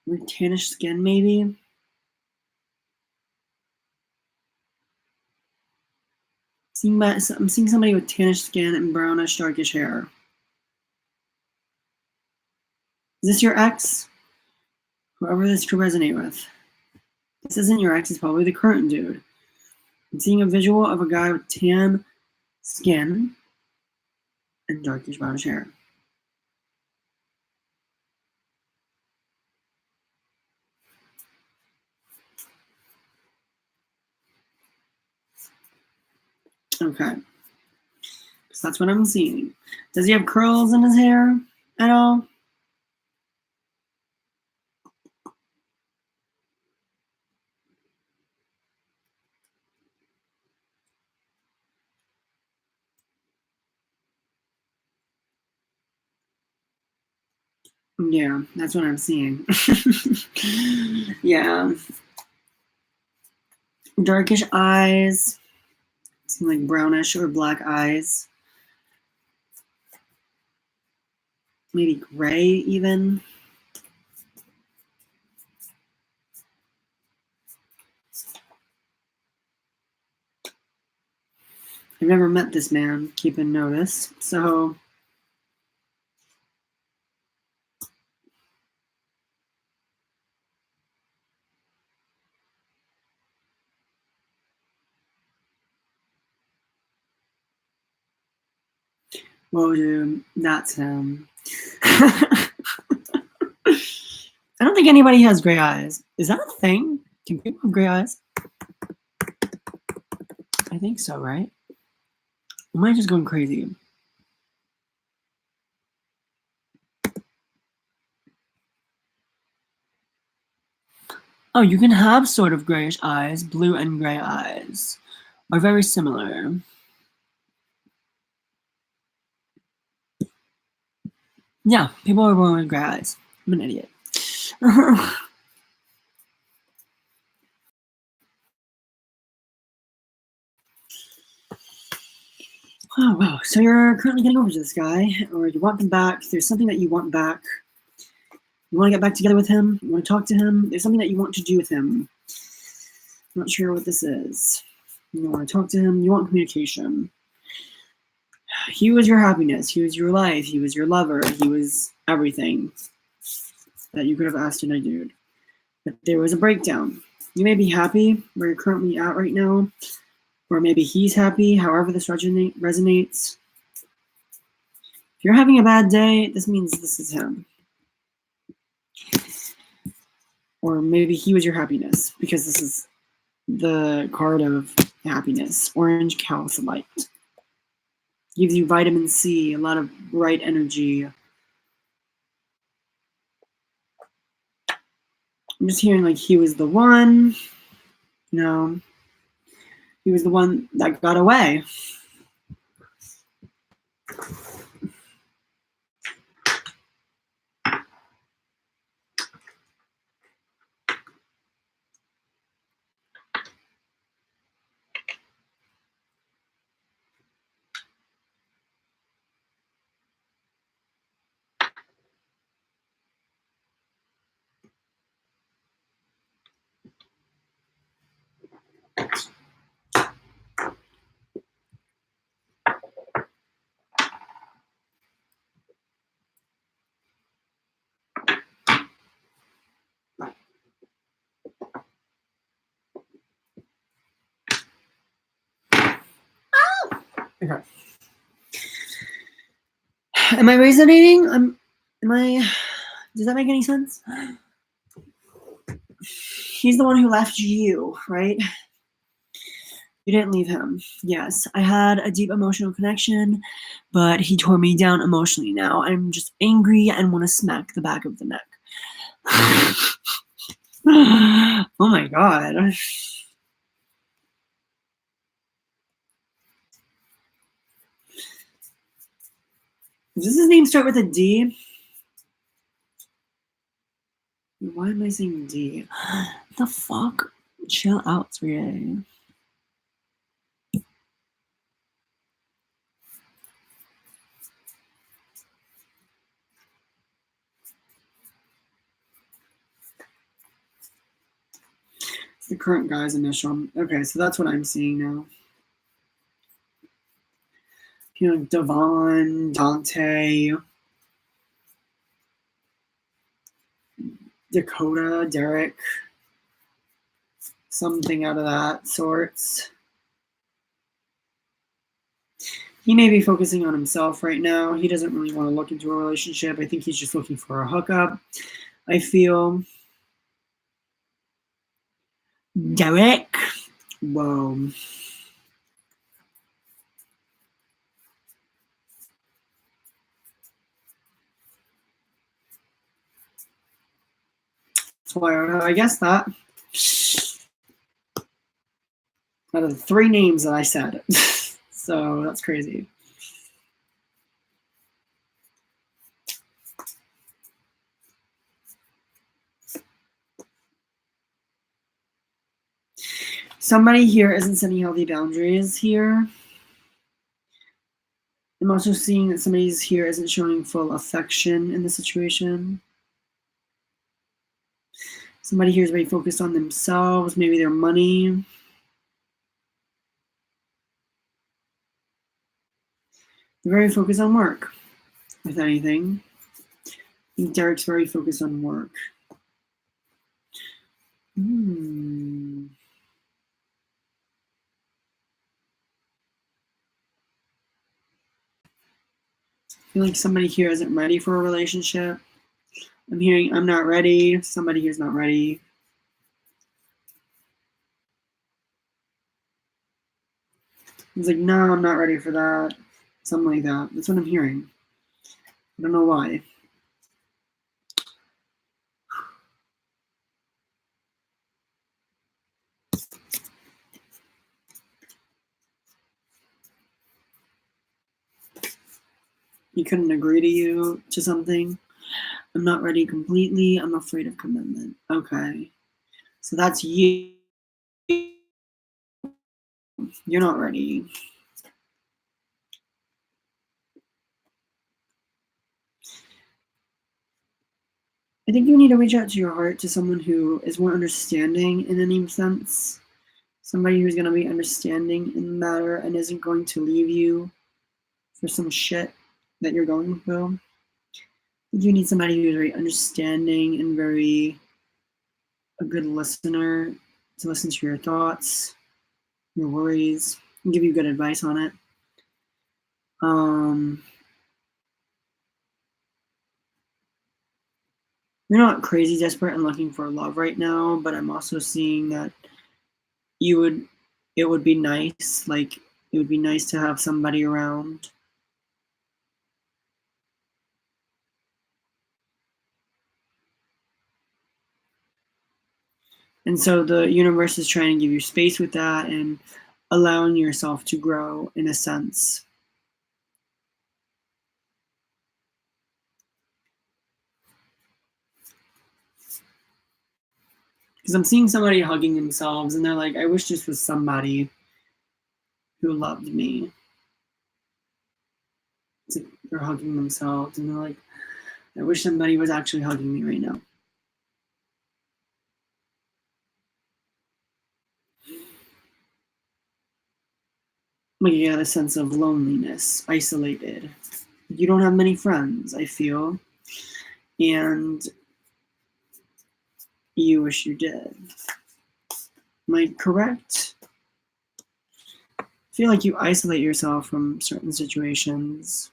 Speaker 1: With tannish skin, maybe? I'm seeing somebody with tannish skin and brownish, darkish hair. Is this your ex? Whoever this could resonate with. This isn't your ex, it's probably the current dude. I'm seeing a visual of a guy with tan skin and darkish brownish hair. Okay. So that's what I'm seeing. Does he have curls in his hair at all? Yeah, that's what I'm seeing. Yeah. Darkish eyes. Seem like brownish or black eyes. Maybe gray even. I've never met this man, keeping notice. So whoa, dude, that's him. I don't think anybody has gray eyes. Is that a thing? Can people have gray eyes? I think so, right? Am I just going crazy? Oh, you can have sort of grayish eyes. Blue and gray eyes are very similar. Yeah, people are born with gray eyes. I'm an idiot. Oh, wow. So you're currently getting over to this guy, or you want him back. There's something that you want back. You want to get back together with him. You want to talk to him. There's something that you want to do with him. I'm not sure what this is. You want to talk to him. You want communication. He was your happiness. He was your life. He was your lover. He was everything that you could have asked in a dude. But there was a breakdown. You may be happy where you're currently at right now, or maybe he's happy, however this resonates. If you're having a bad day, this means this is him. Or maybe he was your happiness, because this is the card of happiness. Orange calcite. Gives you vitamin C, a lot of bright energy. I'm just hearing like he was the one. No. He was the one that got away. Okay. Am I resonating? Does that make any sense? He's the one who left you, right? You didn't leave him. Yes, I had a deep emotional connection, but he tore me down emotionally now. I'm just angry and want to smack the back of the neck. Oh my god. Does his name start with a D? Why am I saying D? The fuck? Chill out, 3A. It's the current guy's initial. Okay, so that's what I'm seeing now. You know, Devon, Dante. Dakota, Derek, something out of that sorts. He may be focusing on himself right now. He doesn't really want to look into a relationship. I think he's just looking for a hookup. I feel. Derek. Whoa. So I guess that. Out of the 3 names that I said. So that's crazy. Somebody here isn't setting healthy boundaries here. I'm also seeing that somebody's here isn't showing full affection in the situation. Somebody here is very focused on themselves, maybe their money. They're very focused on work, if anything. I think Derek's very focused on work. I feel like somebody here isn't ready for a relationship. I'm hearing I'm not ready. Somebody here's not ready. He's like, no, I'm not ready for that. Something like that. That's what I'm hearing. I don't know why. He couldn't agree to something. I'm not ready completely. I'm afraid of commitment. Okay. So that's you. You're not ready. I think you need to reach out to your heart to someone who is more understanding in any sense. Somebody who's going to be understanding in the matter and isn't going to leave you for some shit that you're going through. You need somebody who's very understanding and very a good listener to listen to your thoughts, your worries, and give you good advice on it. You're not crazy desperate and looking for love right now, but I'm also seeing that it would be nice, like it would be nice to have somebody around. And so the universe is trying to give you space with that and allowing yourself to grow in a sense. Because I'm seeing somebody hugging themselves and they're like, I wish this was somebody who loved me. It's like they're hugging themselves and they're like, I wish somebody was actually hugging me right now. Like you get a sense of loneliness, isolated. You don't have many friends, I feel. And you wish you did. Am I correct? I feel like you isolate yourself from certain situations.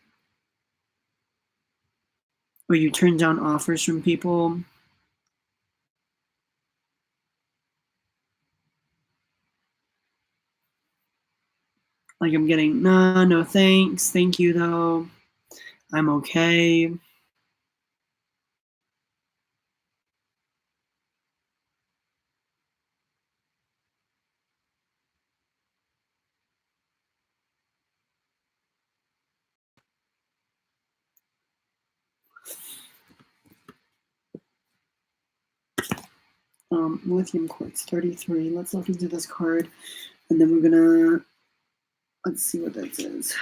Speaker 1: Or you turn down offers from people. Like I'm getting, no thanks. Thank you though. I'm okay. Lithium quartz 33. Let's look into this card and then we're gonna, let's see what this is.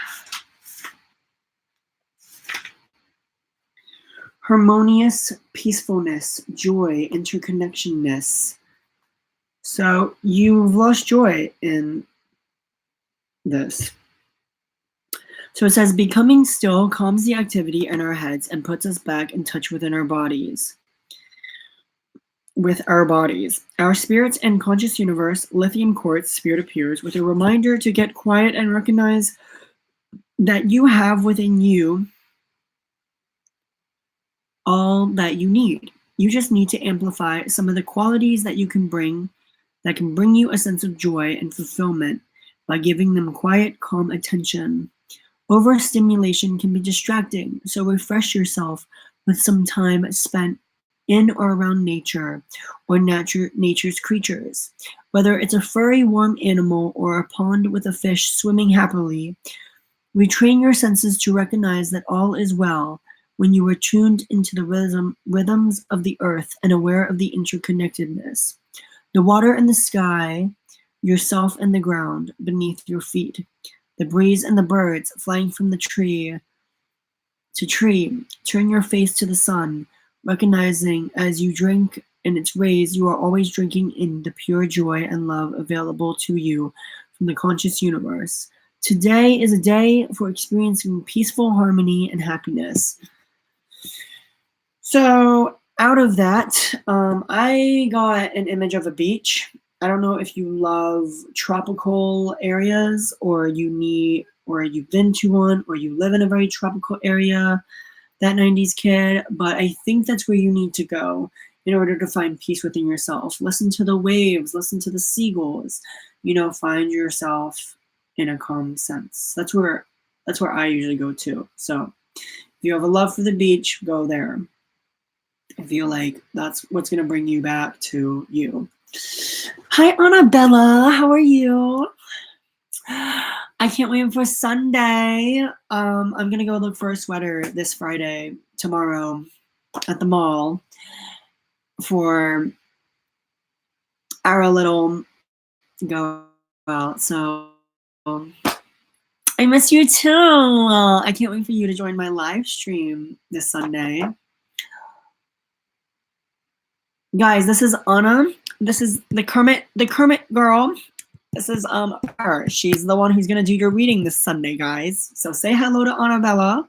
Speaker 1: Harmonious peacefulness, joy, interconnectionness. So you've lost joy in this. So it says, becoming still calms the activity in our heads and puts us back in touch within our bodies. with our bodies. Our spirits and conscious universe, lithium quartz spirit appears with a reminder to get quiet and recognize that you have within you all that you need. You just need to amplify some of the qualities that can bring you a sense of joy and fulfillment by giving them quiet, calm attention. Overstimulation can be distracting, so refresh yourself with some time spent in or around nature or nature's creatures. Whether it's a furry, warm animal or a pond with a fish swimming happily, retrain your senses to recognize that all is well when you are tuned into the rhythms of the earth and aware of the interconnectedness. The water and the sky, yourself and the ground beneath your feet, the breeze and the birds flying from the tree to tree. Turn your face to the sun, recognizing as you drink in its rays, you are always drinking in the pure joy and love available to you from the conscious universe. Today is a day for experiencing peaceful harmony and happiness. So out of that, I got an image of a beach. I don't know if you love tropical areas or you've been to one or you live in a very tropical area, that 90s kid, but I think that's where you need to go in order to find peace within yourself. Listen to the waves, listen to the seagulls, find yourself in a calm sense. That's where I usually go to. So if you have a love for the beach, go there. I feel like that's what's going to bring you back to you. Hi, Annabella. How are you? I can't wait for Sunday. I'm going to go look for a sweater this Friday, tomorrow, at the mall for our little go out. So I miss you too. I can't wait for you to join my live stream this Sunday. Guys, this is Anna. This is the Kermit girl. This is her. She's the one who's gonna do your reading this Sunday, guys. So say hello to Annabella.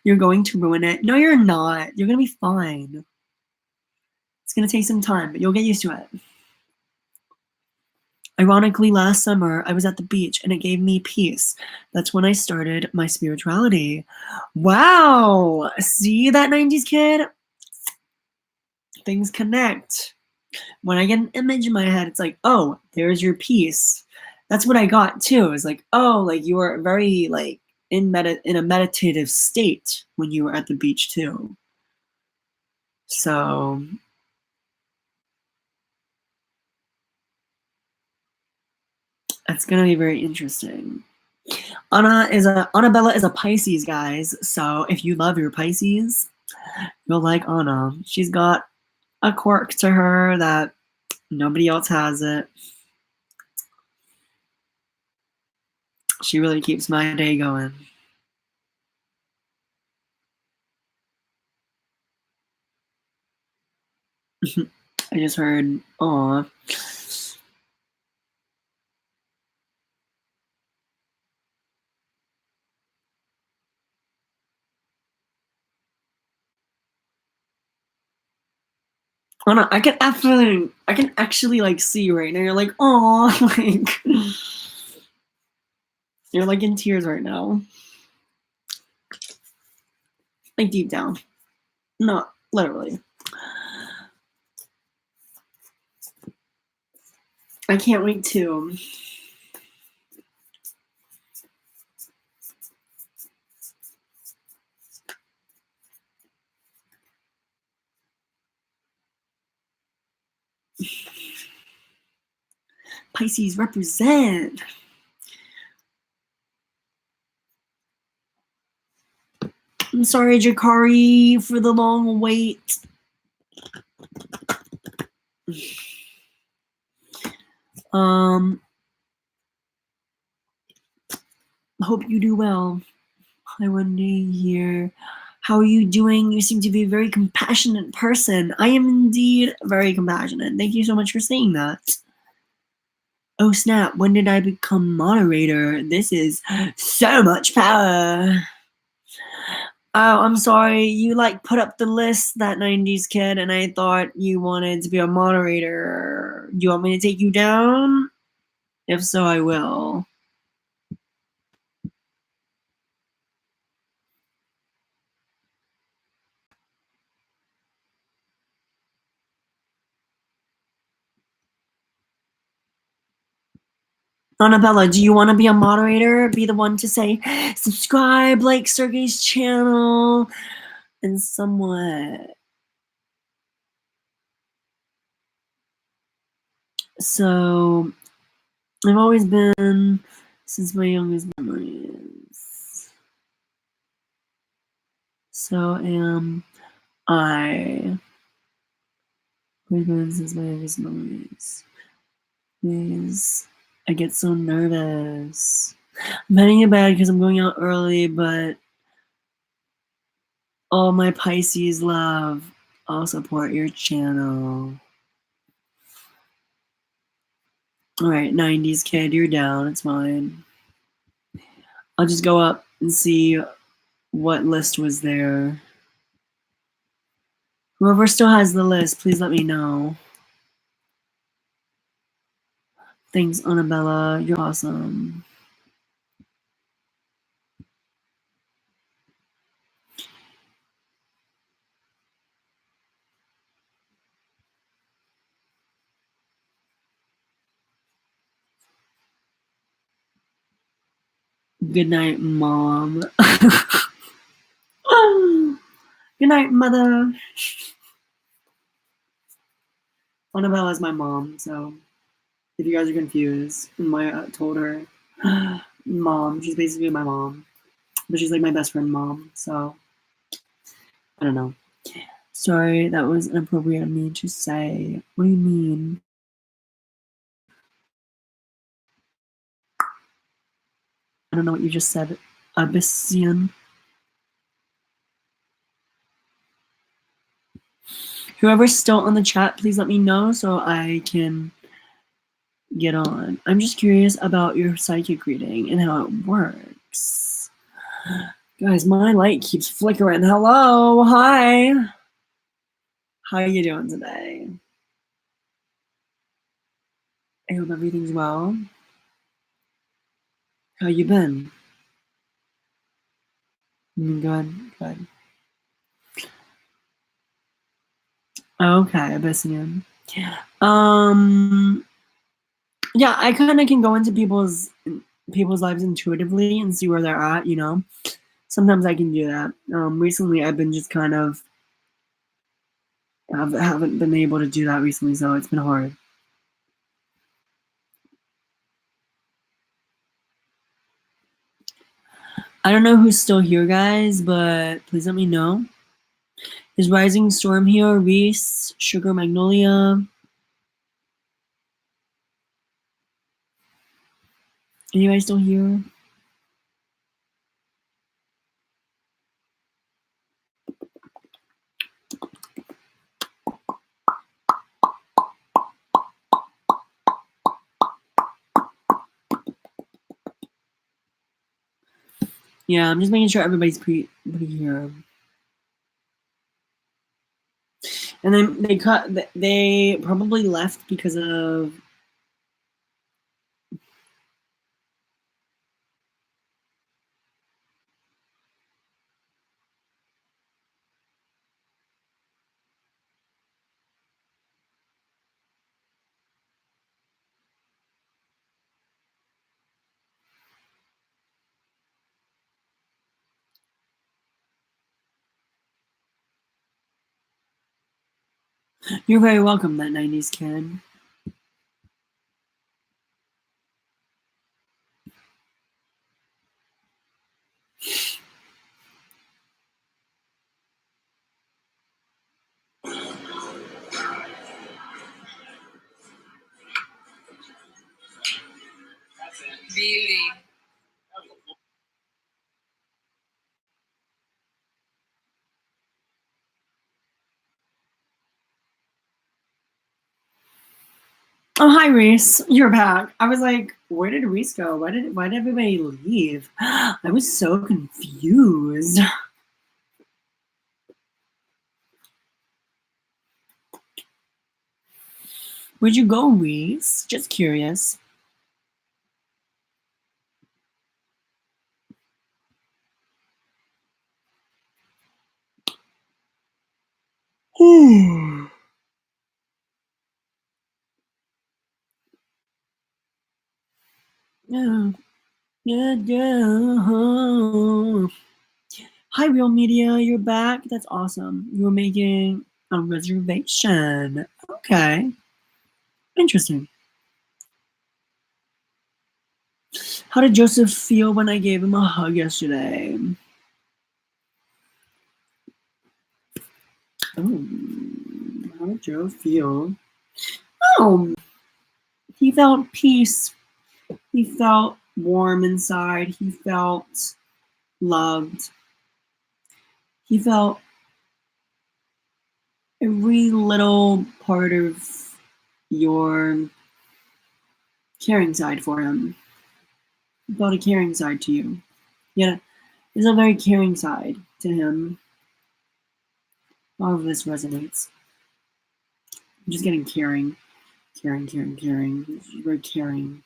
Speaker 1: You're going to ruin it. No, you're not. You're gonna be fine. It's gonna take some time, but you'll get used to it. Ironically, last summer, I was at the beach and it gave me peace. That's when I started my spirituality. Wow! See that 90s kid? Things connect. When I get an image in my head, it's like, oh, there's your peace. That's what I got too. It's like, oh, like you were very like in a meditative state when you were at the beach too. So it's gonna be very interesting. Annabella is a Pisces, guys. So if you love your Pisces, you'll like Anna. She's got a quirk to her that nobody else has it. She really keeps my day going. I just heard, aw. Anna, I can actually like see you right now. You're like, aw, like you're like in tears right now. Like deep down. Not literally. I can't wait to. Pisces represent. I'm sorry, Jakari, for the long wait. Hope you do well. Hi, Wendy here. How are you doing? You seem to be a very compassionate person. I am indeed very compassionate. Thank you so much for saying that. Oh snap, when did I become moderator? This is so much power. Oh, I'm sorry. You like put up the list, that 90s kid, and I thought you wanted to be a moderator. Do you want me to take you down? If so, I will. Annabella, do you want to be a moderator? Be the one to say, subscribe, like Sergey's channel, and somewhat. So, I've always been, since my youngest memories. So am I. Always been since my youngest memories. Please. I get so nervous. I'm heading in bed because I'm going out early, but all my Pisces love, I'll support your channel. Alright, 90s kid, you're down. It's fine. I'll just go up and see what list was there. Whoever still has the list, please let me know. Thanks, Annabella. You're awesome. Good night, Mom. Good night, Mother. Annabella's my mom, so if you guys are confused, I told her, Mom. She's basically my mom, but she's like my best friend mom, so I don't know. Sorry, that was inappropriate of me to say. What do you mean? I don't know what you just said, Abyssian. Whoever's still on the chat, please let me know so I can get on. I'm just curious about your psychic reading and how it works. Guys, my light keeps flickering. Hello, hi. How are you doing today? I hope everything's well. How you been? Good, good. Okay, Abyssian. Yeah, I kind of can go into people's lives intuitively and see where they're at, you know. Sometimes I can do that. Recently I've been just kind of haven't been able to do that recently, so it's been hard. I don't know who's still here, guys, but please let me know. Is Rising Storm here? Reese, Sugar Magnolia. Are you guys still here? Yeah, I'm just making sure everybody's pretty here. And then they probably left because of You're very welcome, that 90s kid.
Speaker 2: Really?
Speaker 1: Oh, hi, Reese. You're back. I was like, where did Reese go? Why did everybody leave? I was so confused. Where'd you go, Reese? Just curious. Yeah, yeah, yeah. Hi, Real Media, you're back. That's awesome. You were making a reservation. Okay, interesting. How did Joseph feel when I gave him a hug yesterday? Oh, how did Joe feel? Oh, he felt peace. He felt warm inside. He felt loved. He felt every little part of your caring side for him. He felt a caring side to you. Yeah, there's a very caring side to him. All of this resonates. I'm just getting caring. Caring. He's very caring.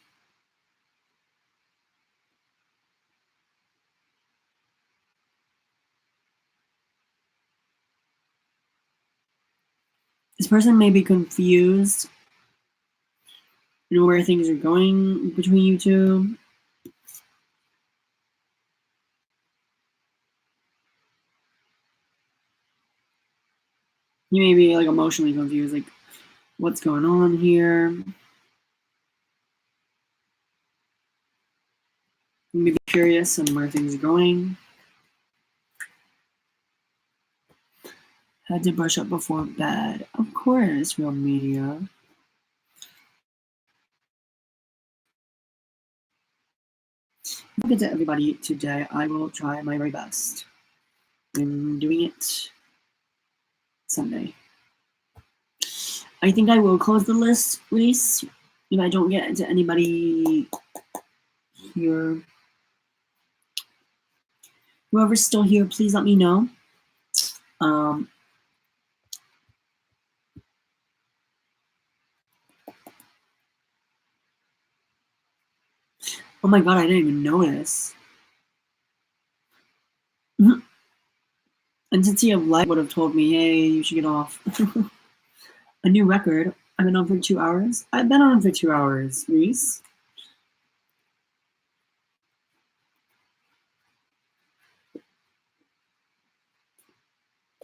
Speaker 1: This person may be confused where things are going between you two. You may be like emotionally confused, like what's going on here. You may be curious on where things are going. Had to brush up before bed. Of course, Real Media. Good to everybody today. I will try my very best. I'm doing it Sunday. I think I will close the list, Reese, if I don't get into anybody here. Whoever's still here, please let me know. Oh my god, I didn't even notice. Entity of Light would have told me, hey, you should get off. A new record. I've been on for 2 hours. I've been on for 2 hours, Reese.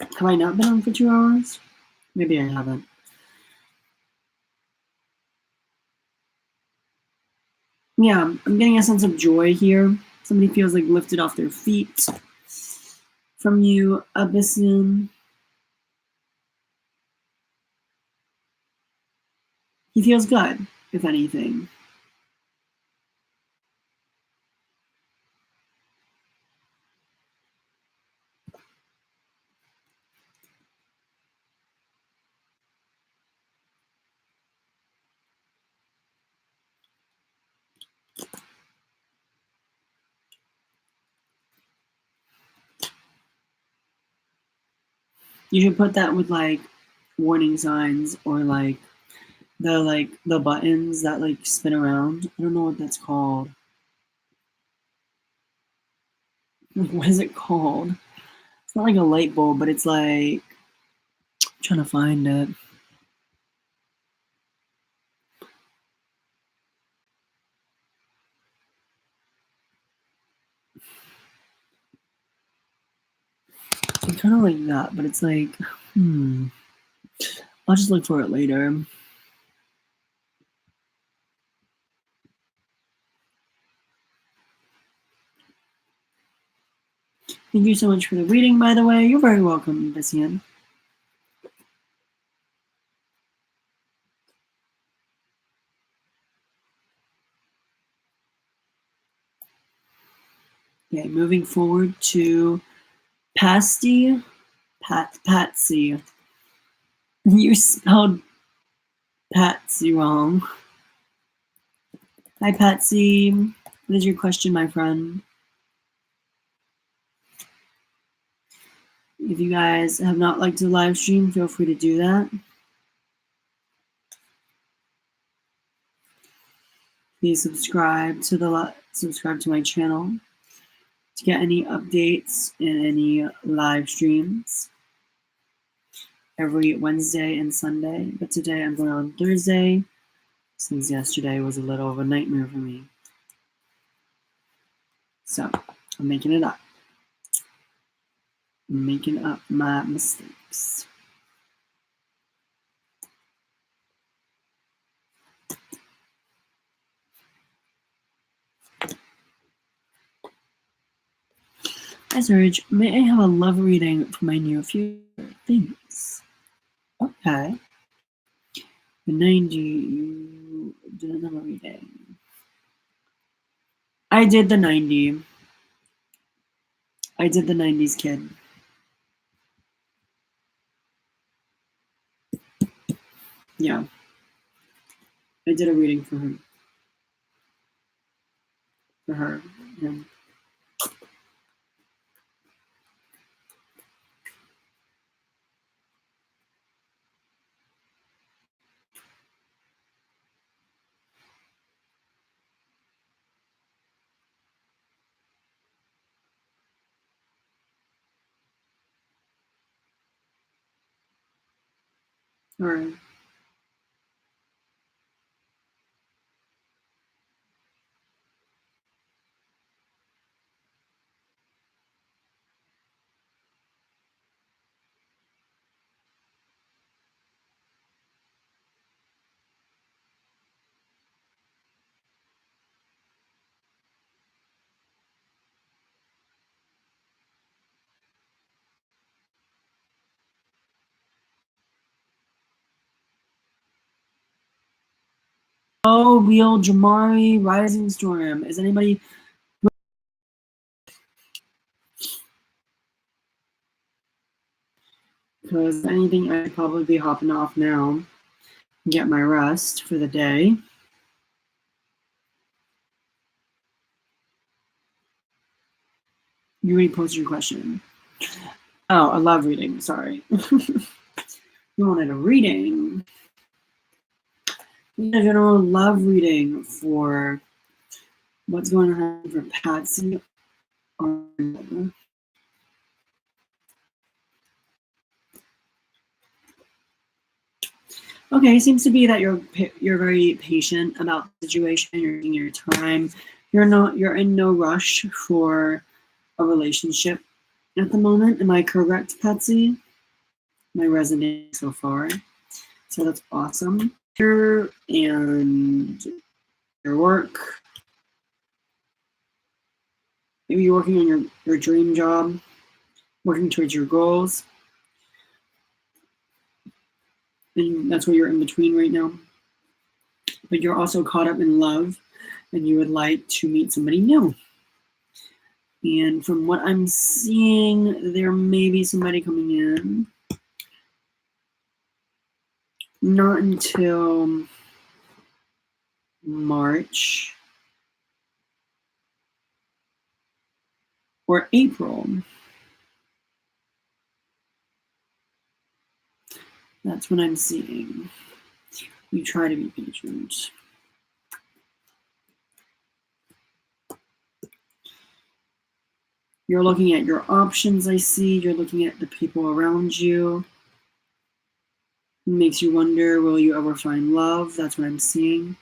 Speaker 1: Have I not been on for 2 hours? Maybe I haven't. Yeah, I'm getting a sense of joy here. Somebody feels like lifted off their feet from you, Abyssin. He feels good, if anything. You should put that with like warning signs or like the buttons that like spin around. I don't know what that's called. What is it called? It's not like a light bulb, but it's like I'm trying to find it. It's kind of like that, but it's like, I'll just look for it later. Thank you so much for the reading, by the way. You're very welcome, Vissian. Okay, moving forward to Patsy. Patsy. You spelled Patsy wrong. Hi, Patsy. What is your question, my friend? If you guys have not liked the live stream, feel free to do that. Please subscribe to my channel to get any updates and any live streams every Wednesday and Sunday. But today I'm going on Thursday, since yesterday was a little of a nightmare for me. So I'm making it up. I'm making up my mistakes. Hi Serge, may I have a love reading for my near future? Thanks. Okay. The 90, you did another reading. I did the 90. I did the 90s kid. Yeah. I did a reading for him. For her. Him. Alright. Oh, Wheel Jamari Rising Storm. Is anybody? Because anything, I'd probably be hopping off now. Get my rest for the day. You already posted your question. Oh, a love reading. Sorry. You wanted a reading. A general love reading for what's going on for Patsy. Okay, seems to be that you're very patient about the situation. You're taking your time. You're in no rush for a relationship at the moment. Am I correct, Patsy? My resume so far. So that's awesome. Here and your work. Maybe you're working on your dream job, working towards your goals. And that's what you're in between right now. But you're also caught up in love and you would like to meet somebody new. And from what I'm seeing, there may be somebody coming in. Not until March or April. That's what I'm seeing. You try to be patient. You're looking at your options, I see. You're looking at the people around you. It makes you wonder, will you ever find love? That's what I'm seeing.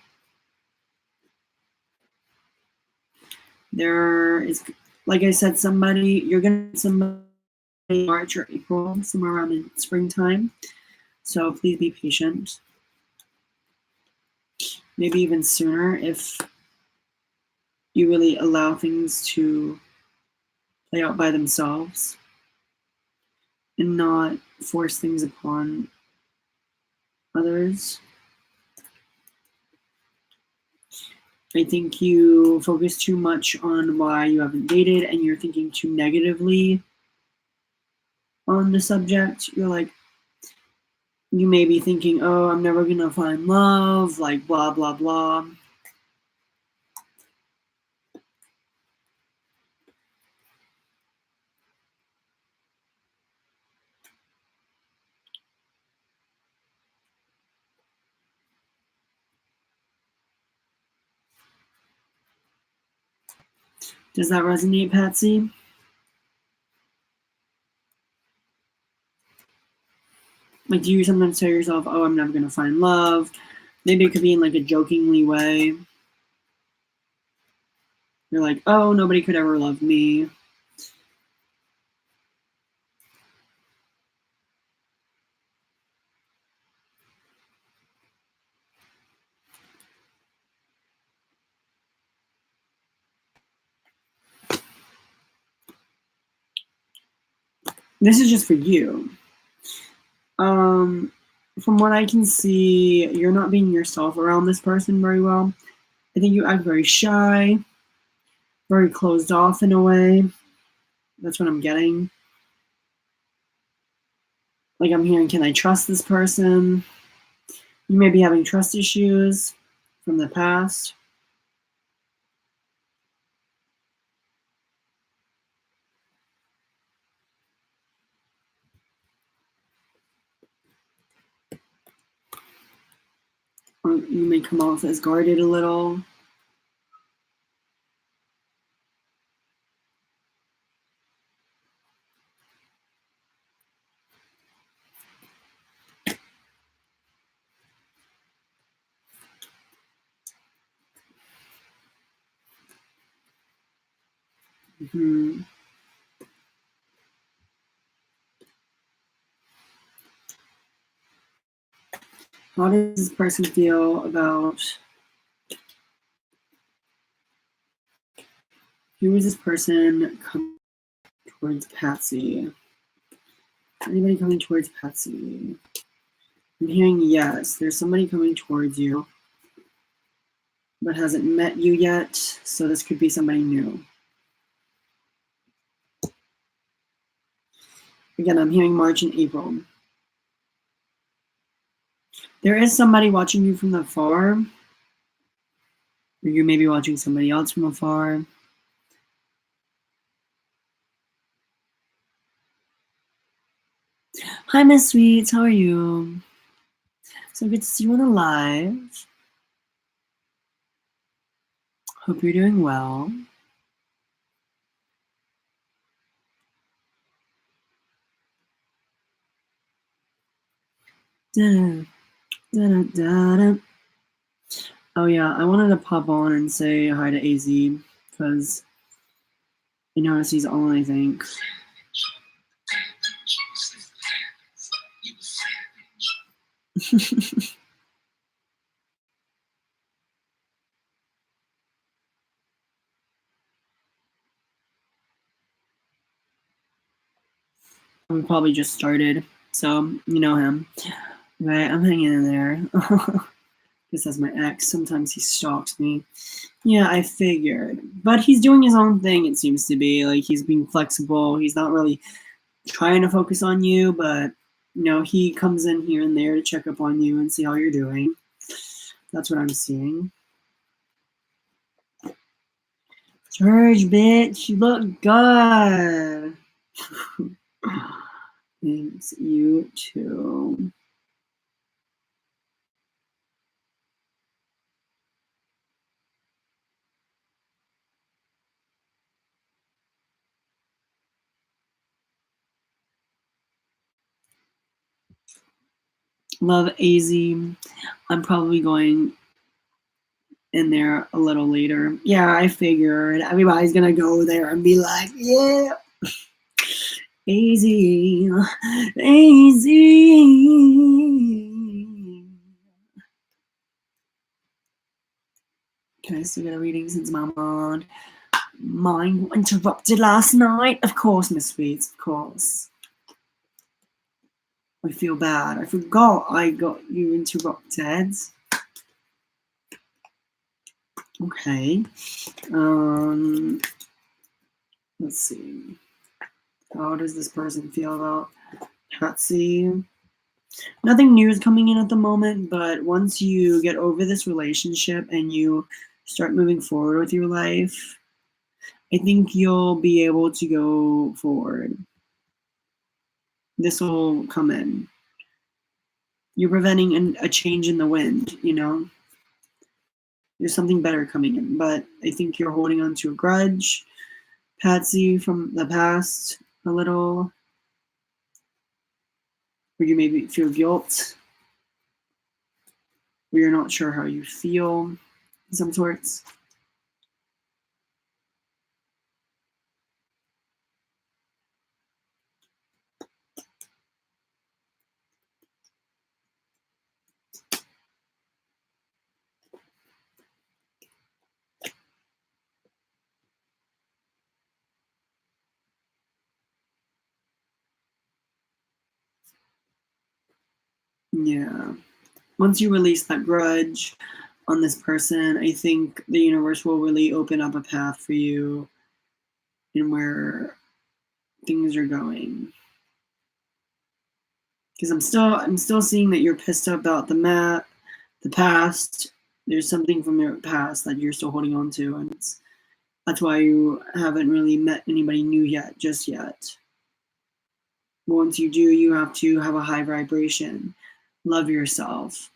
Speaker 1: There is, like I said, you're going to somebody in March or April, somewhere around in springtime. So please be patient. Maybe even sooner if you really allow things to play out by themselves and not force things upon others. I think you focus too much on why you haven't dated and you're thinking too negatively on the subject. You're like, you may be thinking, oh, I'm never gonna find love, like blah, blah, blah. Does that resonate, Patsy? Like, do you sometimes tell yourself, oh, I'm never going to find love? Maybe it could be in like a jokingly way. You're like, oh, nobody could ever love me. This is just for you. From what I can see, you're not being yourself around this person very well. I think you act very shy, very closed off in a way. That's what I'm getting. Like, I'm hearing, can I trust this person? You may be having trust issues from the past. Or you may come off as guarded a little. Mm-hmm. How does this person feel about, who is this person coming towards Patsy? Anybody coming towards Patsy? I'm hearing yes. There's somebody coming towards you, but hasn't met you yet. So this could be somebody new. Again, I'm hearing March and April. There is somebody watching you from afar. Or you may be watching somebody else from afar. Hi, Miss Sweets. How are you? So good to see you on the live. Hope you're doing well. Da, da, da, da, da. Oh yeah, I wanted to pop on and say hi to AZ because I noticed he's on, I think. We probably just started, so you know him. Right, I'm hanging in there. Just as my ex, sometimes he stalks me. Yeah, I figured. But he's doing his own thing, it seems to be. Like, he's being flexible. He's not really trying to focus on you, but, you know, he comes in here and there to check up on you and see how you're doing. That's what I'm seeing. George, bitch, you look good. Thanks, you too. Love AZ. I'm probably going in there a little later. Yeah, I figured everybody's gonna go there and be like, yeah, AZ, AZ. Can I still get a reading since my mind interrupted last night? Of course, Miss Sweets, of course. I feel bad. I forgot I got you interrupted. Okay. Let's see. How does this person feel about Patsy? Nothing new is coming in at the moment, but once you get over this relationship and you start moving forward with your life, I think you'll be able to go forward. This will come in. You're preventing a change in the wind, you know? There's something better coming in, but I think you're holding on to a grudge, Patsy, from the past a little, or you maybe feel guilt, or you're not sure how you feel, some sorts. Yeah. Once you release that grudge on this person, I think the universe will really open up a path for you in where things are going. Because I'm still seeing that you're pissed about the past. There's something from your past that you're still holding on to, and that's why you haven't really met anybody new yet, just yet. Once you do, you have to have a high vibration, love yourself,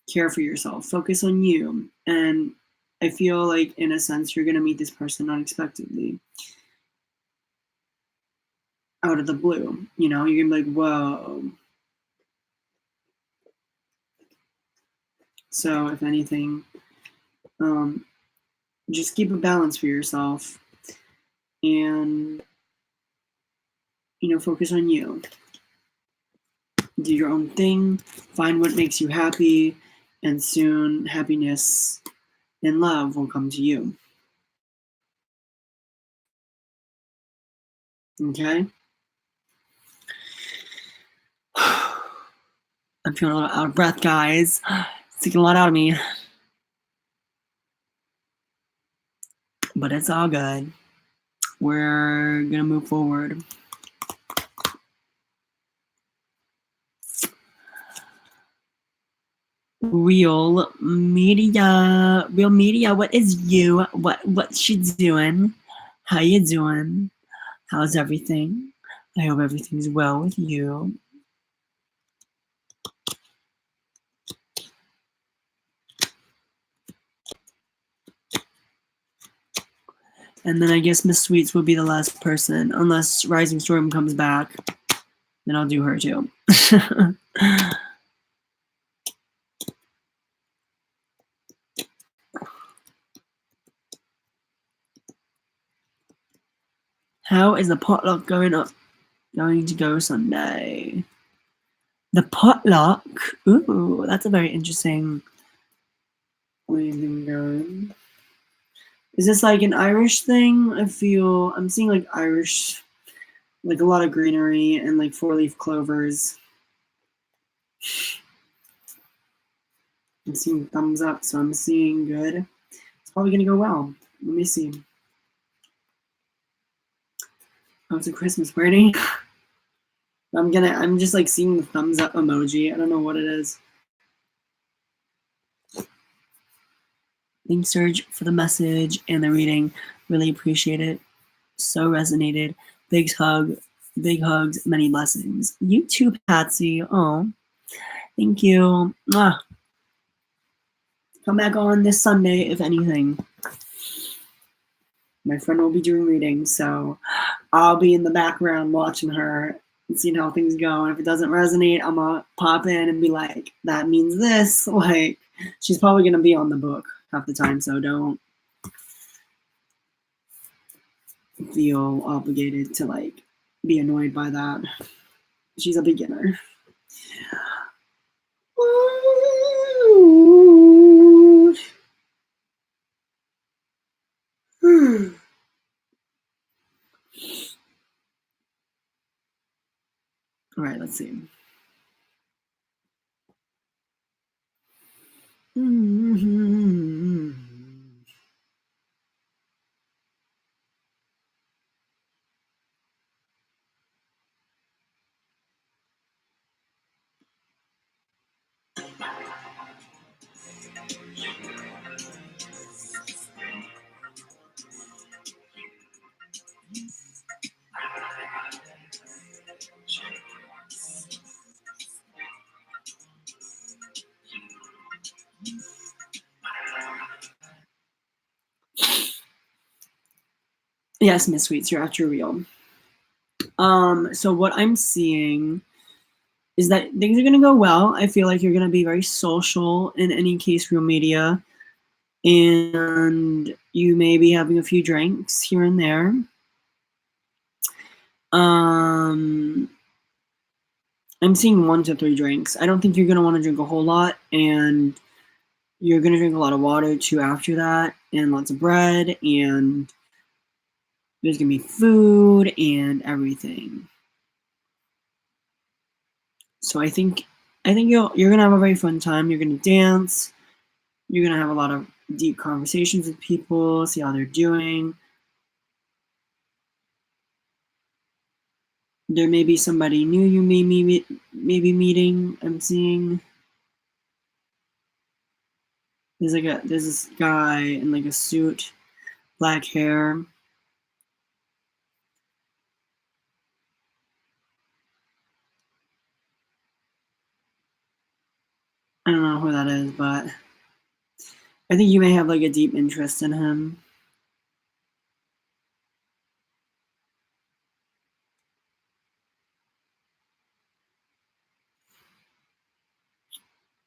Speaker 1: care for yourself, focus on you. And I feel like, in a sense, you're going to meet this person unexpectedly out of the blue. You know, you're going to be like, whoa. So, if anything, just keep a balance for yourself and, focus on you. Do your own thing, find what makes you happy, and soon happiness and love will come to you. Okay? I'm feeling a little out of breath, guys. It's taking a lot out of me. But it's all good. We're going to move forward. Real media, what is you? What's she doing? How you doing? How's everything? I hope everything's well with you. And then I guess Miss Sweets will be the last person, unless Rising Storm comes back. Then I'll do her too. How is the potluck going to go Sunday? The potluck? Ooh, that's a very interesting way of going. Is this like an Irish thing? I'm seeing like Irish, like a lot of greenery and like 4-leaf clovers. I'm seeing thumbs up, so I'm seeing good. It's probably gonna go well. Let me see. Oh, it's a Christmas party. I'm just like seeing the thumbs up emoji. I don't know what it is. Thanks, Serge, for the message and the reading. Really appreciate it. So resonated. Big hugs, many blessings. You too, Patsy. Oh, thank you. Mwah. Come back on this Sunday, if anything. My friend will be doing readings, so I'll be in the background watching her and seeing how things go. And if it doesn't resonate, I'm gonna pop in and be like, that means this. Like, she's probably gonna be on the book half the time, so don't feel obligated to like be annoyed by that. She's a beginner. All right, let's see. Yes, Miss Sweets, you're at your real. So what I'm seeing is that things are gonna go well. I feel like you're gonna be very social in any case real media, and you may be having a few drinks here and there. I'm seeing 1 to 3 drinks. I don't think you're gonna wanna drink a whole lot, and you're gonna drink a lot of water too after that, and lots of bread, and there's gonna be food and everything. So I think you're gonna have a very fun time. You're gonna dance. You're gonna have a lot of deep conversations with people, see how they're doing. There may be somebody new you may be meeting. I'm seeing. There's this guy in like a suit, black hair. I don't know who that is, but I think you may have like a deep interest in him.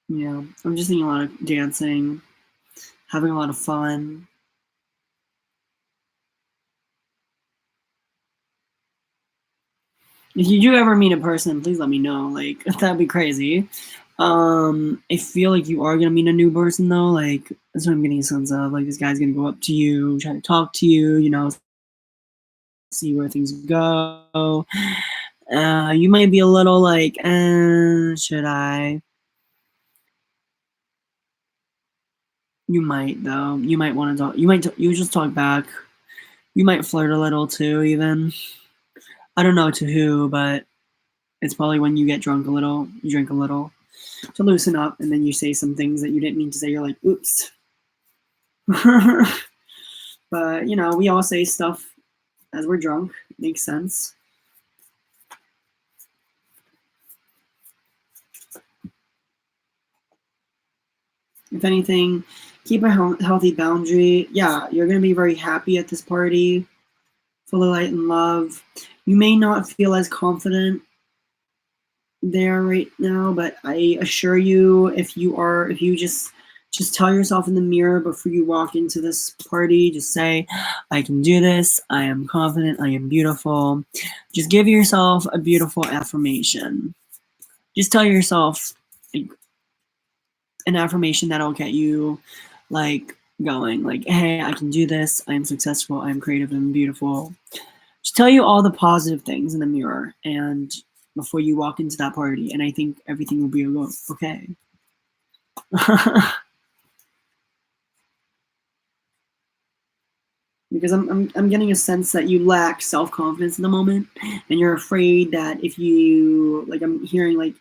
Speaker 1: Yeah, I'm just thinking a lot of dancing, having a lot of fun. If you do ever meet a person, please let me know. Like that'd be crazy. I feel like you are gonna meet a new person though. Like that's what I'm getting a sense of. Like this guy's gonna go up to you, try to talk to you. You know, see where things go. You might be a little like, should I? You might though. You might want to talk. You just talk back. You might flirt a little too. Even I don't know to who, but it's probably when you get drunk a little. You drink a little to loosen up, and then you say some things that you didn't mean to say. You're like, oops. But you know, we all say stuff as we're drunk. Makes sense. If anything, keep a healthy boundary. Yeah, you're gonna be very happy at this party, full of light and love. You may not feel as confident there right now, but I assure you, if you just tell yourself in the mirror before you walk into this party, just say, I can do this, I am confident, I am beautiful. Just give yourself a beautiful affirmation. Just tell yourself like, an affirmation that'll get you like going, like, hey, I can do this, I'm successful, I'm creative and beautiful. Just tell you all the positive things in the mirror and before you walk into that party, and I think everything will be okay. Because I'm getting a sense that you lack self-confidence in the moment, and you're afraid that if you like, I'm hearing like,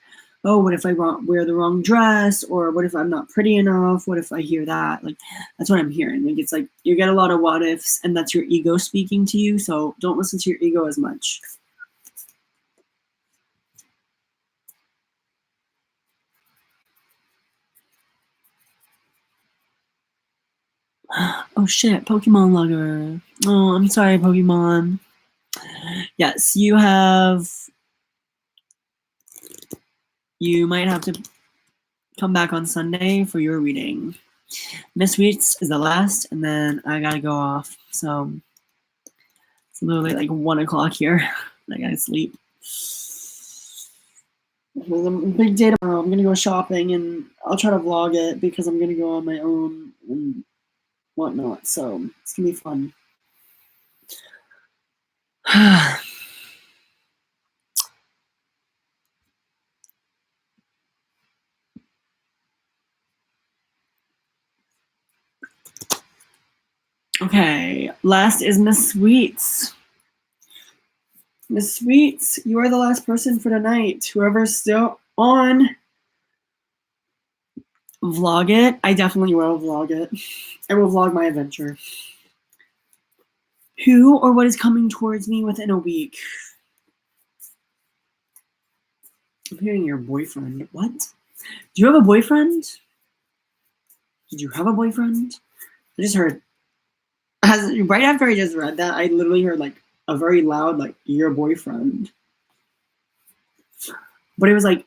Speaker 1: oh, what if I wear the wrong dress, or what if I'm not pretty enough, what if I hear that, like that's what I'm hearing. Like it's like you get a lot of what ifs, and that's your ego speaking to you, so don't listen to your ego as much. Oh shit, Pokemon Lugger. Oh, I'm sorry, Pokemon. Yes, you might have to come back on Sunday for your reading. Miss Weeks is the last, and then I gotta go off. So it's literally like 1 o'clock here. I gotta sleep. It was a big day tomorrow. I'm gonna go shopping, and I'll try to vlog it because I'm gonna go on my own and whatnot. So it's gonna be fun. Okay, last is Miss Sweets. Miss Sweets, you are the last person for tonight. Whoever's still on, vlog it. I definitely will vlog it. I will vlog my adventure. Who or what is coming towards me within a week? I'm hearing your boyfriend. What? Do you have a boyfriend? Did you have a boyfriend? I just heard Right after I just read that, I literally heard like a very loud like your boyfriend, but it was like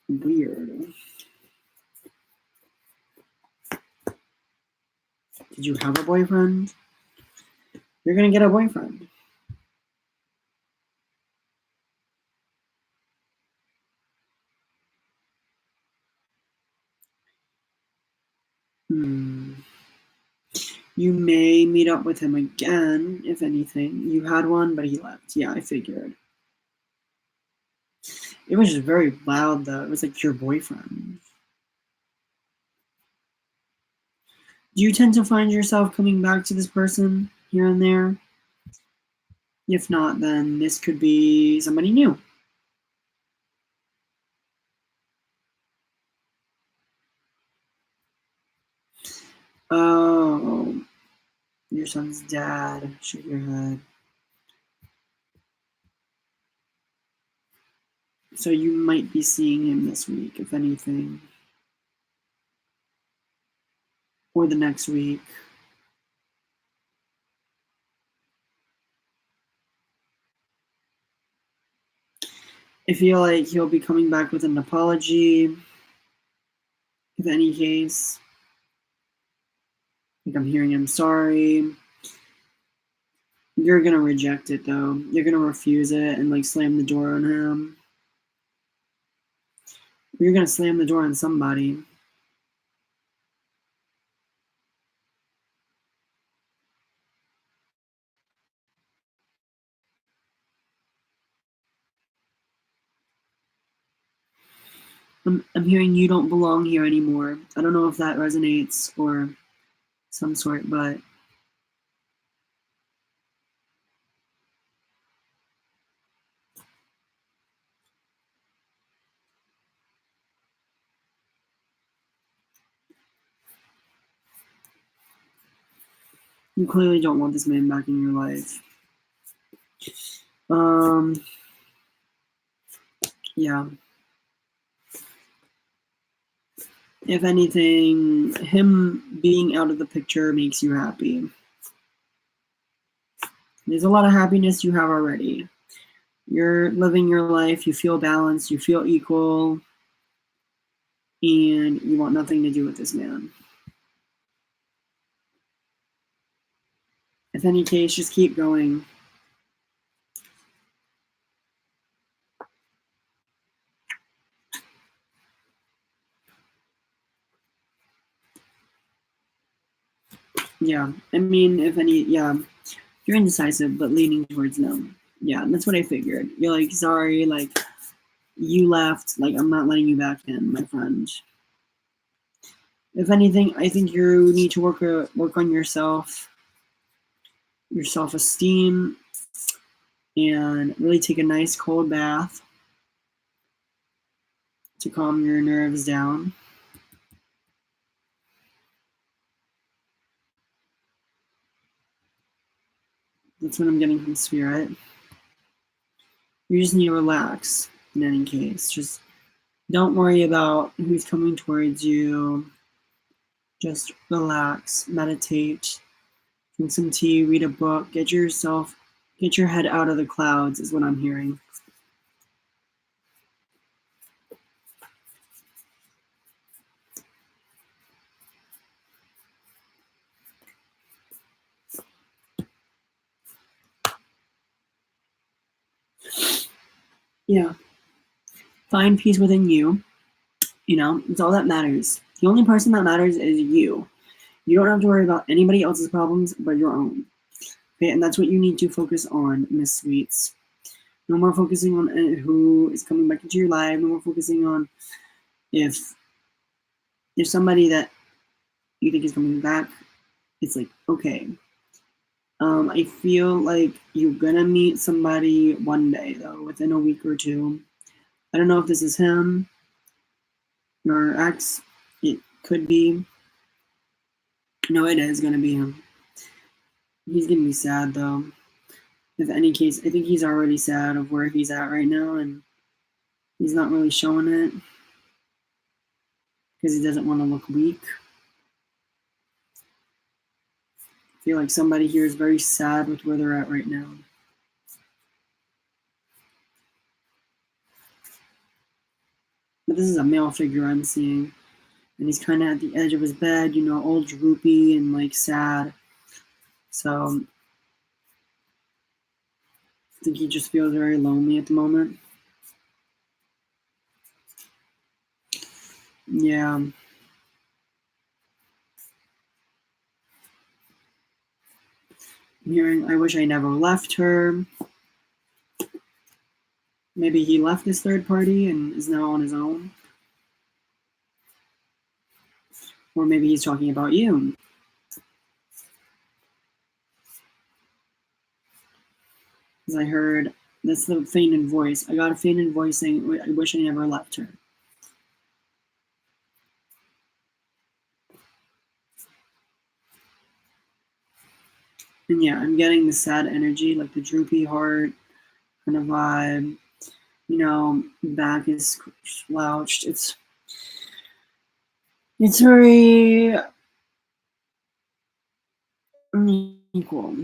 Speaker 1: weird. Did you have a boyfriend? You're gonna get a boyfriend. Hmm. You may meet up with him again, if anything. You had one, but he left. Yeah, I figured. It was just very loud, though. It was like your boyfriend. Do you tend to find yourself coming back to this person here and there? If not, then this could be somebody new. Oh, your son's dad. Shake your head. So you might be seeing him this week, if anything. Or the next week. I feel like he'll be coming back with an apology. If any case. Like I'm hearing him sorry. You're gonna reject it though. You're gonna refuse it and like slam the door on him. You're gonna slam the door on somebody. I'm hearing you don't belong here anymore. I don't know if that resonates or some sort, but you clearly don't want this man back in your life. Yeah. If anything, him being out of the picture makes you happy. There's a lot of happiness you have already. You're living your life, you feel balanced, you feel equal, and you want nothing to do with this man. If any case, just keep going. Yeah, I mean, if any, yeah, you're indecisive, but leaning towards no. Yeah, that's what I figured. You're like, sorry, like, you left, like, I'm not letting you back in, my friend. If anything, I think you need to work on yourself, your self-esteem, and really take a nice cold bath to calm your nerves down. That's what I'm getting from spirit. You just need to relax in any case. Just don't worry about who's coming towards you. Just relax, meditate, drink some tea, read a book, get your head out of the clouds, is what I'm hearing. Yeah. Find peace within you. You know, it's all that matters. The only person that matters is you. You don't have to worry about anybody else's problems but your own. Okay, and that's what you need to focus on, Miss Sweets. No more focusing on who is coming back into your life. No more focusing on if somebody that you think is coming back, it's like, okay. I feel like you're gonna meet somebody one day though, within a week or two. I don't know if this is him, your ex. It could be. No, it is gonna be him. He's gonna be sad though. If any case, I think he's already sad of where he's at right now, and he's not really showing it because he doesn't want to look weak. I feel like somebody here is very sad with where they're at right now. But this is a male figure I'm seeing. And he's kind of at the edge of his bed, you know, all droopy and like sad. So I think he just feels very lonely at the moment. Yeah. I'm hearing, I wish I never left her. Maybe he left his third party and is now on his own. Or maybe he's talking about you. Because I heard, that's the fainted voice. I got a fainted voice saying, I wish I never left her. And yeah, I'm getting the sad energy, like the droopy heart kind of vibe. You know, back is slouched. It's very unequal.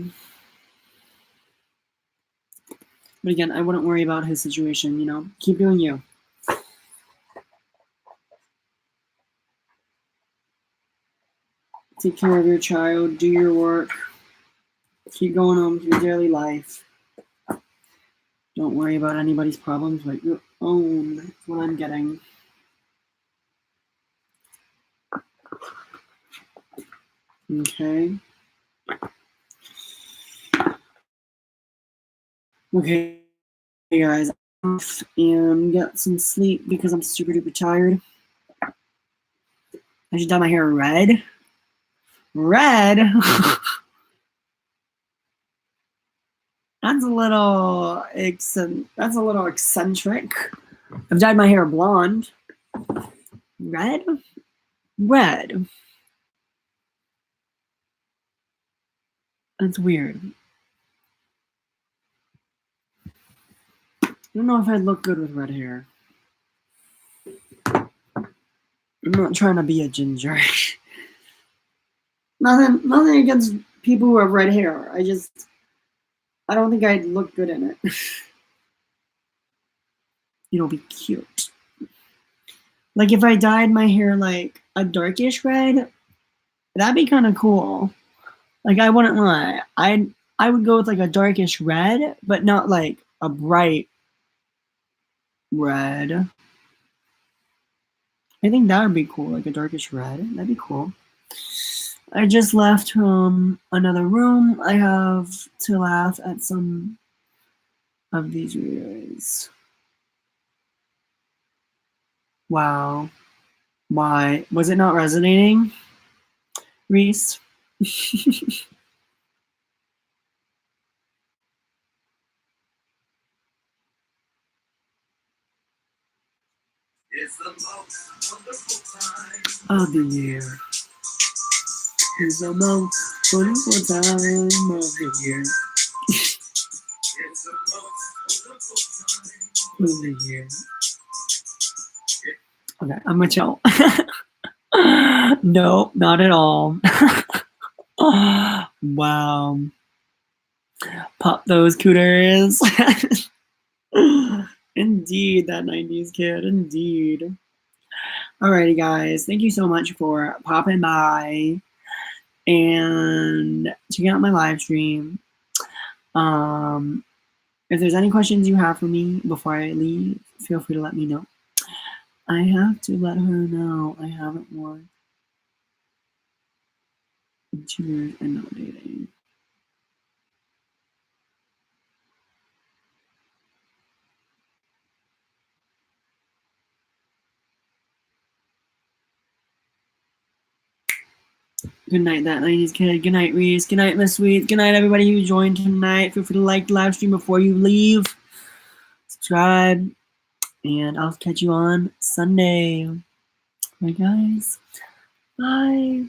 Speaker 1: But again, I wouldn't worry about his situation, you know. Keep doing you. Take care of your child, do your work, keep going on with your daily life. Don't worry about anybody's problems but your own. That's what I'm getting. Okay. Okay, guys, and get some sleep because I'm super duper tired. I should dye my hair red. Red? That's a little eccentric. I've dyed my hair blonde. Red? Red. That's weird. I don't know if I'd look good with red hair. I'm not trying to be a ginger. Nothing against people who have red hair. I don't think I'd look good in it. You know, be cute. Like if I dyed my hair like a darkish red, that'd be kind of cool. Like I wouldn't lie. I would go with like a darkish red, but not like a bright red. I think that would be cool, like a darkish red. That'd be cool. I just left another room. I have to laugh at some of these readers. Wow. Why? Was it not resonating? Reese?
Speaker 2: It's the most wonderful time
Speaker 1: of the year. It's the most wonderful time of the year.
Speaker 2: It's the most wonderful time
Speaker 1: Of the year. Okay, I'm gonna chill. No, not at all. Wow. Pop those cooters. Indeed, that 90s kid. Indeed. Alrighty, guys. Thank you so much for popping by and checking out my live stream. If there's any questions you have for me before I leave, feel free to let me know. I have to let her know I haven't worked in 2 years and not dating. Good night, that 90s kid. Good night, Reese. Good night, Miss Sweet. Good night, everybody who joined tonight. Feel free to like the live stream before you leave. Subscribe. And I'll catch you on Sunday. Bye, guys. Bye.